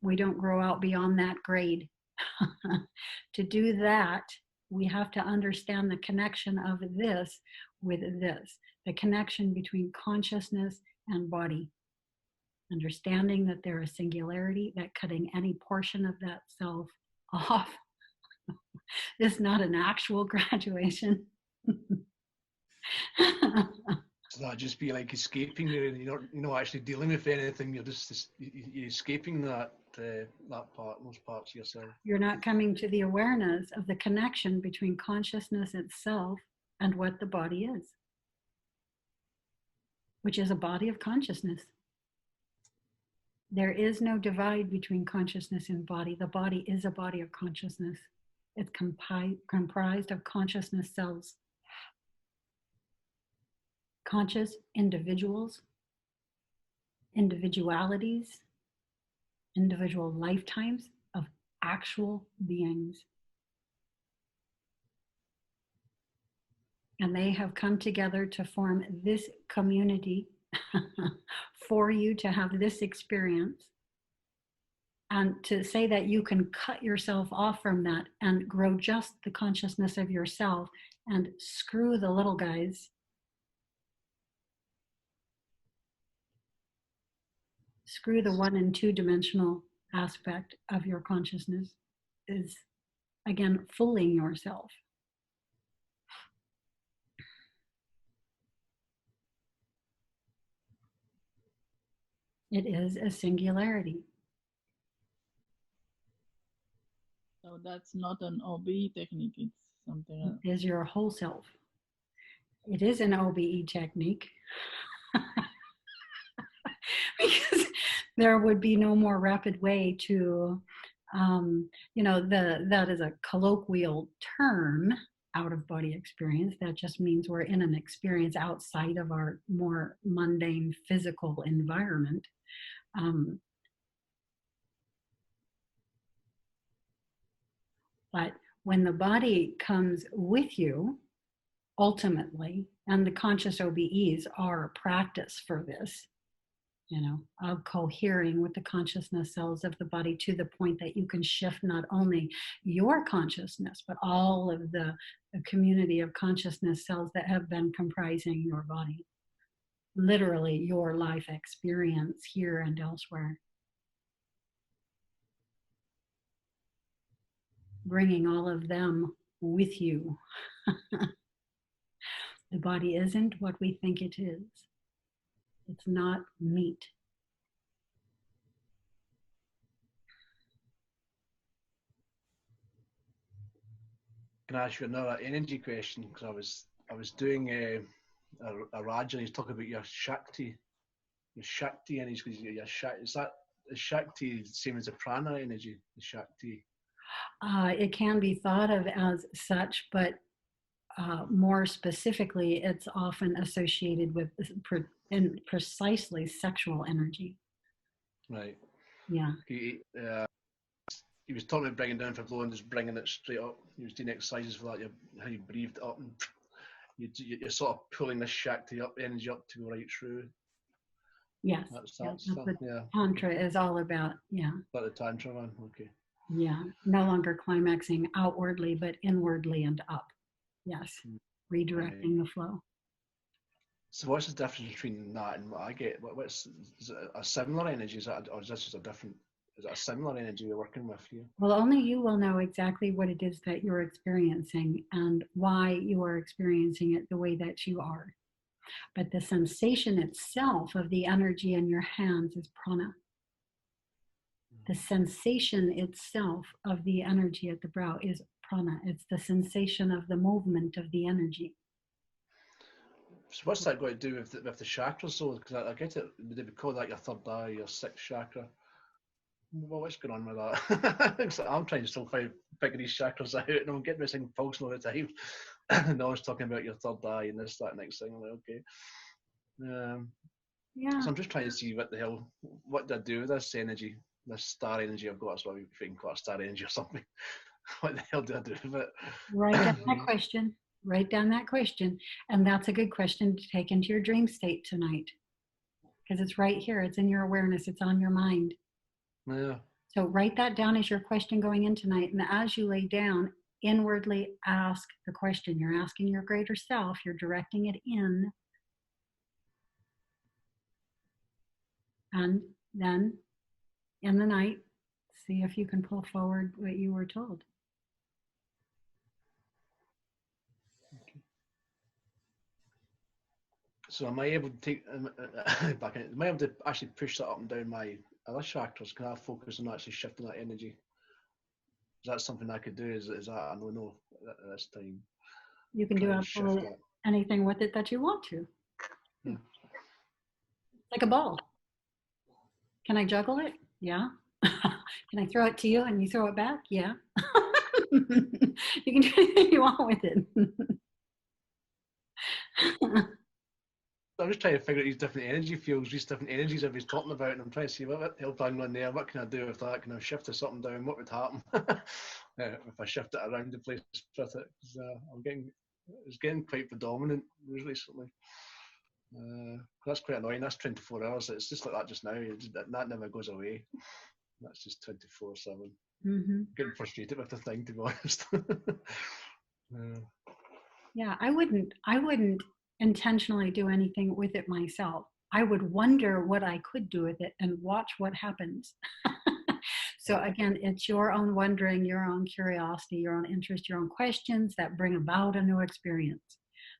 We don't grow out beyond that grade. To do that, we have to understand the connection of this with this, the connection between consciousness and body. Understanding that there is singularity, that cutting any portion of that self off is not an actual graduation. So that'd just be like escaping. You're not actually dealing with anything. You're escaping that those parts of yourself. You're not coming to the awareness of the connection between consciousness itself and what the body is, which is a body of consciousness. There is no divide between consciousness and body. The body is a body of consciousness. It's comprised of consciousness cells. Conscious individuals, individualities, individual lifetimes of actual beings. And they have come together to form this community for you to have this experience. And to say that you can cut yourself off from that and grow just the consciousness of yourself and screw the little guys. Screw the 1 and 2 dimensional aspect of your consciousness is, again, fooling yourself. It is a singularity. So that's not an OBE technique, it's something else. It is your whole self. It is an OBE technique. Because there would be no more rapid way to, that is a colloquial term, out of body experience. That just means we're in an experience outside of our more mundane physical environment. But when the body comes with you, ultimately, and the conscious OBEs are a practice for this, of cohering with the consciousness cells of the body to the point that you can shift not only your consciousness, but all of the community of consciousness cells that have been comprising your body. Literally your life experience here and elsewhere. Bringing all of them with you. The body isn't what we think it is. It's not meat. Can I ask you another energy question? Because I was doing a Raj, and he's talking about your Shakti energy. Your Shakti, is Shakti the same as the prana energy? The Shakti. It can be thought of as such, but more specifically, it's often associated with precisely sexual energy. Right. Yeah. he was talking about bringing down for flow and just bringing it straight up. He was doing exercises for that, how you breathed it up, and you're sort of pulling this Shakti up, energy up to go right through. Yes. That's what yeah. Tantra is all about. Yeah. But the Tantra one, okay. Yeah. No longer climaxing outwardly, but inwardly and up. Yes. Redirecting the flow. So what's the difference between that and what I get? What's is it a similar energy? Is that, or is this just a different? Is it a similar energy you're working with here? Well, only you will know exactly what it is that you're experiencing and why you are experiencing it the way that you are. But the sensation itself of the energy in your hands is prana. The sensation itself of the energy at the brow is prana. It's the sensation of the movement of the energy. So what's that got to do with the chakras? So, because I get it, they would call that your third eye, your sixth chakra. Well, what's going on with that? I'm trying to still figure these chakras out, and I'm getting this thing pulsing all the time. And I was talking about your third eye and this, that, next thing. I'm like, okay. Yeah. So I'm just trying to see what do I do with this energy, this star energy I've got? That's why we can call it star energy or something. What the hell do I do with it? Write down that question. Write down that question. And that's a good question to take into your dream state tonight. Because it's right here. It's in your awareness. It's on your mind. Yeah. So write that down as your question going in tonight. And as you lay down, inwardly ask the question. You're asking your greater self. You're directing it in. And then in the night, see if you can pull forward what you were told. So am I able to take back in? Am I able to actually push that up and down my other chakras? Can I focus on actually shifting that energy? Is that something I could do? Is that a no at this time? You can do absolutely anything with it that you want to. Yeah. Like a ball. Can I juggle it? Yeah. Can I throw it to you and you throw it back? Yeah. You can do anything you want with it. I'm just trying to figure out these different energy fields, these different energies that he's talking about, and I'm trying to see what hell I'm on there. What can I do with that? Can I shift this up and down? What would happen if I shift it around the place with it? It's getting quite predominant recently. That's quite annoying. That's 24 hours. It's just like that just now. That never goes away. That's just 24/7. Mm-hmm. Getting frustrated with the thing, to be honest. Yeah, I wouldn't intentionally do anything with it myself. I would wonder what I could do with it and watch what happens. So again, it's your own wondering, your own curiosity, your own interest, your own questions that bring about a new experience.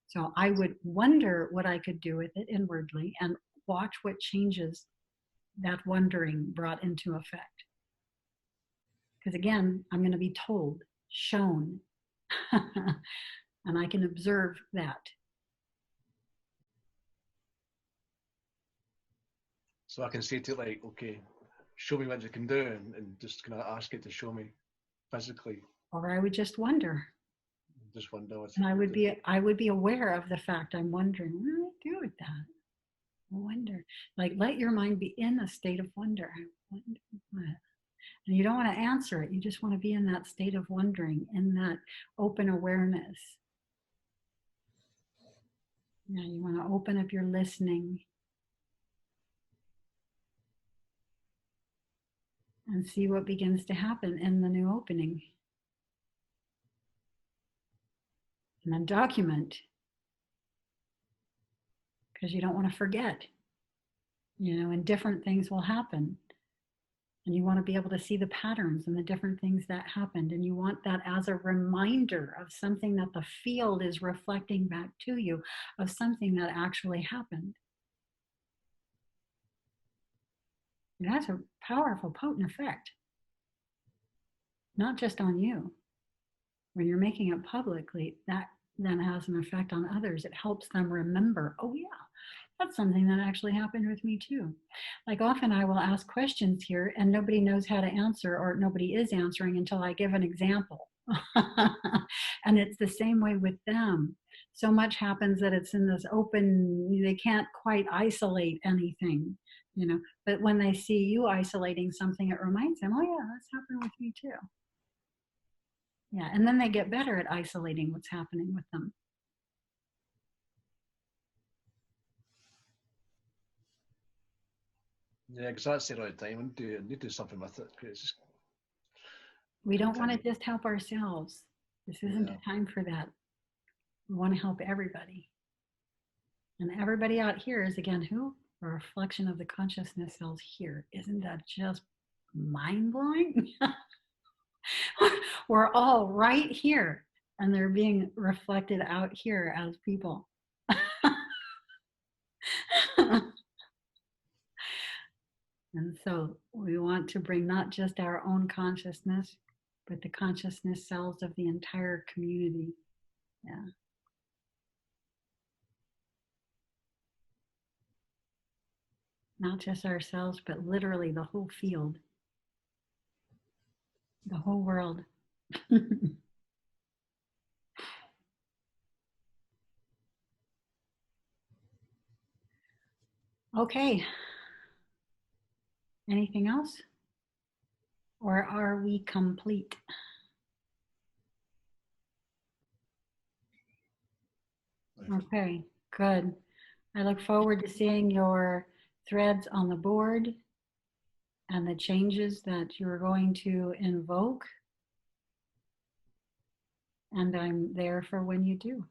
So I would wonder what I could do with it inwardly and watch what changes that wondering brought into effect. Because again, I'm going to be told, shown, and I can observe that. So I can say to it, like, okay, show me what you can do, and just kind of ask it to show me physically. Or I would just wonder. Just wonder what. And I would be aware of the fact I'm wondering, what do I do with that? I wonder. Like, let your mind be in a state of wonder. I wonder what. And you don't want to answer it. You just want to be in that state of wondering, in that open awareness. Yeah, you want to open up your listening and see what begins to happen in the new opening. And then document, because you don't want to forget, and different things will happen. And you want to be able to see the patterns and the different things that happened. And you want that as a reminder of something that the field is reflecting back to you, of something that actually happened. It has a powerful, potent effect. Not just on you. When you're making it publicly, that then has an effect on others. It helps them remember, oh yeah, that's something that actually happened with me too. Like often I will ask questions here and nobody knows how to answer, or nobody is answering until I give an example. And it's the same way with them. So much happens that it's in this open, they can't quite isolate anything. you know, but when they see you isolating something, it reminds them, oh yeah, that's happened with me too. Yeah, and then they get better at isolating what's happening with them. Yeah, because that's the right time. And need to do something with it. 'Cause it's just, We don't want to just help ourselves. This isn't Yeah. a time for that. We want to help everybody. And everybody out here is, again, who? A reflection of the consciousness cells here. Isn't that just mind-blowing? We're all right here, and they're being reflected out here as people. And so we want to bring not just our own consciousness, but the consciousness cells of the entire community. Yeah. Not just ourselves, but literally the whole field, the whole world. Okay. Anything else? Or are we complete? Okay, good. I look forward to seeing your threads on the board and the changes that you're going to invoke. And I'm there for when you do.